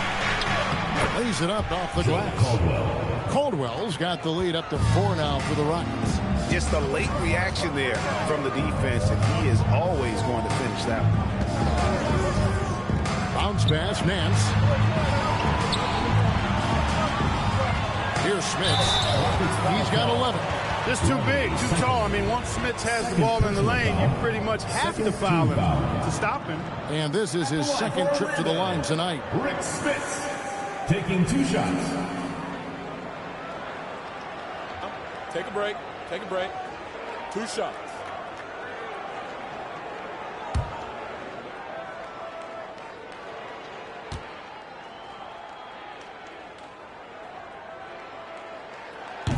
Lays it up off the glass. Caldwell's got the lead up to 4 now for the Rockets. Just a late reaction there from the defense, and he is always going to finish that one. Bounce pass, Nance. Here's Smits. He's got 11. Just too big, too tall. I mean, once Smith has the ball in the lane, you pretty much have to foul him to stop him. And this is his second trip to the line tonight. Rick Smith taking 2 shots. Take a break. Take a break. 2 shots.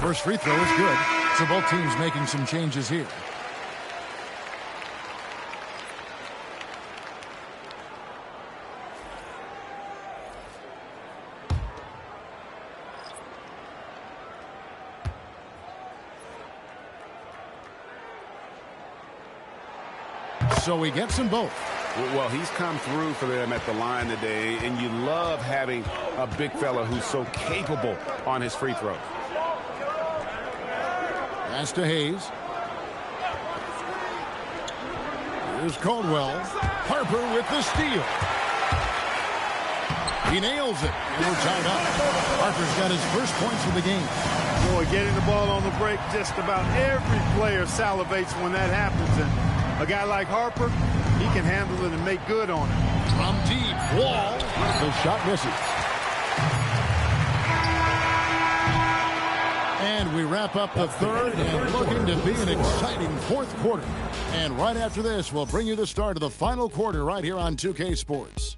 First free throw is good. So both teams making some changes here. So he gets them both. Well, he's come through for them at the line today, and you love having a big fella who's so capable on his free throws. Pass to Hayes. Here's Caldwell. Harper with the steal. He nails it. And we're tied up. Harper's got his first points of the game. Boy, getting the ball on the break, just about every player salivates when that happens. And a guy like Harper, he can handle it and make good on it. From deep, Wall. The shot misses. And we wrap up the third and looking to be an exciting fourth quarter. And right after this, we'll bring you the start of the final quarter right here on 2K Sports.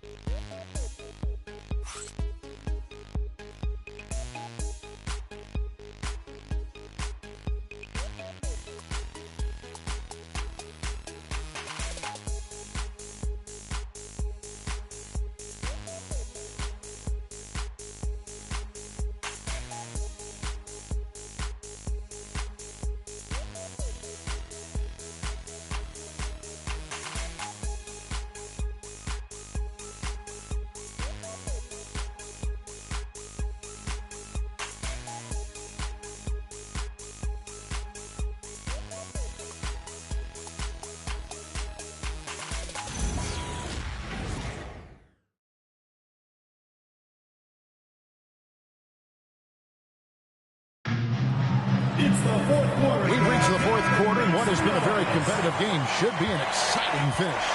It's the fourth quarter. We've reached the fourth quarter, and what has been a very competitive game should be an exciting finish.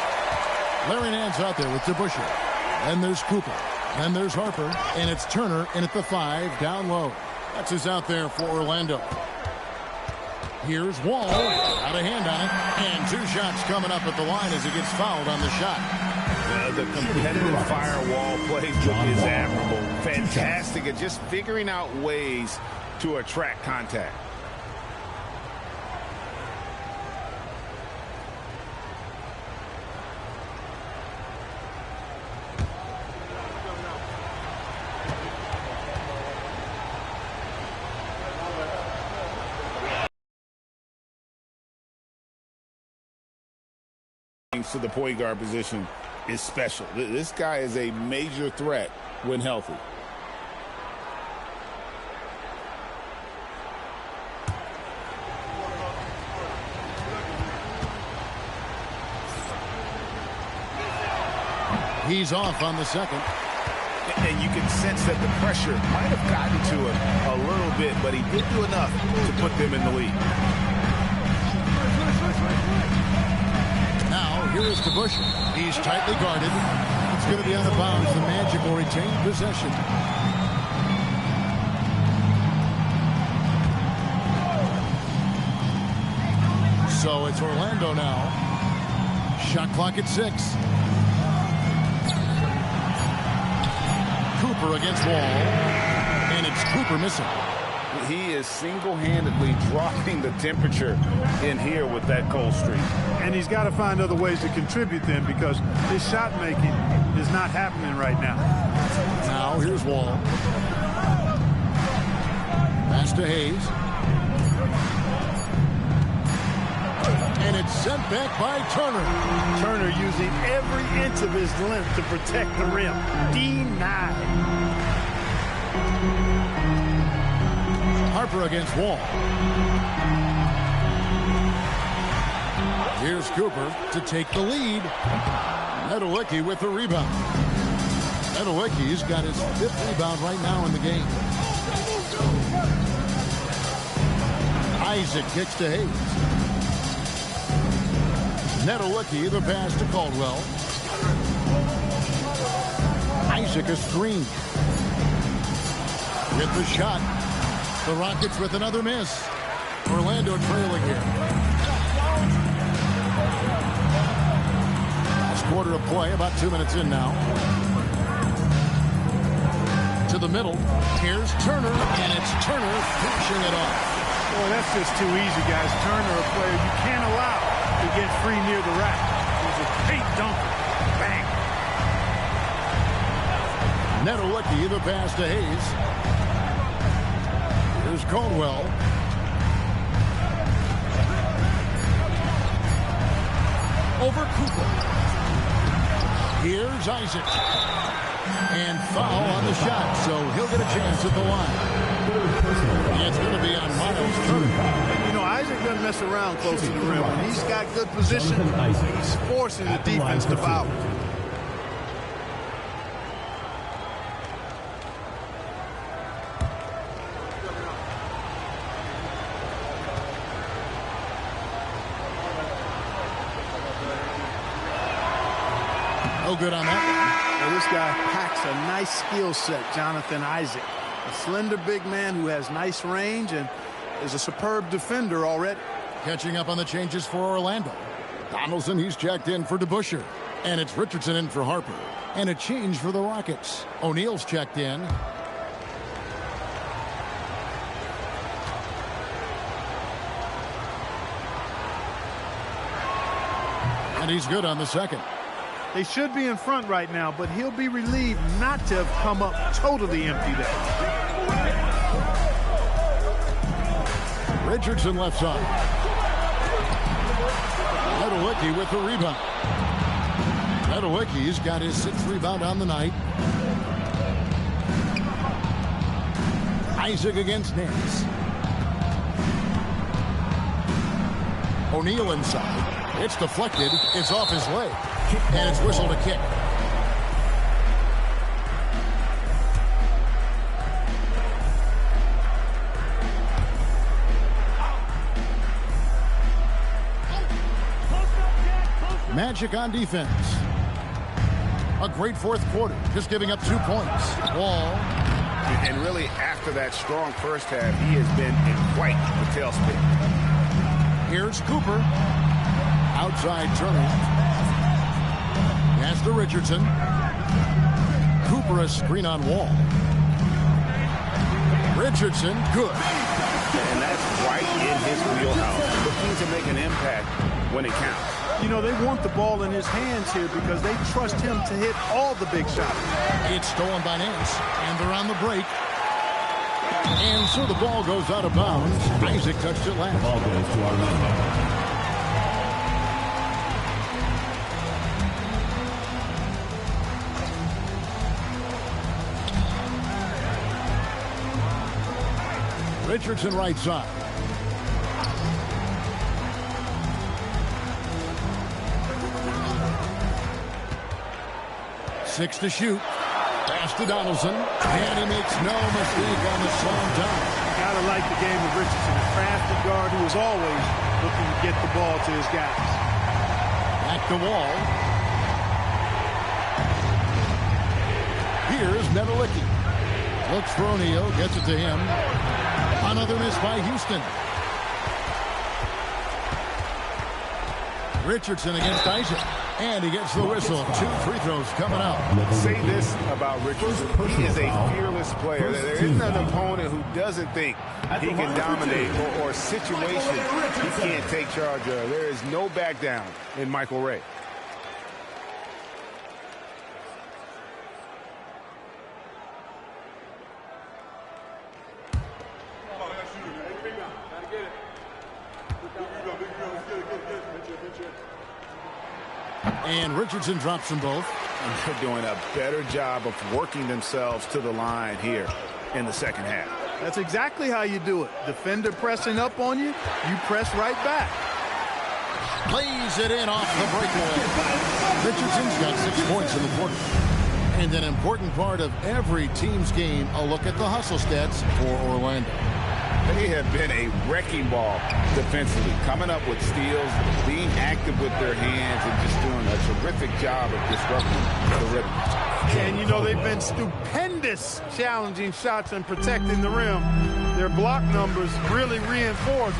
Larry Nance out there with DeBusschere. Then there's Cooper. Then there's Harper. And it's Turner in at the 5, down low. That's who's out there for Orlando. Here's Wall. Got a hand on it. And 2 shots coming up at the line as he gets fouled on the shot. The competitive firewall play is admirable. Fantastic at just figuring out ways to attract contact. To the point guard position is special. This guy is a major threat when healthy. He's off on the second. And you can sense that the pressure might have gotten to him a little bit, but he did do enough to put them in the lead. Now, here is DeBusschere. He's tightly guarded. It's going to be out of bounds. The Magic will retain possession. So it's Orlando now. Shot clock at 6. Cooper against Wall. And it's Cooper missing. He is single-handedly dropping the temperature in here with that cold streak. And he's got to find other ways to contribute then, because his shot making is not happening right now. Now here's Wall. Pass to Hayes. And it's sent back by Turner. Turner using every inch of his length to protect the rim. Denied. Harper against Wall. Here's Cooper to take the lead. Nowitzki with the rebound. Nowitzki's got his 5th rebound right now in the game. Isaac kicks to Hayes. Nedelicki, the pass to Caldwell. Isaac a screen. With the shot. The Rockets with another miss. Orlando trailing here. Last quarter of play, about 2 minutes in now. To the middle. Here's Turner, and it's Turner finishing it off. Boy, that's just too easy, guys. Turner, a player you can't allow to get free near the rack. He's a great dunker. Bang. Nedelicki, the pass to Hayes. Here's Caldwell. Over Cooper. Here's Isaac. And foul on the shot, so he'll get a chance at the line. It's going to be on Miles Turner. You know, Isaac doesn't mess around close to the rim. When he's got good position, he's forcing the defense to foul. No good on that one. Well, this guy packs a nice skill set, Jonathan Isaac. A slender big man who has nice range and is a superb defender already. Catching up on the changes for Orlando. Donaldson, he's checked in for DeBusschere. And it's Richardson in for Harper. And a change for the Rockets. O'Neal's checked in. And he's good on the second. They should be in front right now, but he'll be relieved not to have come up totally empty there. Richardson left side. Nedelicki with the rebound. Nedelicki's got his 6th rebound on the night. Isaac against Nance. O'Neal inside. It's deflected. It's off his leg. And it's whistled a kick. Magic on defense. A great 4th quarter, just giving up 2 points. Wall. And really, after that strong first half, he has been in quite the tailspin. Here's Cooper. Outside Turner. Pass to Richardson. Cooper a screen on Wall. Richardson, good. And that's right in his wheelhouse. Looking to make an impact when it counts. You know, they want the ball in his hands here because they trust him to hit all the big shots. It's stolen by Nance, and they're on the break. And so the ball goes out of bounds. Isaac touched it last. Ball goes to Orlando. Richardson right side. Six to shoot. Pass to Donaldson. And he makes no mistake on the slam dunk. Gotta like the game of Richardson. A crafty guard who is always looking to get the ball to his guys. Back to Wall. Here's Nedelicki. Looks for O'Neal. Gets it to him. Another miss by Houston. Richardson against Isaac. And he gets the whistle. 2 free throws coming up. Say this about Richardson. He is a fearless player. There isn't an opponent who doesn't think he can dominate or situation he can't take charge of. There is no back down in Michael Ray. And Richardson drops them both. And they're doing a better job of working themselves to the line here in the second half. That's exactly how you do it. Defender pressing up on you, you press right back. Lays it in off the breakaway. Richardson's got 6 points in the quarter. And an important part of every team's game, a look at the hustle stats for Orlando. They have been a wrecking ball defensively, coming up with steals, being active with their hands, and just doing a terrific job of disrupting the rhythm. And, you know, they've been stupendous challenging shots and protecting the rim. Their block numbers really reinforce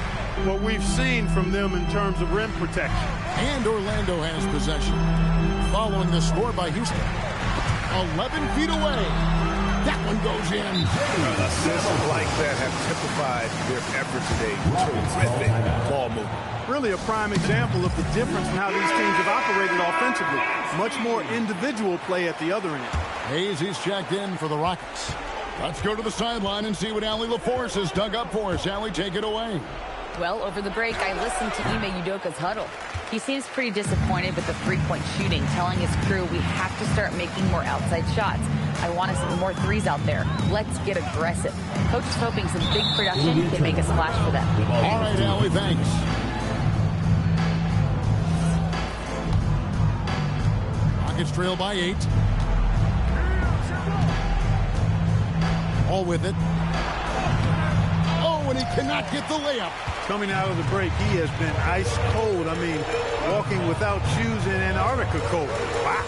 what we've seen from them in terms of rim protection. And Orlando has possession. Following the score by Houston. 11 feet away. That one goes in. Assists like that have typified their effort today. Terrific ball movement. Really a prime example of the difference in how these teams have operated offensively. Much more individual play at the other end. Hayes, he's checked in for the Rockets. Let's go to the sideline and see what Allie LaForce has dug up for us. Allie, take it away. Well, over the break, I listened to Ime Udoka's huddle. He seems pretty disappointed with the three-point shooting, telling his crew we have to start making more outside shots. I want to see more threes out there. Let's get aggressive. Coach is hoping some big production can make a splash for them. All right, Allie, thanks. Rockets trail by 8. All with it. Oh, and he cannot get the layup. Coming out of the break, he has been ice cold. I mean, walking without shoes in Antarctica cold. Wow.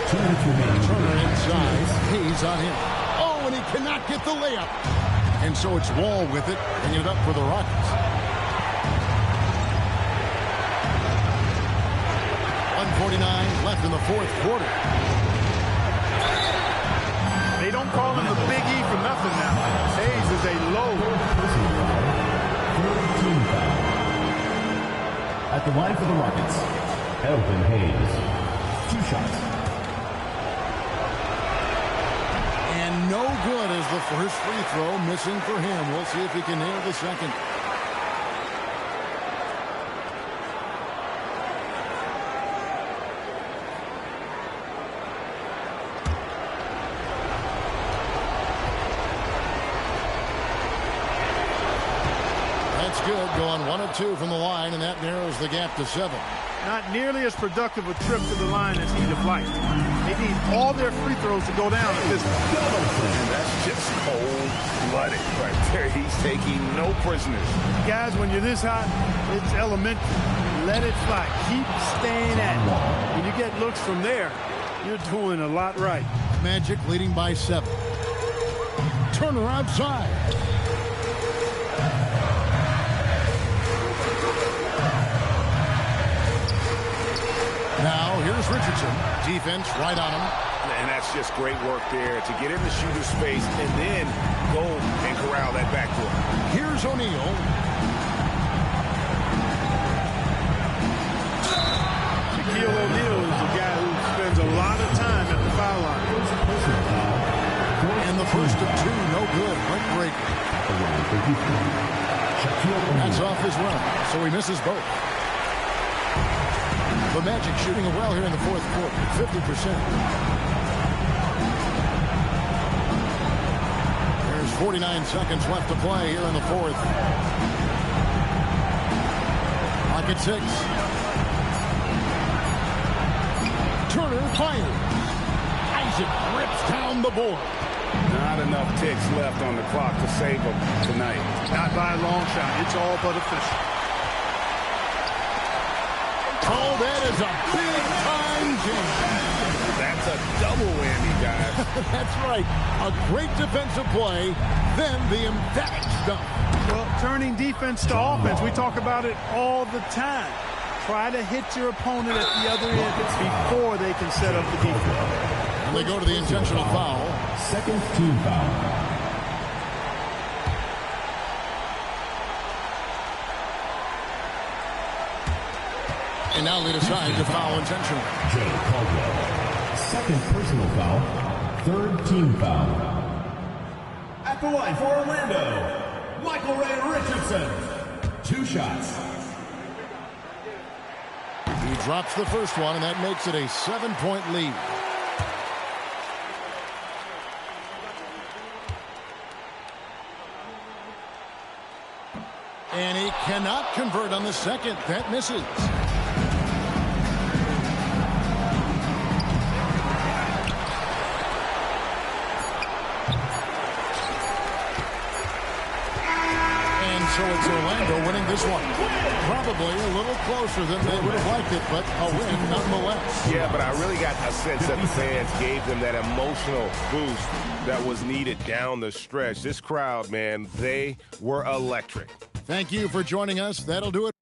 Turner inside. Hayes on him. Oh, and he cannot get the layup. And so it's Wall with it, bringing it up for the Rockets. 1:49 left in the fourth quarter. They don't call him the Big E for nothing now. Hayes is a low. At the line for the Rockets, Elvin Hayes. 2 shots. And no good as the first free throw, missing for him. We'll see if he can nail the second. That's good, going 1 of 2 from the line, and that narrows the gap to 7. Not nearly as productive a trip to the line as he'd have liked. They need all their free throws to go down at this point. And that's just cold-blooded right there. He's taking no prisoners. Guys, when you're this hot, it's elementary. Let it fly. Keep staying at it. When you get looks from there, you're doing a lot right. Magic leading by 7. Turner outside. Now, here's Richardson. Defense right on him. And that's just great work there to get in the shooter's space and then go and corral that backcourt. Here's O'Neal. Shaquille O'Neal is a guy who spends a lot of time at the foul line. And the first of 2, no good. Break. That's off as well, so he misses both. The Magic shooting it well here in the fourth quarter, 50%. There's 49 seconds left to play here in the fourth. Rocket 6. Turner fires. Isaac rips down the board. Not enough ticks left on the clock to save them tonight. Not by a long shot. It's all but official. Oh, that is a big-time game. That's a double whammy, guys. That's right. A great defensive play, then the emphatic stuff. Well, turning defense to offense, we talk about it all the time. Try to hit your opponent at the other end before they can set up the defense. And they go to the intentional foul. Second team foul. And now they decide to foul intentionally. Jay Caldwell. Second personal foul. Third team foul. At the line for Orlando, Michael Ray Richardson. 2 shots. He drops the first one, and that makes it a 7-point lead. And he cannot convert on the second. That misses. So it's Orlando winning this one. Probably a little closer than they would have liked it, but a win nonetheless. Yeah, but I really got a sense that the fans gave them that emotional boost that was needed down the stretch. This crowd, man, they were electric. Thank you for joining us. That'll do it.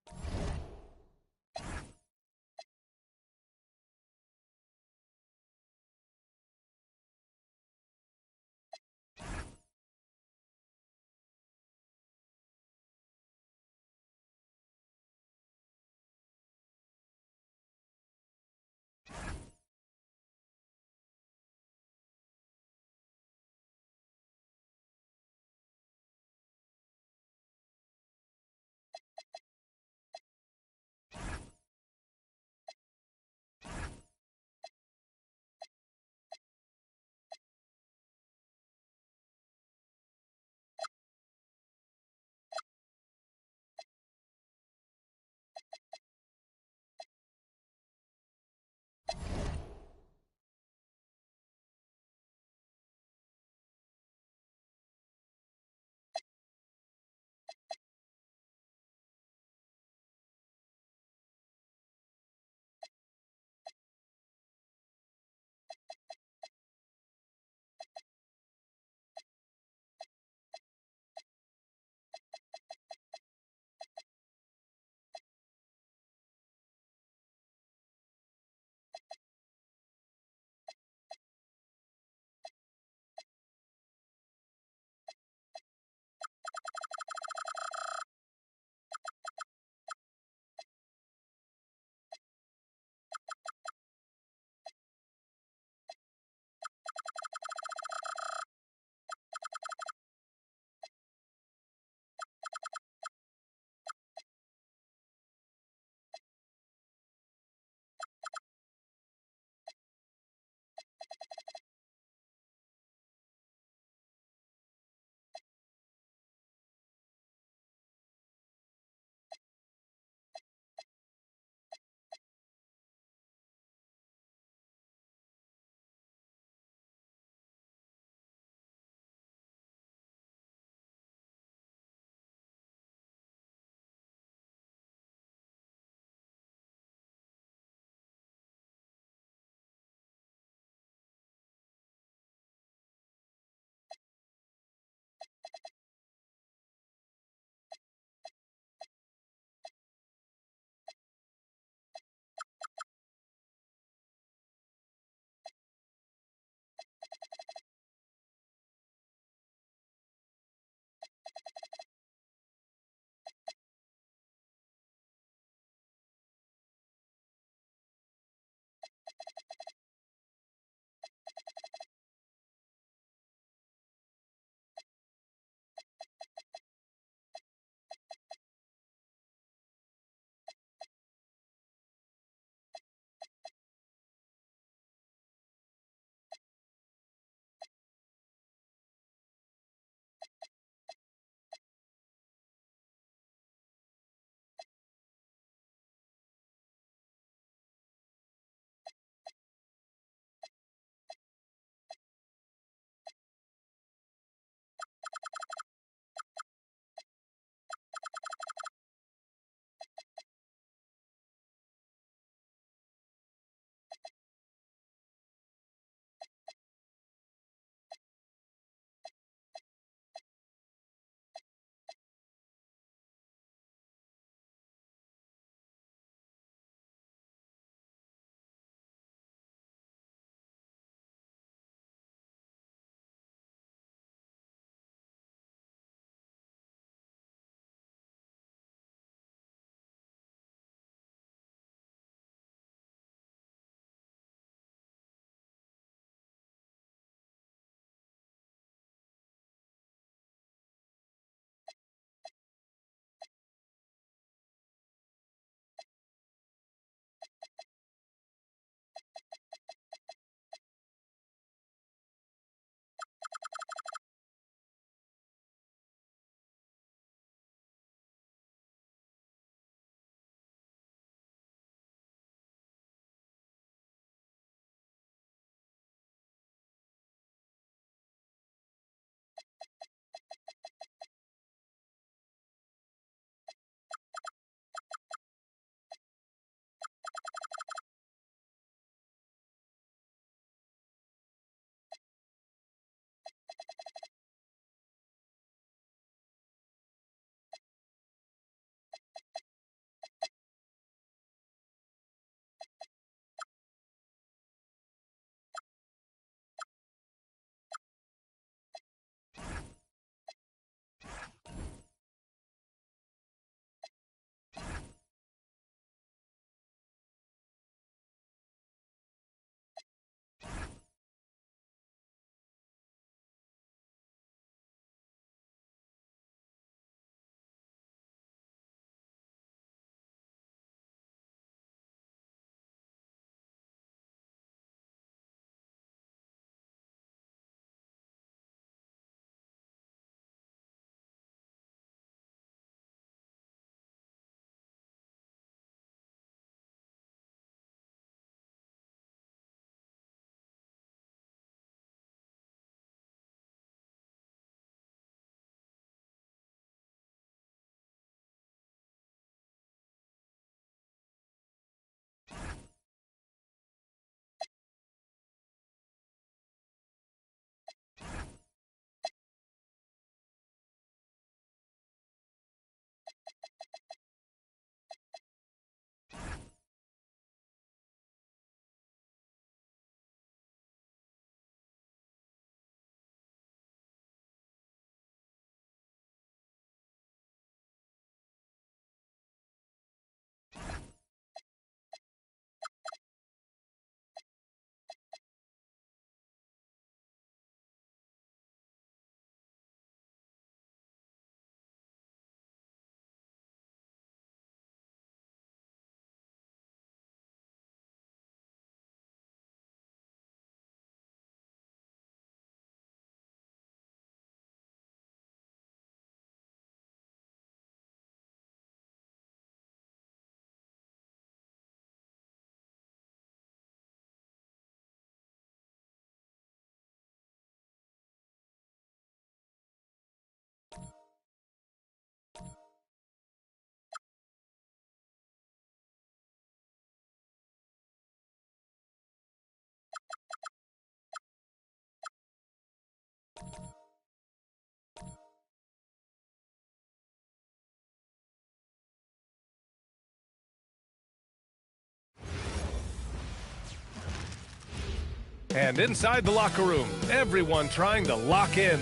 And inside the locker room, everyone trying to lock in.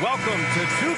Welcome to two.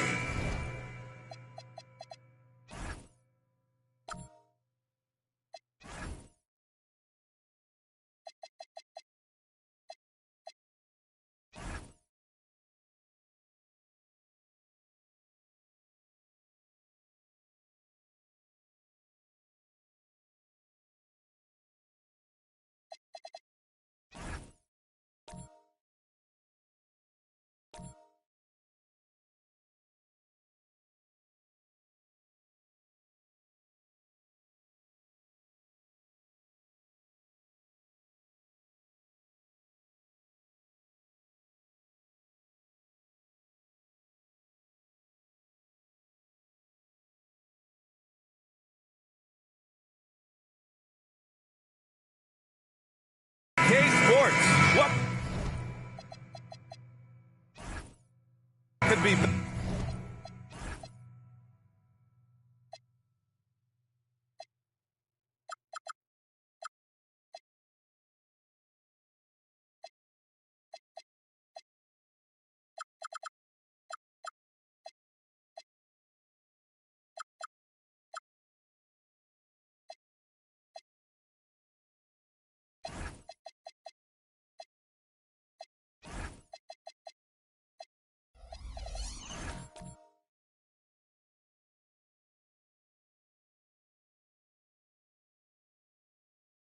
Sports. What could be?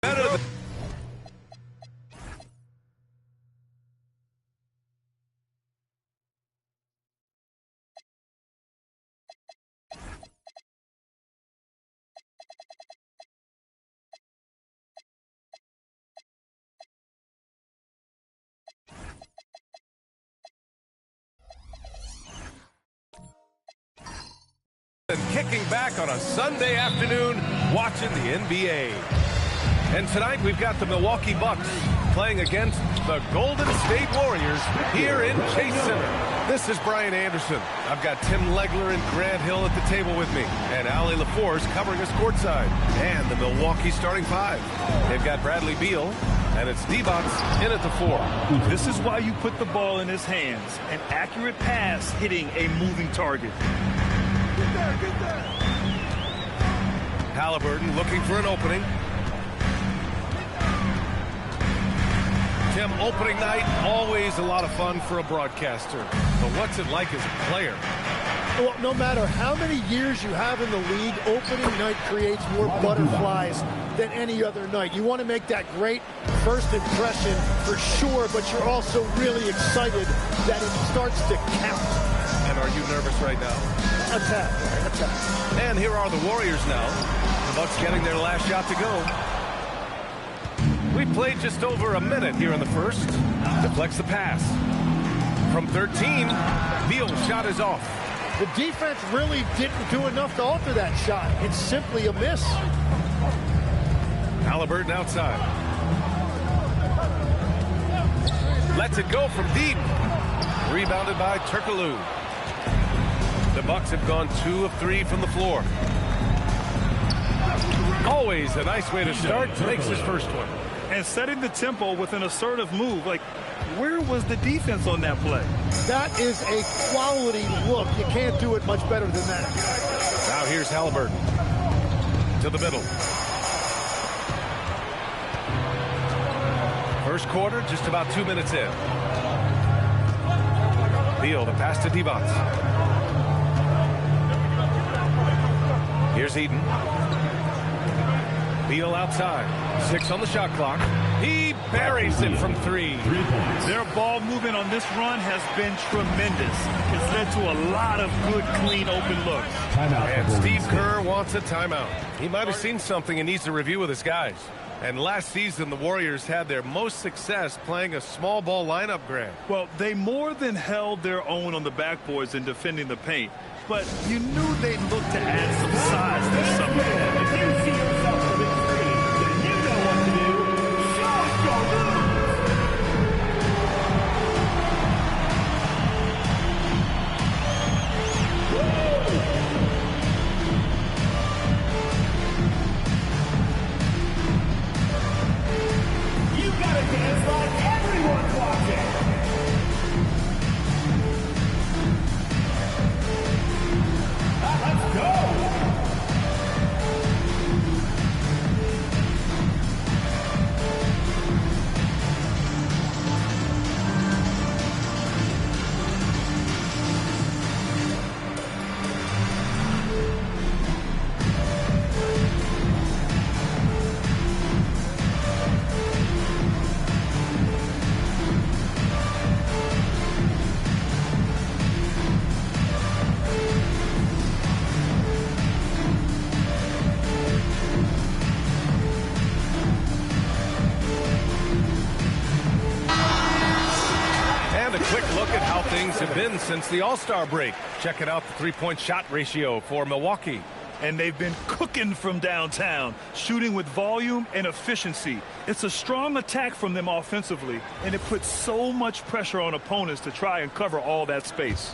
Better than kicking back on a Sunday afternoon, watching the NBA. And tonight we've got the Milwaukee Bucks playing against the Golden State Warriors here in Chase Center. This is Brian Anderson. I've got Tim Legler and Grant Hill at the table with me, and Allie LaForce covering us courtside. And the Milwaukee starting five. They've got Bradley Beal, and it's Divac in at the 4. This is why you put the ball in his hands. An accurate pass hitting a moving target. Get there. Halliburton looking for an opening. Tim, opening night, always a lot of fun for a broadcaster. But what's it like as a player? Well, no matter how many years you have in the league, opening night creates more butterflies than any other night. You want to make that great first impression for sure, but you're also really excited that it starts to count. And are you nervous right now? Attack. And here are the Warriors now. The Bucks getting their last shot to go. We played just over a minute here in the first. Deflects the pass. From 13, Beal's shot is off. The defense really didn't do enough to alter that shot. It's simply a miss. Halliburton outside. Lets it go from deep. Rebounded by Turkoglu. The Bucks have gone 2 of 3 from the floor. Always a nice way to start. Makes his first one. And setting the tempo with an assertive move. Like, where was the defense on that play? That is a quality look. You can't do it much better than that. Now here's Halliburton. To the middle. First quarter, just about 2 minutes in. Beal, the pass to Divac. Here's Eden. Beal outside. 6 on the shot clock. He buries it from 3. Their ball movement on this run has been tremendous. It's led to a lot of good, clean, open looks. And Steve Kerr wants a timeout. He might have seen something and needs to review with his guys. And last season, the Warriors had their most success playing a small ball lineup, Grant. Well, they more than held their own on the backboards in defending the paint. But you knew they'd look to add some size this summer. If you see yourself on the big screen, then you know what to do. Show your moves! You gotta dance like everyone. since the All-Star break. Checking out the three-point shot ratio for Milwaukee. And they've been cooking from downtown, shooting with volume and efficiency. It's a strong attack from them offensively, and it puts so much pressure on opponents to try and cover all that space.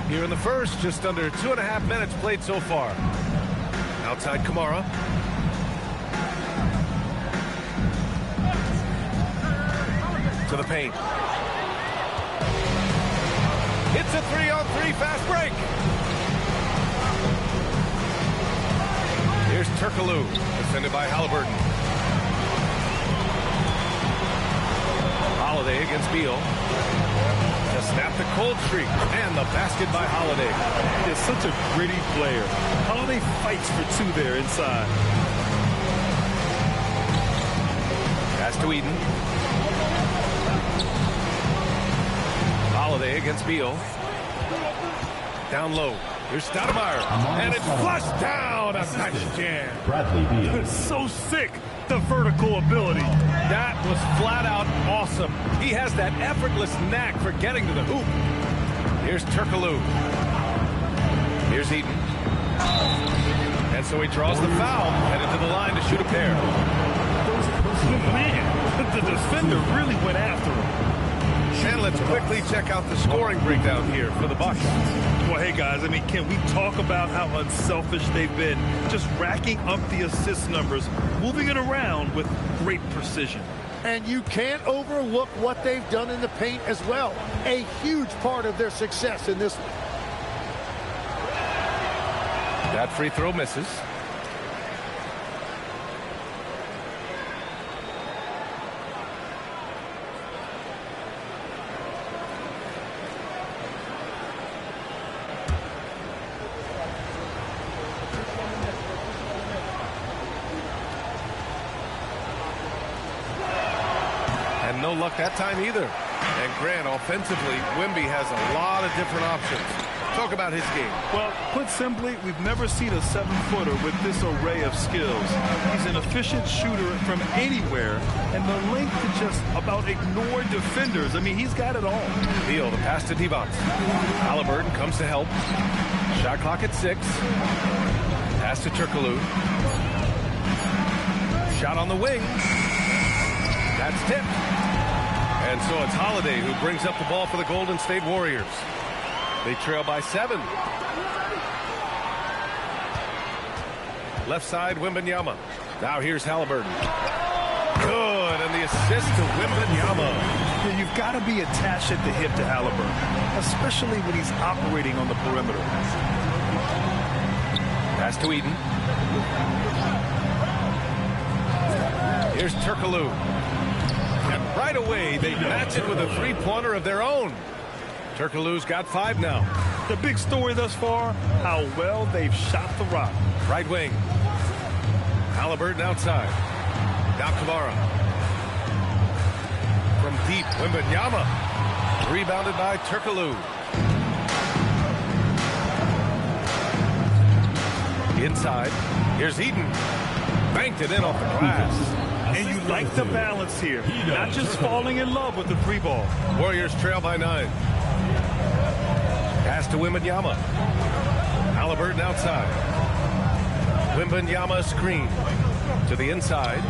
Here in the first, just under 2.5 minutes played so far. Outside Kamara. To the paint. It's a 3-on-3 fast break. Here's Turkoglu, defended by Halliburton. Holiday against Beal. To snap the cold streak, and the basket by Holiday. He's such a gritty player. Holiday fights for two there inside. Pass to Eden. Holiday against Beal. Down low. Here's Stoudemire. And it's flushed down. A nice jam. Bradley Beal. It's so sick, the vertical ability. That was flat out awesome. He has that effortless knack for getting to the hoop. Here's Turkoglu. Here's Eden. And so he draws the foul, headed to the line to shoot a pair. Man, the defender really went after him. And let's quickly check out the scoring breakdown here for the Bucks. Well, hey, guys, I mean, can we talk about how unselfish they've been? Just racking up the assist numbers, moving it around with great precision. And you can't overlook what they've done in the paint as well. A huge part of their success in this one. That free throw misses. No luck that time either. And Grant, offensively, Wemby has a lot of different options. Talk about his game. Well, put simply, we've never seen a 7-footer with this array of skills. He's an efficient shooter from anywhere, and the length to just about ignore defenders. I mean, he's got it all. Beal, the pass to Divac. Halliburton comes to help. Shot clock at 6. Pass to Turkoglu. Shot on the wing. That's tipped. And so it's Holiday who brings up the ball for the Golden State Warriors. They trail by 7. Left side, Wembanyama. Now here's Halliburton. Good, and the assist to Wembanyama. Yeah, you've got to be attached at the hip to Halliburton, especially when he's operating on the perimeter. Pass to Eden. Here's Turkoglu. And right away, they match it with a three-pointer of their own. Turkoglu's got 5 now. The big story thus far, how well they've shot the rock. Right wing. Halliburton outside. Now Kamara. From deep, Wembanyama. Rebounded by Turkoglu. Inside. Here's Eden. Banked it in off the glass. And you like the balance here. Not just falling in love with the free ball. Warriors trail by 9. Pass to Wembanyama. Halliburton outside. Wembanyama screen. To the inside.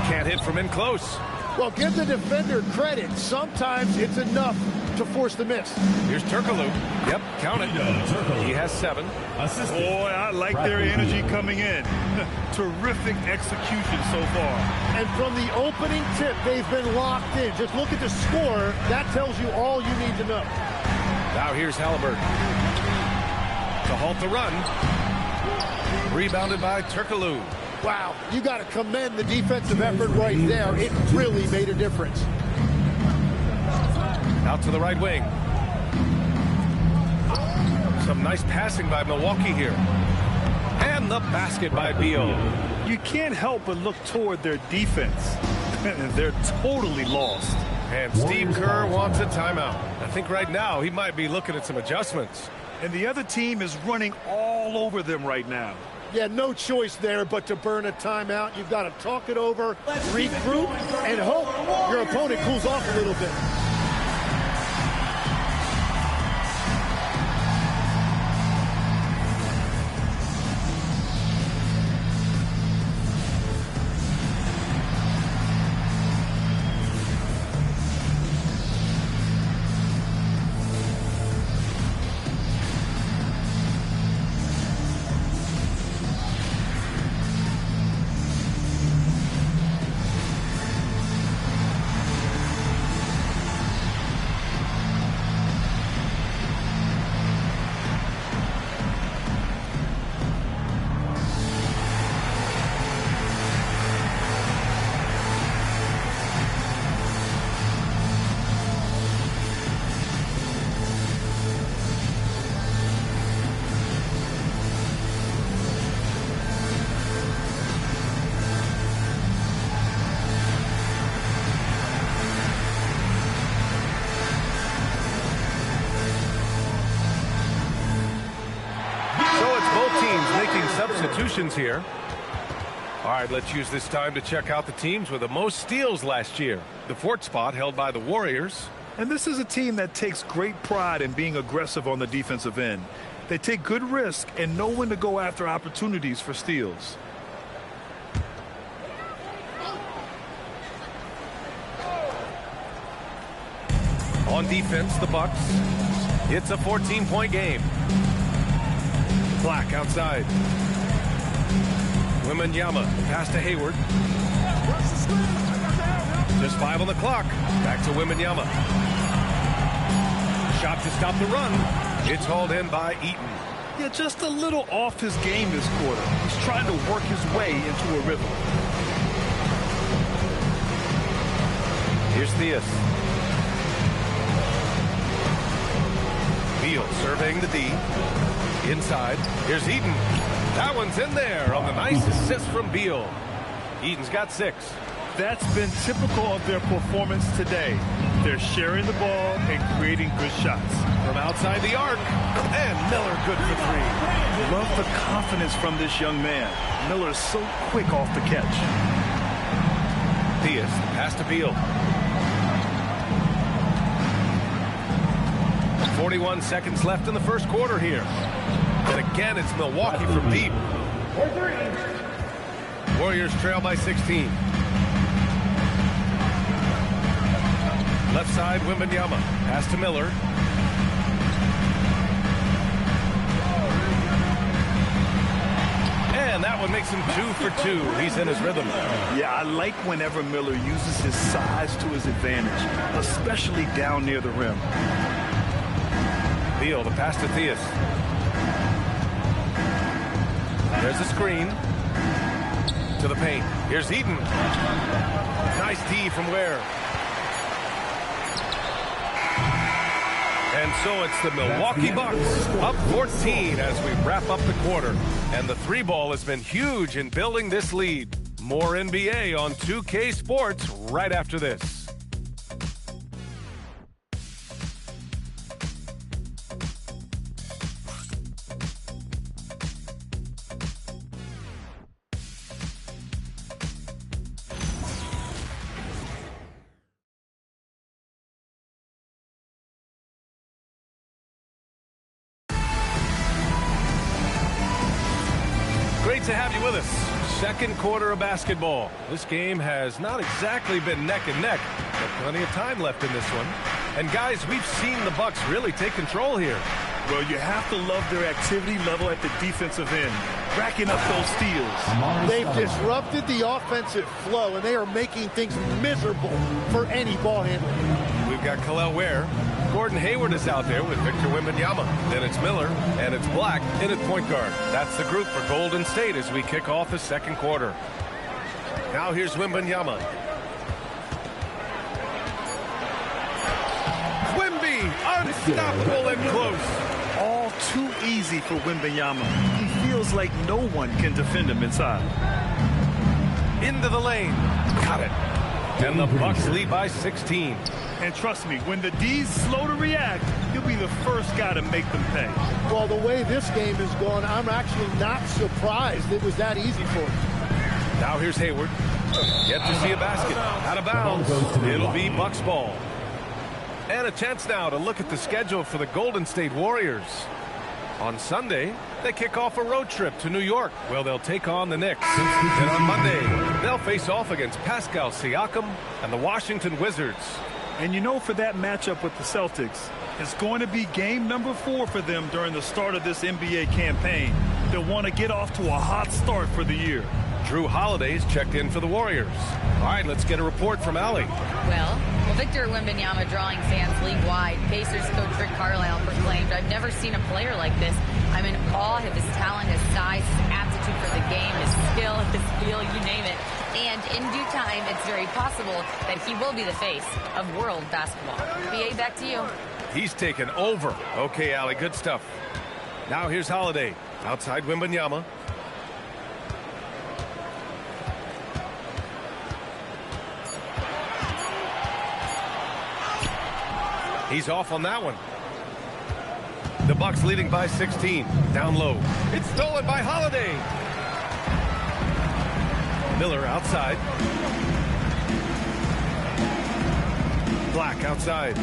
Can't hit from in close. Well, give the defender credit. Sometimes it's enough to force the miss. Here's Turkoglu. Yep, count it. He has 7. Boy, I like their energy coming in. Terrific execution so far. And from the opening tip, they've been locked in. Just look at the score. That tells you all you need to know. Now here's Halliburton. To halt the run. Rebounded by Turkoglu. Wow, you got to commend the defensive effort right there. It really made a difference. Out to the right wing. Some nice passing by Milwaukee here. And the basket by Beal. You can't help but look toward their defense. They're totally lost. And Steve Kerr wants a timeout. I think right now he might be looking at some adjustments. And the other team is running all over them right now. Yeah, no choice there but to burn a timeout. You've got to talk it over, regroup, and hope your opponent cools off a little bit. Substitutions here. All right, let's use this time to check out the teams with the most steals last year. The fourth spot held by the Warriors. And this is a team that takes great pride in being aggressive on the defensive end. They take good risk and know when to go after opportunities for steals. On defense, the Bucks. It's a 14-point game. Black outside. Wembanyama pass to Hayward. Just 5 on the clock. Back to Wembanyama. Shot to stop the run. It's hauled in by Eaton. Yeah, just a little off his game this quarter. He's trying to work his way into a rhythm. Here's Theus. Beal surveying the D. Inside. Here's Eaton. That one's in there on the nice assist from Beal. Eaton's got 6. That's been typical of their performance today. They're sharing the ball and creating good shots. From outside the arc. And Miller good for 3. Love the confidence from this young man. Miller's so quick off the catch. Theus pass to Beal. 41 seconds left in the first quarter here. And again, it's Milwaukee from deep. Warriors trail by 16. Left side, Wembanyama. Pass to Miller. And that one makes him 2 for 2. He's in his rhythm. Yeah, I like whenever Miller uses his size to his advantage, especially down near the rim. Beal, the pass to Theus. There's a screen. To the paint. Here's Eaton. Nice D from Ware. And so it's the Milwaukee Bucks up 14 as we wrap up the quarter. And the 3-ball has been huge in building this lead. More NBA on 2K Sports right after this. Great to have you with us. Second quarter of basketball. This game has not exactly been neck and neck, but plenty of time left in this one. And guys, we've seen the Bucks really take control here. Well, you have to love their activity level at the defensive end, racking up those steals. They've disrupted the offensive flow, and they are making things miserable for any ball handler. We've got Kel'el Ware. Gordon Hayward is out there with Victor Wembanyama. Then it's Miller, and it's Black in at point guard. That's the group for Golden State as we kick off the second quarter. Now here's Wembanyama. Wemby, unstoppable and close. All too easy for Wembanyama. He feels like no one can defend him inside. Into the lane. Got it. And the Bucks lead by 16. And trust me, when the D's slow to react, he'll be the first guy to make them pay. Well, the way this game is going, I'm actually not surprised it was that easy for him. Now here's Hayward. Yet to see a basket. Out of bounds. It'll be Bucks ball. And a chance now to look at the schedule for the Golden State Warriors. On Sunday, they kick off a road trip to New York. Well, they'll take on the Knicks. Then on Monday, they'll face off against Pascal Siakam and the Washington Wizards. And you know, for that matchup with the Celtics, it's going to be game number 4 for them during the start of this NBA campaign. They'll want to get off to a hot start for the year. Drew Holiday's checked in for the Warriors. All right, let's get a report from Allie. Well, Victor Wembanyama drawing fans league-wide. Pacers coach Rick Carlisle proclaimed, "I've never seen a player like this. I'm in awe of his talent, his size, his aptitude for the game, his skill, his feel, you name it." And in due time, it's very possible that he will be the face of world basketball. BA, back to you. He's taken over. Okay, Allie, good stuff. Now here's Holiday. Outside Wembanyama. He's off on that one. The Bucks leading by 16. Down low. It's stolen by Holiday. Miller outside. Black outside.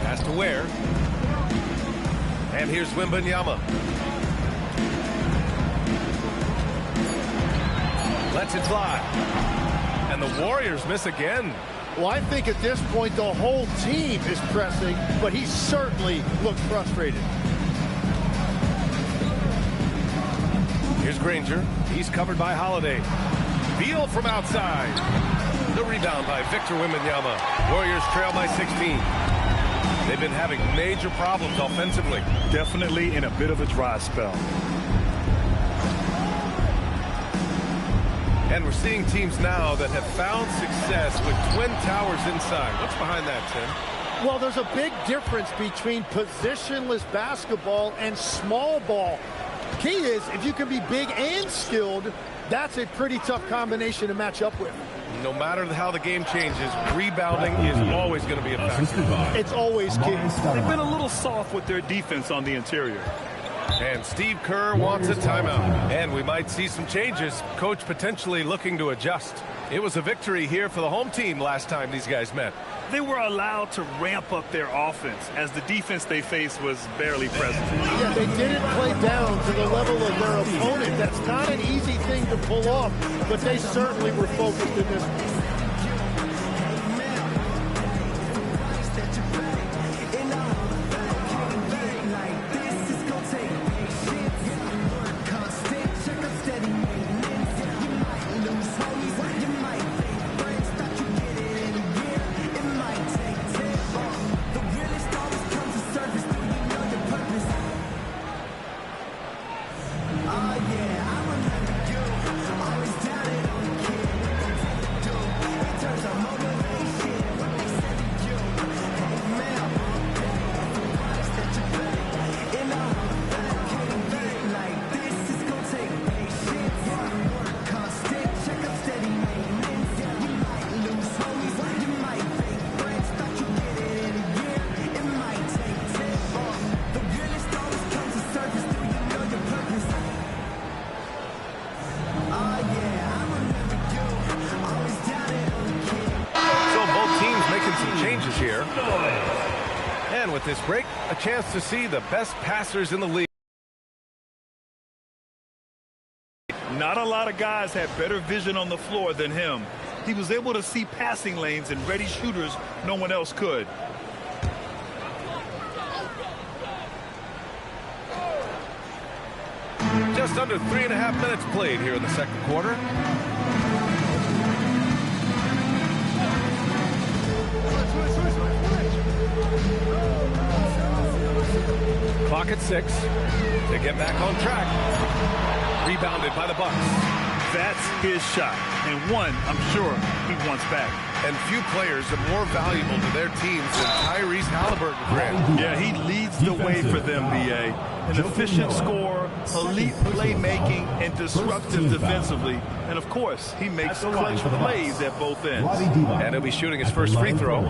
Pass to Ware. And here's Wembanyama. Lets it fly. And the Warriors miss again. Well, I think at this point the whole team is pressing, but he certainly looks frustrated. Here's Granger. He's covered by Holiday. Beal from outside. The rebound by Victor Wembanyama. Warriors trail by 16. They've been having major problems offensively. Definitely in a bit of a dry spell. And we're seeing teams now that have found success with twin towers inside. What's behind that, Tim? Well, there's a big difference between positionless basketball and small ball. Key is, if you can be big and skilled, that's a pretty tough combination to match up with. No matter how the game changes, rebounding is always going to be a factor. It's always key. They've been a little soft with their defense on the interior. And Steve Kerr wants a timeout. And we might see some changes. Coach potentially looking to adjust. It was a victory here for the home team last time these guys met. They were allowed to ramp up their offense as the defense they faced was barely present. Yeah, they didn't play down to the level of their opponent. That's not an easy thing to pull off, but they certainly were focused in this one. Here. And with this break, a chance to see the best passers in the league. Not a lot of guys had better vision on the floor than him. He was able to see passing lanes and ready shooters no one else could. Just under 3.5 minutes played here in the second quarter. Clock at 6. They get back on track. Rebounded by the Bucks. That's his shot, and one I'm sure he wants back. And few players are more valuable to their teams than Tyrese Halliburton, Grant. Yeah, he leads the way for them, B.A. An efficient scorer, elite playmaking, and disruptive defensively. And, of course, he makes clutch plays at both ends. And he'll be shooting his first free throw.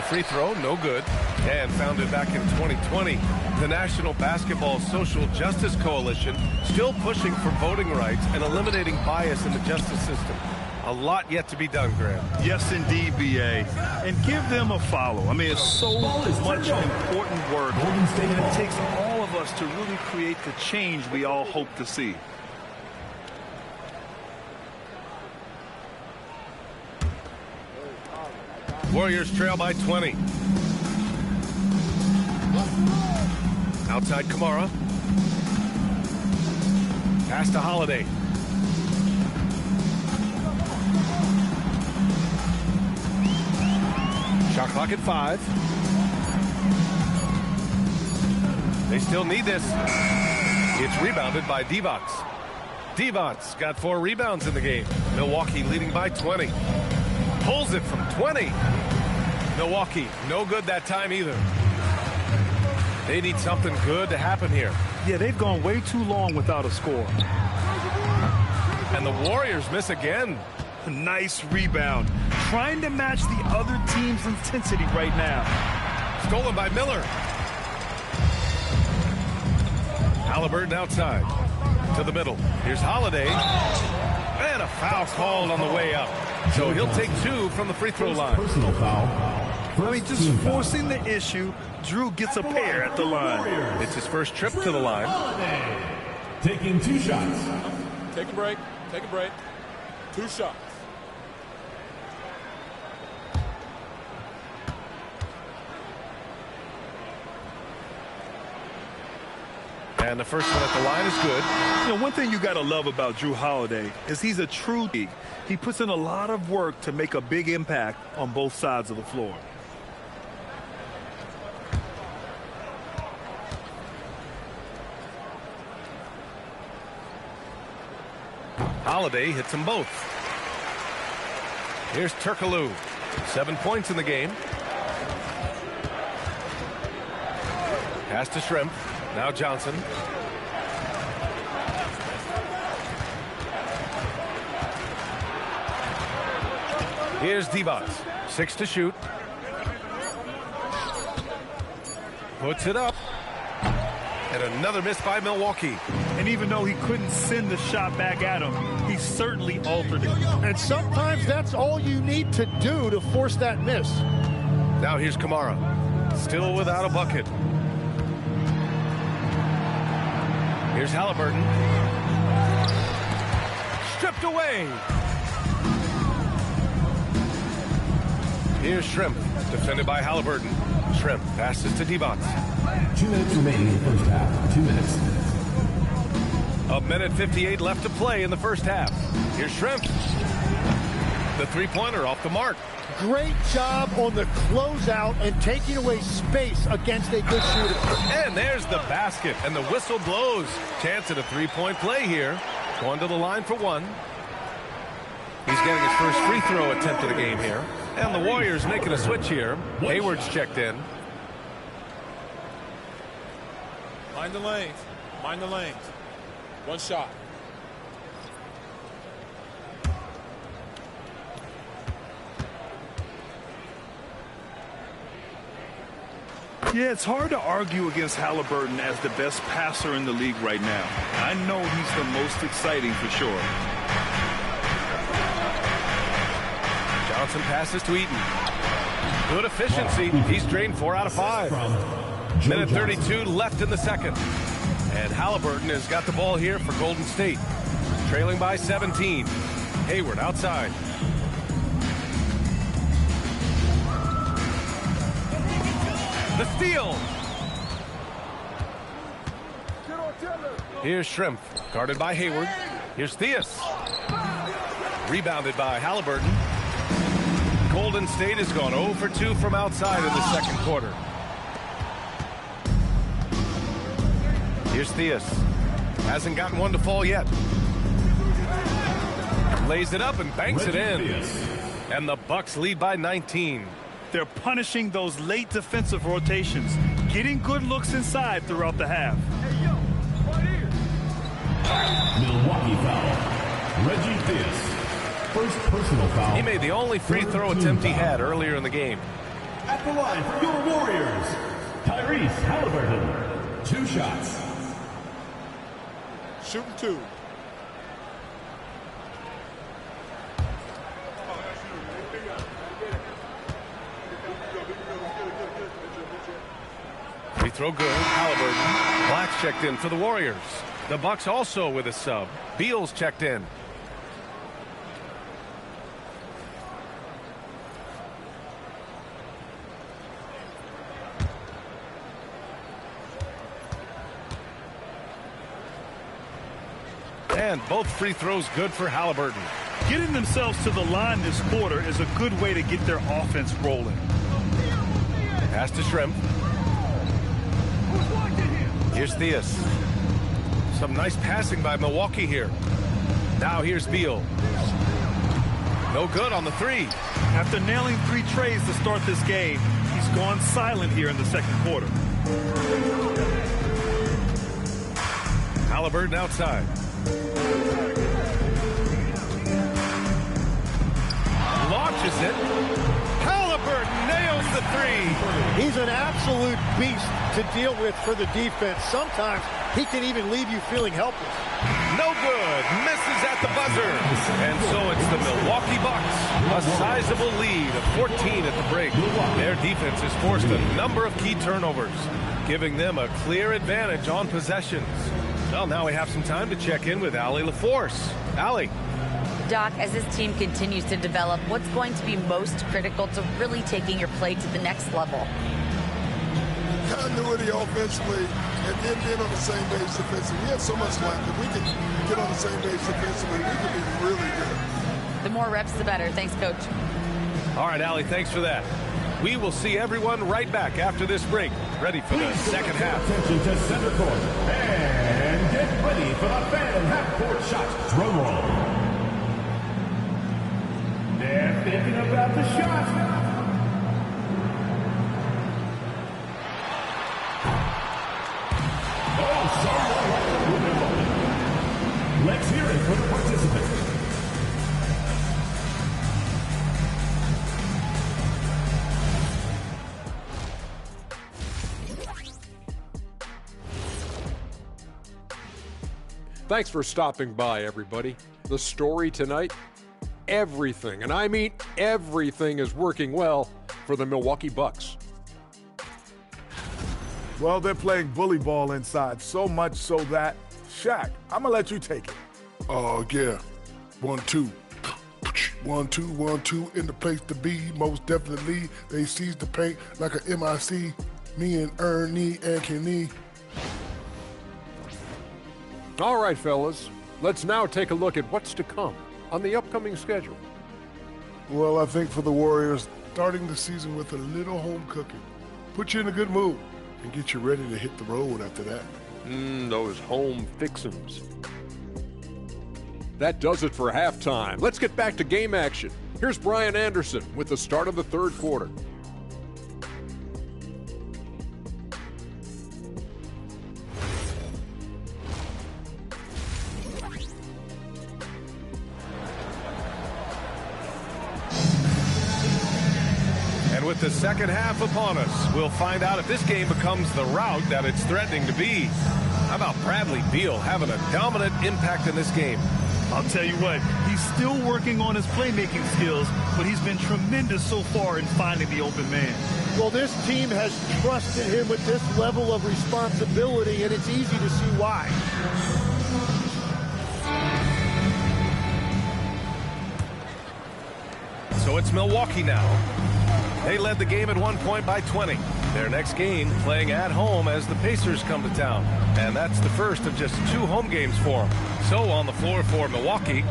Free throw, no good. And founded back in 2020, the National Basketball Social Justice Coalition still pushing for voting rights and eliminating bias in the justice system. A lot yet to be done, Graham. Yes, indeed, B.A. And give them a follow. I mean, it's so much important work, and it takes all of us to really create the change we all hope to see. Warriors trail by 20. Outside Kamara. Pass to Holiday. Shot clock at 5. They still need this. It's rebounded by Divac. Divac got 4 rebounds in the game. Milwaukee leading by 20. Pulls it from 20. Milwaukee, no good that time either. They need something good to happen here. Yeah, they've gone way too long without a score. And the Warriors miss again. Nice rebound. Trying to match the other team's intensity right now. Stolen by Miller. Halliburton outside. To the middle. Here's Holiday. And a foul called on the way up. So he'll take 2 from the free throw line. Personal foul. I mean, just forcing the issue. Drew gets a pair at the line. It's his first trip to the line. Taking 2 shots. Take a break. Take a break. 2 shots. And the first one at the line is good. You know, one thing you got to love about Drew Holiday is he's a true geek. He puts in a lot of work to make a big impact on both sides of the floor. Holiday hits them both. Here's Turkoglu. 7 points in the game. Pass to Shrimp. Now Johnson. Here's Divac. 6 to shoot. Puts it up. And another miss by Milwaukee. And even though he couldn't send the shot back at him, he certainly altered it. And sometimes that's all you need to do to force that miss. Now here's Kamara. Still without a bucket. Here's Halliburton. Stripped away. Here's Shrimp. Defended by Halliburton. Shrimp passes to Divac. 2 minutes remaining in the first half. 2 minutes. 1:58 left to play in the first half. Here's Shrimp. The three-pointer off the mark. Great job on the closeout and taking away space against a good shooter. And there's the basket, and the whistle blows. Chance at a three-point play here. Going to the line for 1. He's getting his first free throw attempt of the game here. And the Warriors making a switch here. Hayward's checked in. Mind the lanes. Mind the lanes. 1 shot. Yeah, it's hard to argue against Halliburton as the best passer in the league right now. I know he's the most exciting for sure. Johnson passes to Eaton. Good efficiency. He's drained 4 out of 5. Minute 32 left in the second. And Halliburton has got the ball here for Golden State. Trailing by 17. Hayward outside. The steal. Here's Shrimp, guarded by Hayward. Here's Theus. Rebounded by Halliburton. Golden State has gone 0 for 2 from outside in the second quarter. Here's Theus. Hasn't gotten one to fall yet. Lays it up and banks it in. And the Bucks lead by 19. They're punishing those late defensive rotations, getting good looks inside throughout the half. Milwaukee foul. Reggie Theus. First personal foul. He made the only free throw attempt he had earlier in the game. At the line for your Warriors, Tyrese Halliburton. 2 shots. Shooting 2. Free throw good. Halliburton. Black's checked in for the Warriors. The Bucks also with a sub. Beal's checked in. And both free throws good for Halliburton. Getting themselves to the line this quarter is a good way to get their offense rolling. Pass to Shrimp. Here's Theus. Some nice passing by Milwaukee here. Now here's Beal. No good on the 3. After nailing 3 trays to start this game, he's gone silent here in the second quarter. Halliburton outside. Launches it. Halliburton nails the 3. He's an absolute beast to deal with for the defense. Sometimes he can even leave you feeling helpless. No good. Misses at the buzzer. And so it's the Milwaukee Bucks. A sizable lead of 14 at the break. Their defense has forced a number of key turnovers, giving them a clear advantage on possessions. Well, now we have some time to check in with Allie LaForce. Allie. Doc, as this team continues to develop, what's going to be most critical to really taking your play to the next level? Continuity offensively and then being on the same page defensively. We have so much length. If we can get on the same page defensively, we can be really good. The more reps, the better. Thanks, Coach. All right, Allie, thanks for that. We will see everyone right back after this break. Ready for the second half. Attention to center court. And get ready for the fan half-court shot. Drum roll. They're thinking about the shot. Oh, sorry. Let's hear it for the participants. Thanks for stopping by, everybody. The story tonight, everything, and I mean everything, is working well for the Milwaukee Bucks. Well, they're playing bully ball inside, so much so that, Shaq, I'm going to let you take it. Oh, yeah. 1-2. 1-2, 1-2 in the place to be. Most definitely, they seize the paint like a MIC. Me and Ernie and Kenny. All right, fellas, let's now take a look at what's to come on the upcoming schedule. Well, I think for the Warriors, starting the season with a little home cooking. Put you in a good mood and get you ready to hit the road after that. Those home fixins'. That does it for halftime. Let's get back to game action. Here's Brian Anderson with the start of the third quarter. And with the second half upon us, we'll find out if this game becomes the rout that it's threatening to be. How about Bradley Beal having a dominant impact in this game? I'll tell you what, he's still working on his playmaking skills, but he's been tremendous so far in finding the open man. Well, this team has trusted him with this level of responsibility, and it's easy to see why. So it's Milwaukee now. They led the game at one point by 20. Their next game playing at home as the Pacers come to town. And that's the first of just 2 home games for them. So on the floor for Milwaukee,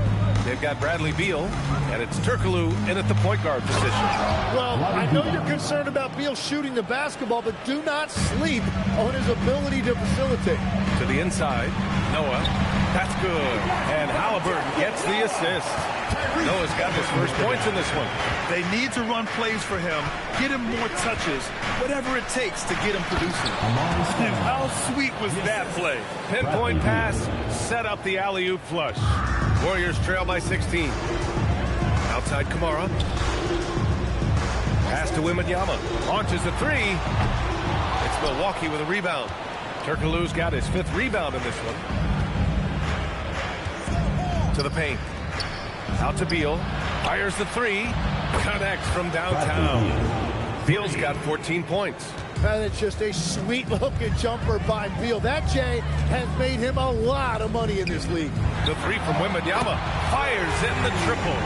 they've got Bradley Beal, and it's Turkoglu in at the point guard position. Well, I know you're concerned about Beal shooting the basketball, but do not sleep on his ability to facilitate. To the inside, Noah. That's good. And Halliburton gets the assist. Noah's got his first points in this one. They need to run plays for him, get him more touches, whatever it takes to get him producing. And how sweet was that play? Pinpoint pass, set up the alley-oop flush. Warriors trail by 16. Outside Kamara. Pass to Wembanyama. Launches a 3. It's Milwaukee with a rebound. Turkoglu's got his 5th rebound in this one. To the paint. Out to Beal. Fires the 3. Connects from downtown. Beal's got 14 points. That's just a sweet-looking jumper by Beal. That, Jay, has made him a lot of money in this league. The 3 from Wembanyama. Fires in the triple.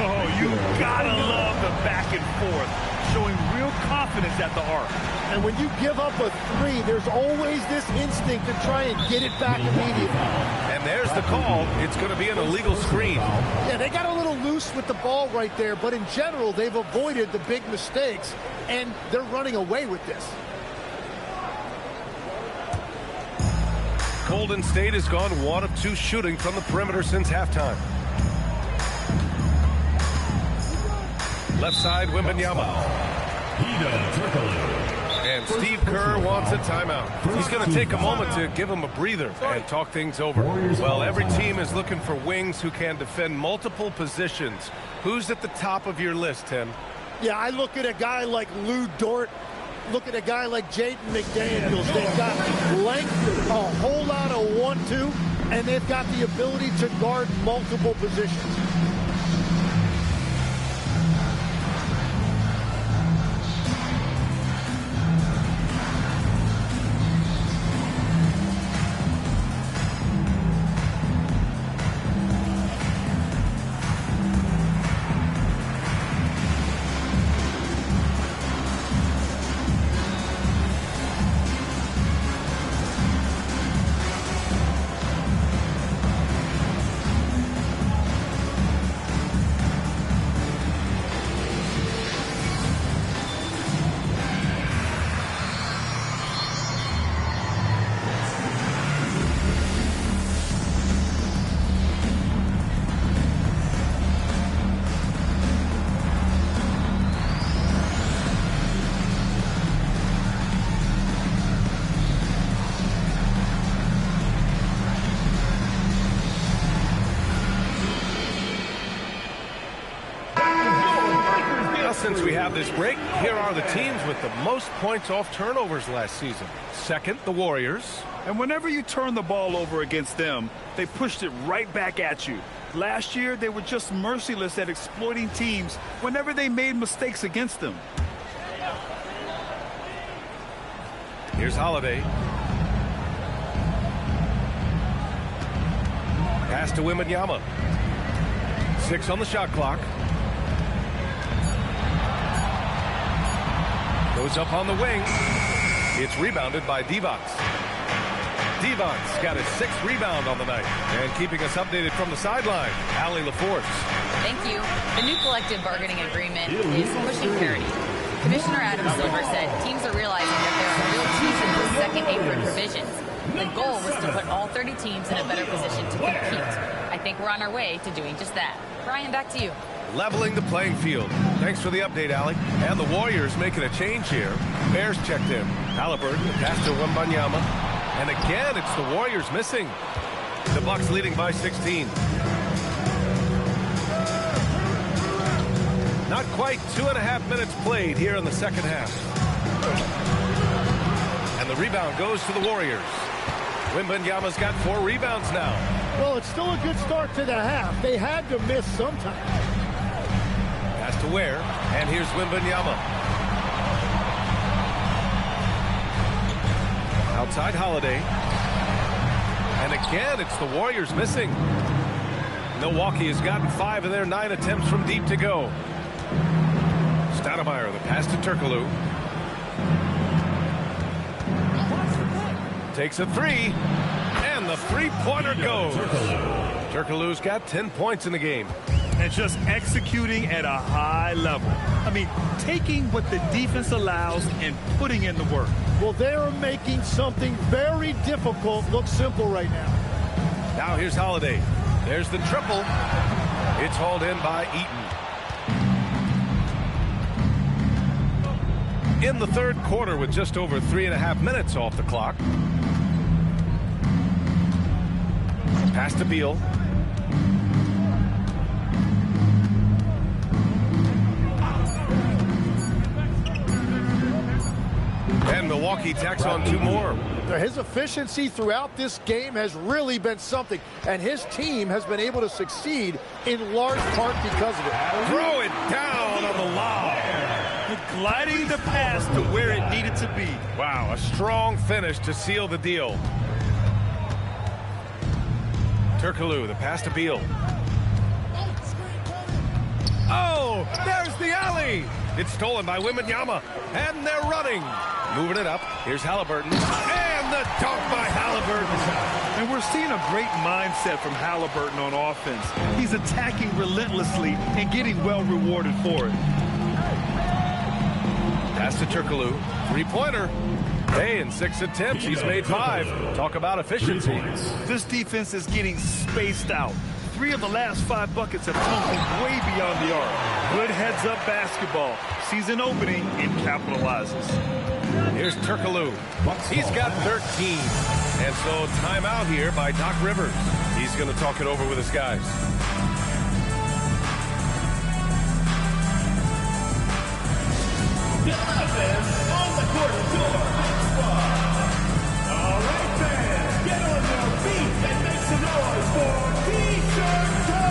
Oh, you gotta love the back and forth, showing real confidence at the arc. And when you give up a 3, there's always this instinct to try and get it back immediately. And there's the call. It's going to be an illegal screen. Yeah, they got a little loose with the ball right there, but in general, they've avoided the big mistakes, and they're running away with this. Golden State has gone 1 of 2 shooting from the perimeter since halftime. Left side, Wembanyama. And Steve Kerr wants a timeout. He's going to take a moment to give him a breather and talk things over. Well, every team is looking for wings who can defend multiple positions. Who's at the top of your list, Tim? Yeah, I look at a guy like Lou Dort. Look at a guy like Jaden McDaniels. They've got length, a whole lot of 1-2, and they've got the ability to guard multiple positions. Since we have this break, here are the teams with the most points off turnovers last season. Second, the Warriors. And whenever you turn the ball over against them, they pushed it right back at you. Last year, they were just merciless at exploiting teams whenever they made mistakes against them. Here's Holiday. Pass to Wembanyama. 6 on the shot clock. Goes up on the wing. It's rebounded by Divac. Divac's got his 6th rebound on the night. And keeping us updated from the sideline, Allie LaForce. Thank you. The new collective bargaining agreement is pushing parity. Commissioner Adam Silver said teams are realizing that there are real teams in the second apron provisions. The goal was to put all 30 teams in a better position to compete. I think we're on our way to doing just that. Brian, back to you. Leveling the playing field. Thanks for the update, Allie. And the Warriors making a change here. Bears checked in. Halliburton, pass to Wembanyama. And again, it's the Warriors missing. The Bucks leading by 16. Not quite 2.5 minutes played here in the second half. And the rebound goes to the Warriors. Wembanyama's got 4 rebounds now. Well, it's still a good start to the half. They had to miss sometime. Pass to Ware, and here's Wembanyama. Outside Holiday. And again, it's the Warriors missing. Milwaukee has gotten 5 of their 9 attempts from deep to go. Stoudemire, the pass to Turkoglu. takes a three, and the three-pointer goes. Turkoglu's got 10 points in the game. And just executing at a high level. I mean, taking what the defense allows and putting in the work. Well, they're making something very difficult look simple right now. Now here's Holiday. There's the triple. It's hauled in by Eaton. In the third quarter with just over 3.5 minutes off the clock. Pass to Beal. And Milwaukee tacks on 2 more. His efficiency throughout this game has really been something, and his team has been able to succeed in large part because of it. Throw it down on the lob. Gliding the pass to where it needed to be. Wow, a strong finish to seal the deal. Turkoglu, the pass to Beal. Oh, there's the alley. It's stolen by Wembanyama, and they're running. Moving it up. Here's Halliburton, and the dunk by Halliburton. And we're seeing a great mindset from Halliburton on offense. He's attacking relentlessly and getting well rewarded for it. Pass to Turkoglu, three-pointer. Hey, in 6 attempts, he's made 5. Talk about efficiency. This defense is getting spaced out. 3 of the last 5 buckets have come from way beyond the arc. Good heads-up basketball. Sees an opening and capitalizes. Here's Turkoglu. He's got 13. And so timeout here by Doc Rivers. He's going to talk it over with his guys. The offense on the quarter floor. All right, fans, get on your feet and make some noise for T-shirt time!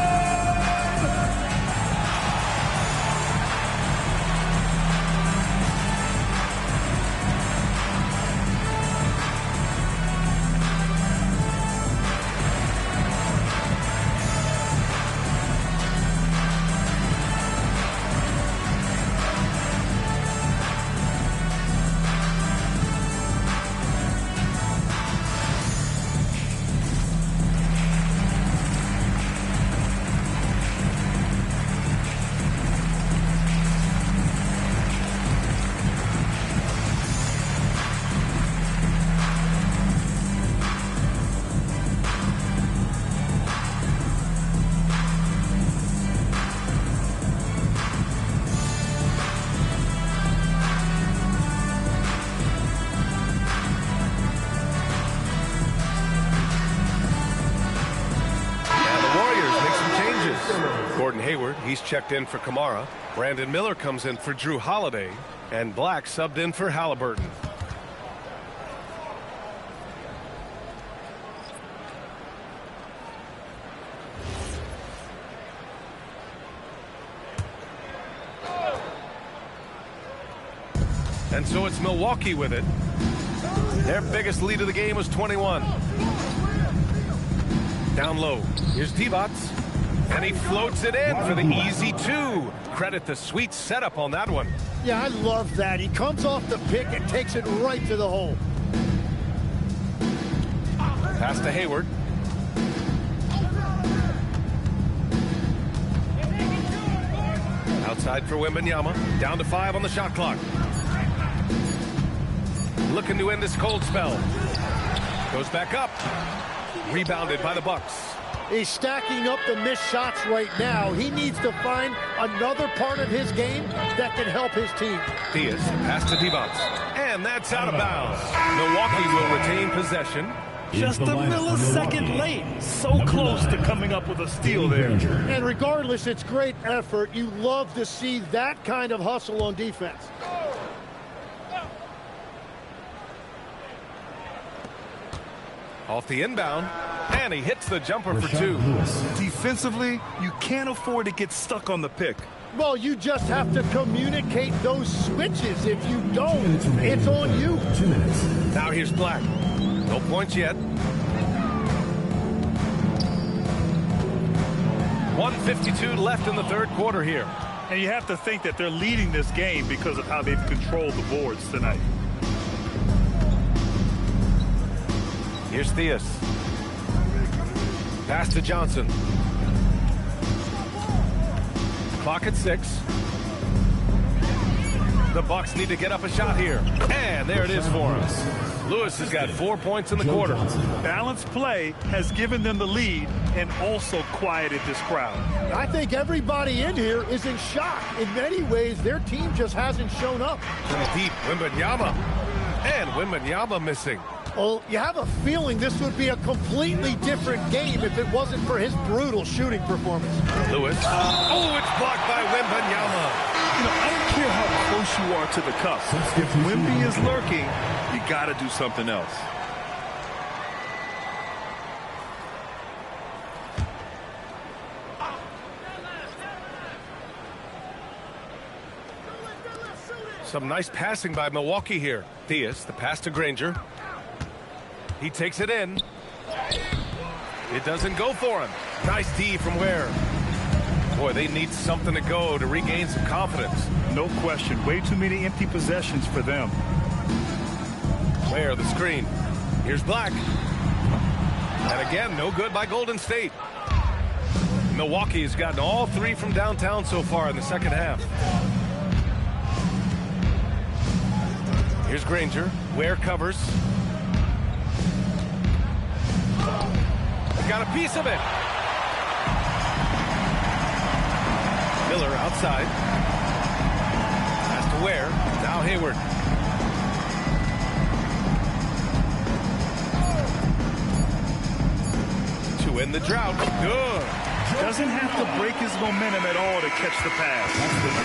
He's checked in for Kamara. Brandon Miller comes in for Drew Holiday. And Black subbed in for Halliburton. And so it's Milwaukee with it. Their biggest lead of the game was 21. Down low. Here's Divac. And he floats it in for the easy 2. Credit the sweet setup on that one. Yeah, I love that. He comes off the pick and takes it right to the hole. Pass to Hayward. Outside for Wembanyama. Down to 5 on the shot clock. Looking to end this cold spell. Goes back up. Rebounded by the Bucks. He's stacking up the missed shots right now. He needs to find another part of his game that can help his team. Diaz, pass to Divac. And that's out of bounds. Milwaukee will retain possession. Just a millisecond late. So close to coming up with a steal there. And regardless, it's great effort. You love to see that kind of hustle on defense. Off the inbound, and he hits the jumper for 2. Defensively, you can't afford to get stuck on the pick. Well, you just have to communicate those switches. If you don't, it's on you. 2 minutes. Now here's Black. No points yet. 1:52 left in the third quarter here. And you have to think that they're leading this game because of how they've controlled the boards tonight. Here's Theus. Pass to Johnson. Clock at 6. The Bucks need to get up a shot here. And there it is for him. Lewis has got 4 points in the quarter. Balanced play has given them the lead and also quieted this crowd. I think everybody in here is in shock. In many ways, their team just hasn't shown up. Deep, Wembanyama. And Wembanyama missing. Well, you have a feeling this would be a completely different game if it wasn't for his brutal shooting performance. Lewis. Oh, it's blocked by Wembanyama. You know, I don't care how close you are to the cup. If Wemby is lurking, you got to do something else. Some nice passing by Milwaukee here. Theus, the pass to Granger. He takes it in. It doesn't go for him. Nice D from Ware. Boy, they need something to go to regain some confidence. No question. Way too many empty possessions for them. Ware, the screen. Here's Black. And again, no good by Golden State. Milwaukee has gotten all 3 from downtown so far in the second half. Here's Granger. Ware covers. Got a piece of it. Miller outside. Pass to Ware. Now Hayward. To end the drought. Good. Doesn't have to break his momentum at all to catch the pass.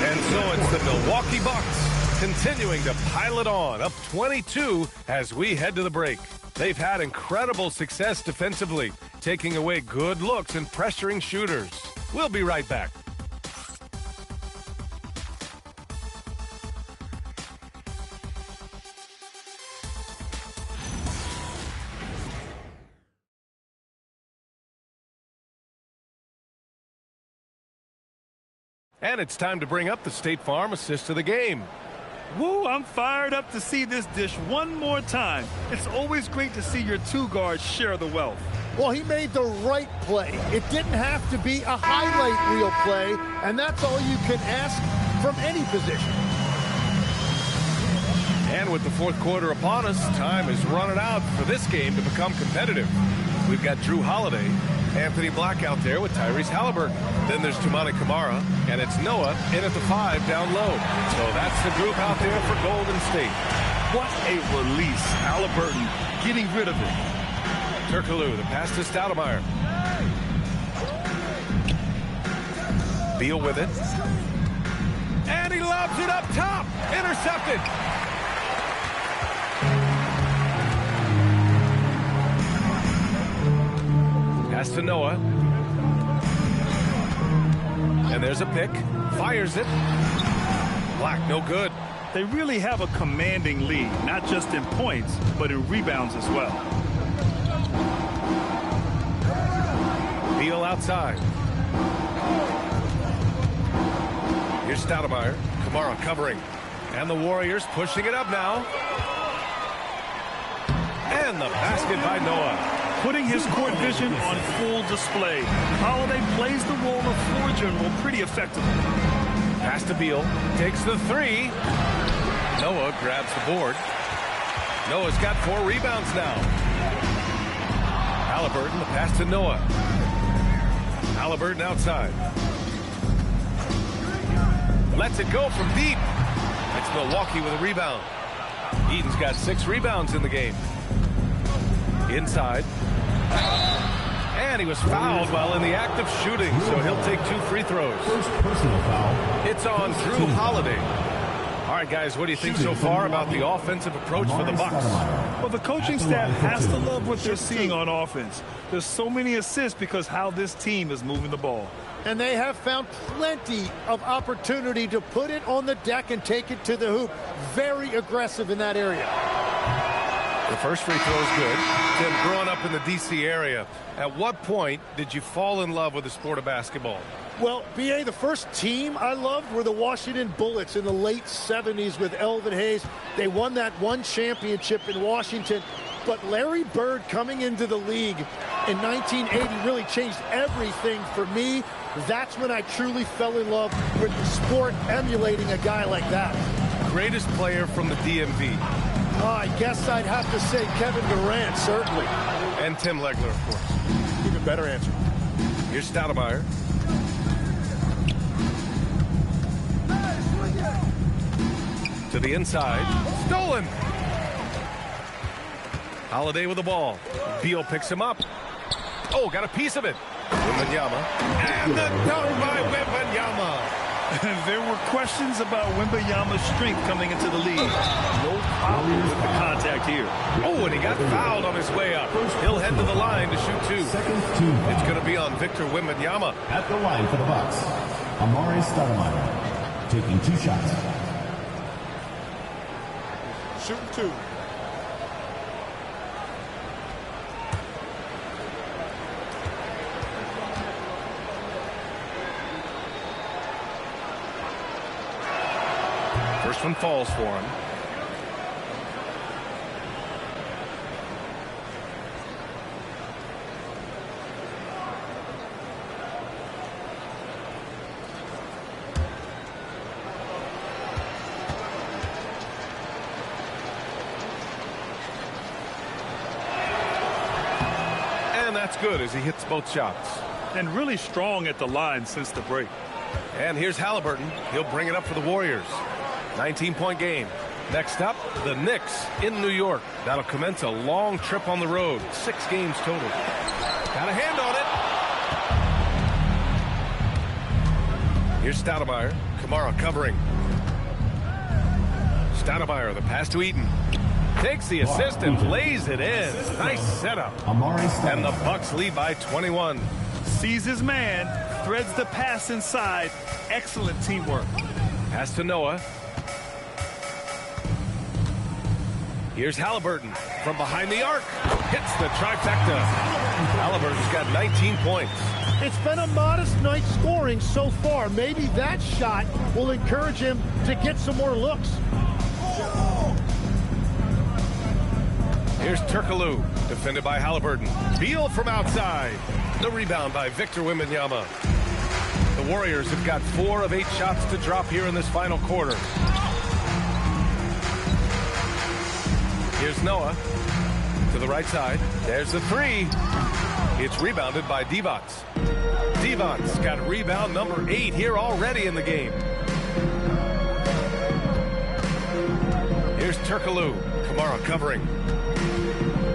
And so it's the Milwaukee Bucks continuing to pile it on, up 22 as we head to the break. They've had incredible success defensively, taking away good looks and pressuring shooters. We'll be right back. And it's time to bring up the State Farm assist of the game. Woo, I'm fired up to see this dish one more time. It's always great to see your two guards share the wealth. Well, he made the right play. It didn't have to be a highlight reel play, and that's all you can ask from any position. And with the fourth quarter upon us, time is running out for this game to become competitive. We've got Drew Holiday, Anthony Black out there with Tyrese Halliburton. Then there's Toumani Camara, and it's Noah in at the 5 down low. So that's the group out there for Golden State. What a release. Halliburton getting rid of it. Turkoglu, the pass to Stoudemire. Beal with it. And he lobs it up top. Intercepted. Pass to Noah. And there's a pick. Fires it. Black, no good. They really have a commanding lead, not just in points, but in rebounds as well. Beal outside. Here's Stoudemire. Camara covering. And the Warriors pushing it up now. And the basket by Noah. Putting his court vision on full display. Holiday plays the role of floor general pretty effectively. Pass to Beal. Takes the 3. Noah grabs the board. Noah's got 4 rebounds now. Halliburton, the pass to Noah. Halliburton outside. Lets it go from deep. That's Milwaukee with a rebound. Eden's got 6 rebounds in the game. Inside. And he was fouled while in the act of shooting, so he'll take 2 free throws. First personal foul. It's on Drew Holiday. All right, guys, what do you think so far about the offensive approach for the Bucks? Well, the coaching staff has to love what they're seeing on offense. There's so many assists because how this team is moving the ball. And they have found plenty of opportunity to put it on the deck and take it to the hoop. Very aggressive in that area. The first free throw is good. Tim, growing up in the D.C. area, at what point did you fall in love with the sport of basketball? Well, B.A., the first team I loved were the Washington Bullets in the late 70s with Elvin Hayes. They won that one championship in Washington. but Larry Bird coming into the league in 1980 really changed everything for me. That's when I truly fell in love with the sport, emulating a guy like that. Greatest player from the DMV. I guess I'd have to say Kevin Durant, certainly. And Tim Legler, of course. Even better answer. Here's Stoudemire. To the inside. Stolen! Holiday with the ball. Beal picks him up. Oh, got a piece of it. Wembanyama. And the dunk by Wembanyama. There were questions about Wembanyama's strength coming into the league. No problem with the contact here. Oh, and he got fouled on his way up. He'll head to the line to shoot two. It's going to be on Victor Wembanyama. At the line for the Bucks, Amare Stoudemire taking 2 shots. Shooting 2. First one falls for him. And that's good as he hits both shots. And really strong at the line since the break. And here's Halliburton. He'll bring it up for the Warriors. 19-point game. Next up, the Knicks in New York. That'll commence a long trip on the road. 6 games total. Got a hand on it. Here's Stoudemire. Kamara covering. Stoudemire, the pass to Eaton. Takes the assist and lays it in. Nice setup. And the Bucks lead by 21. Sees his man. Threads the pass inside. Excellent teamwork. Pass to Noah. Here's Halliburton from behind the arc. Hits the trifecta. Halliburton's got 19 points. It's been a modest night scoring so far. Maybe that shot will encourage him to get some more looks. Here's Turkoglu, defended by Halliburton. Beal from outside. The rebound by Victor Wembanyama. The Warriors have got 4 of 8 shots to drop here in this final quarter. Here's Noah to the right side. There's the 3. It's rebounded by Divac. Divac's got rebound number 8 here already in the game. Here's Turkoglu. Kamara covering.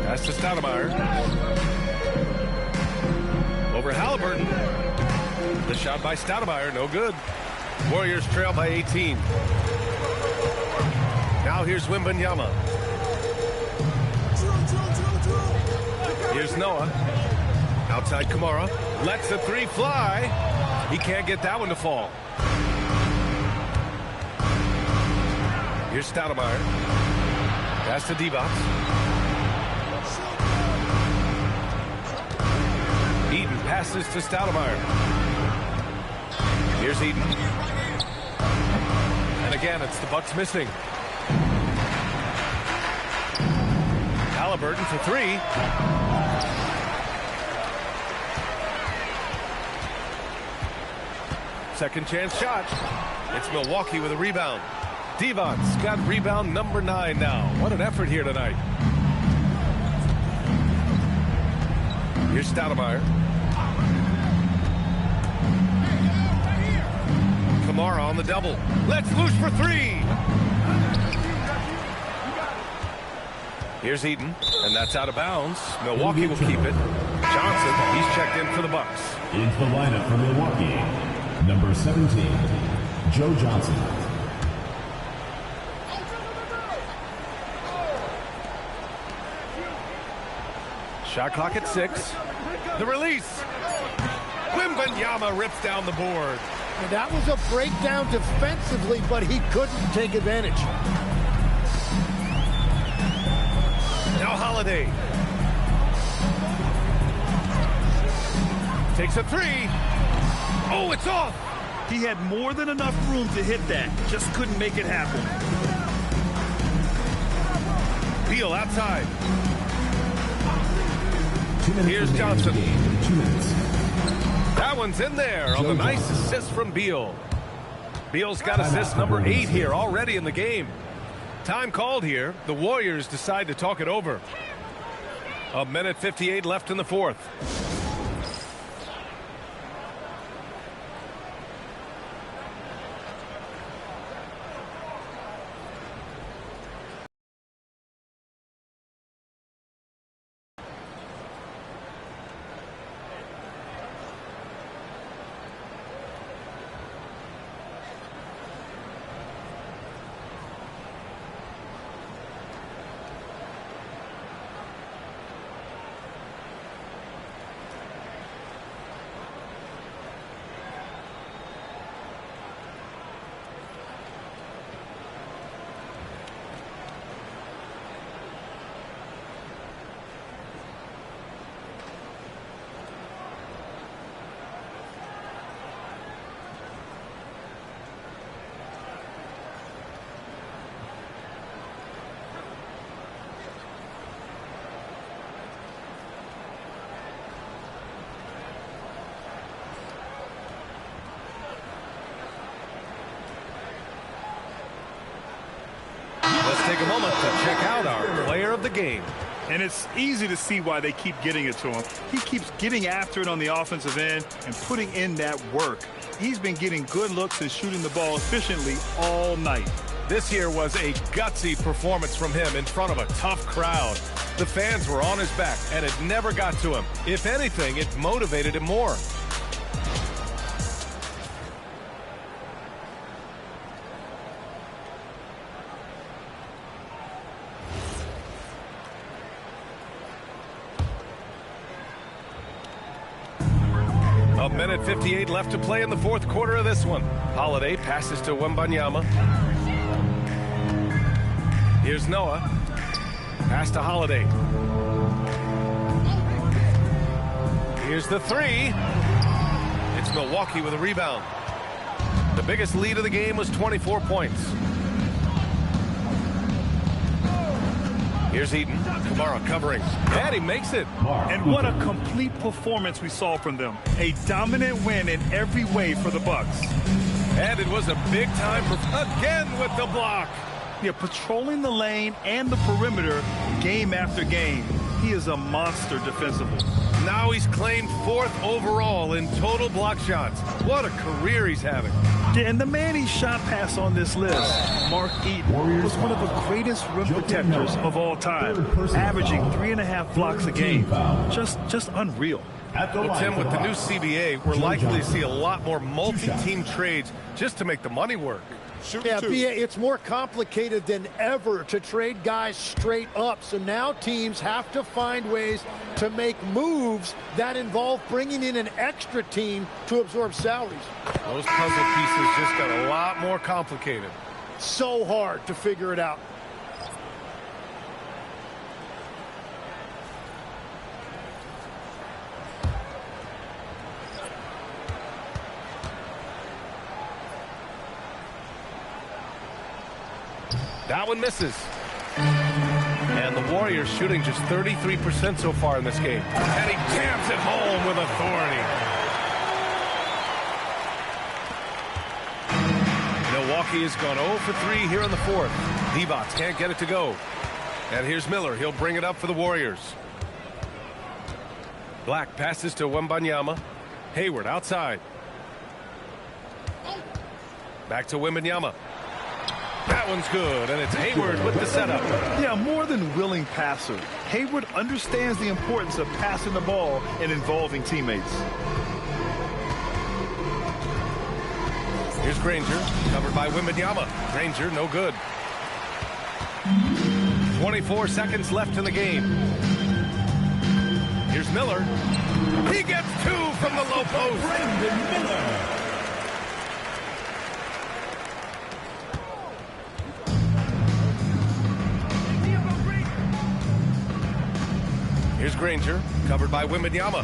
Pass to Stoudemire. Over Halliburton. The shot by Stoudemire, no good. Warriors trail by 18. Now here's Wembanyama. Here's Noah. Outside Kamara. Lets the 3 fly. He can't get that one to fall. Here's Stoudemire. Pass to Divac. Eaton passes to Stoudemire. Here's Eaton. And again, it's the Bucks missing. Halliburton for 3. Second chance shot. It's Milwaukee with a rebound. Divac's got rebound number 9 now. What an effort here tonight. Here's Stoudemire. Kamara on the double. Let's loose for 3. Here's Eaton, and that's out of bounds. Milwaukee will keep it. Johnson, he's checked in for the Bucks. Into the lineup for Milwaukee, number 17, Joe Johnson. Shot clock at 6. The release. Wembanyama rips down the board. And that was a breakdown defensively, but he couldn't take advantage. Now Holiday. Takes a 3. Oh, it's off. He had more than enough room to hit that. Just couldn't make it happen. Beal outside. Here's Johnson. That one's in there on the nice assist from Beal. Beal's got assist number 8 here already in the game. Time called here. The Warriors decide to talk it over. 1:58 left in the fourth. Take a moment to check out our player of the game. And it's easy to see why they keep getting it to him. He keeps getting after it on the offensive end and putting in that work. He's been getting good looks and shooting the ball efficiently all night. This here was a gutsy performance from him in front of a tough crowd. The fans were on his back, and it never got to him. If anything, it motivated him more. A minute 58 left to play in the fourth quarter of this one. Holiday passes to Wembanyama. Here's Noah. Pass to Holiday. Here's the three. It's Milwaukee with a rebound. The biggest lead of the game was 24 points. Here's Eaton. Kamara covering. And he makes it. And what a complete performance we saw from them. A dominant win in every way for the Bucks. And it was a big time again with the block. Yeah, patrolling the lane and the perimeter game after game. He is a monster defensively. Now he's claimed 4th overall in total block shots. What a career he's having. Yeah, and the man he shot past on this list, Mark Eaton, was one of the greatest rim protectors of all time, averaging 3.5 blocks a game. Just unreal. Well, Tim, with the new CBA, we're likely to see a lot more multi-team trades just to make the money work. Yeah, it's more complicated than ever to trade guys straight up. So now teams have to find ways to make moves that involve bringing in an extra team to absorb salaries. Those puzzle pieces just got a lot more complicated. So hard to figure it out. That one misses. And the Warriors shooting just 33% so far in this game. And he jams it home with authority. Milwaukee has gone 0 for 3 here in the fourth. Divac can't get it to go. And here's Miller. He'll bring it up for the Warriors. Black passes to Wembanyama. Hayward outside. Back to Wembanyama. That one's good, and it's Hayward with the setup. Yeah, more than willing passer. Hayward understands the importance of passing the ball and involving teammates. Here's Granger, covered by Wembanyama. Granger, no good. 24 seconds left in the game. Here's Miller. He gets 2 from the low post. Brandon Miller. Here's Granger, covered by Wembanyama.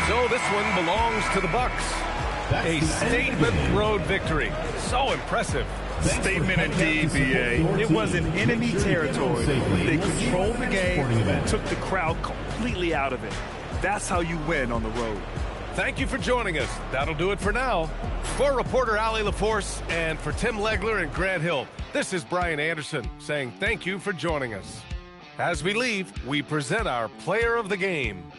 So this one belongs to the Bucks. A statement road victory. So impressive. Statement indeed, BA. It was an enemy territory. They controlled the game and took the crowd completely out of it. That's how you win on the road. Thank you for joining us. That'll do it for now. For reporter Allie LaForce and for Tim Legler and Grant Hill, this is Brian Anderson saying thank you for joining us. As we leave, we present our player of the game.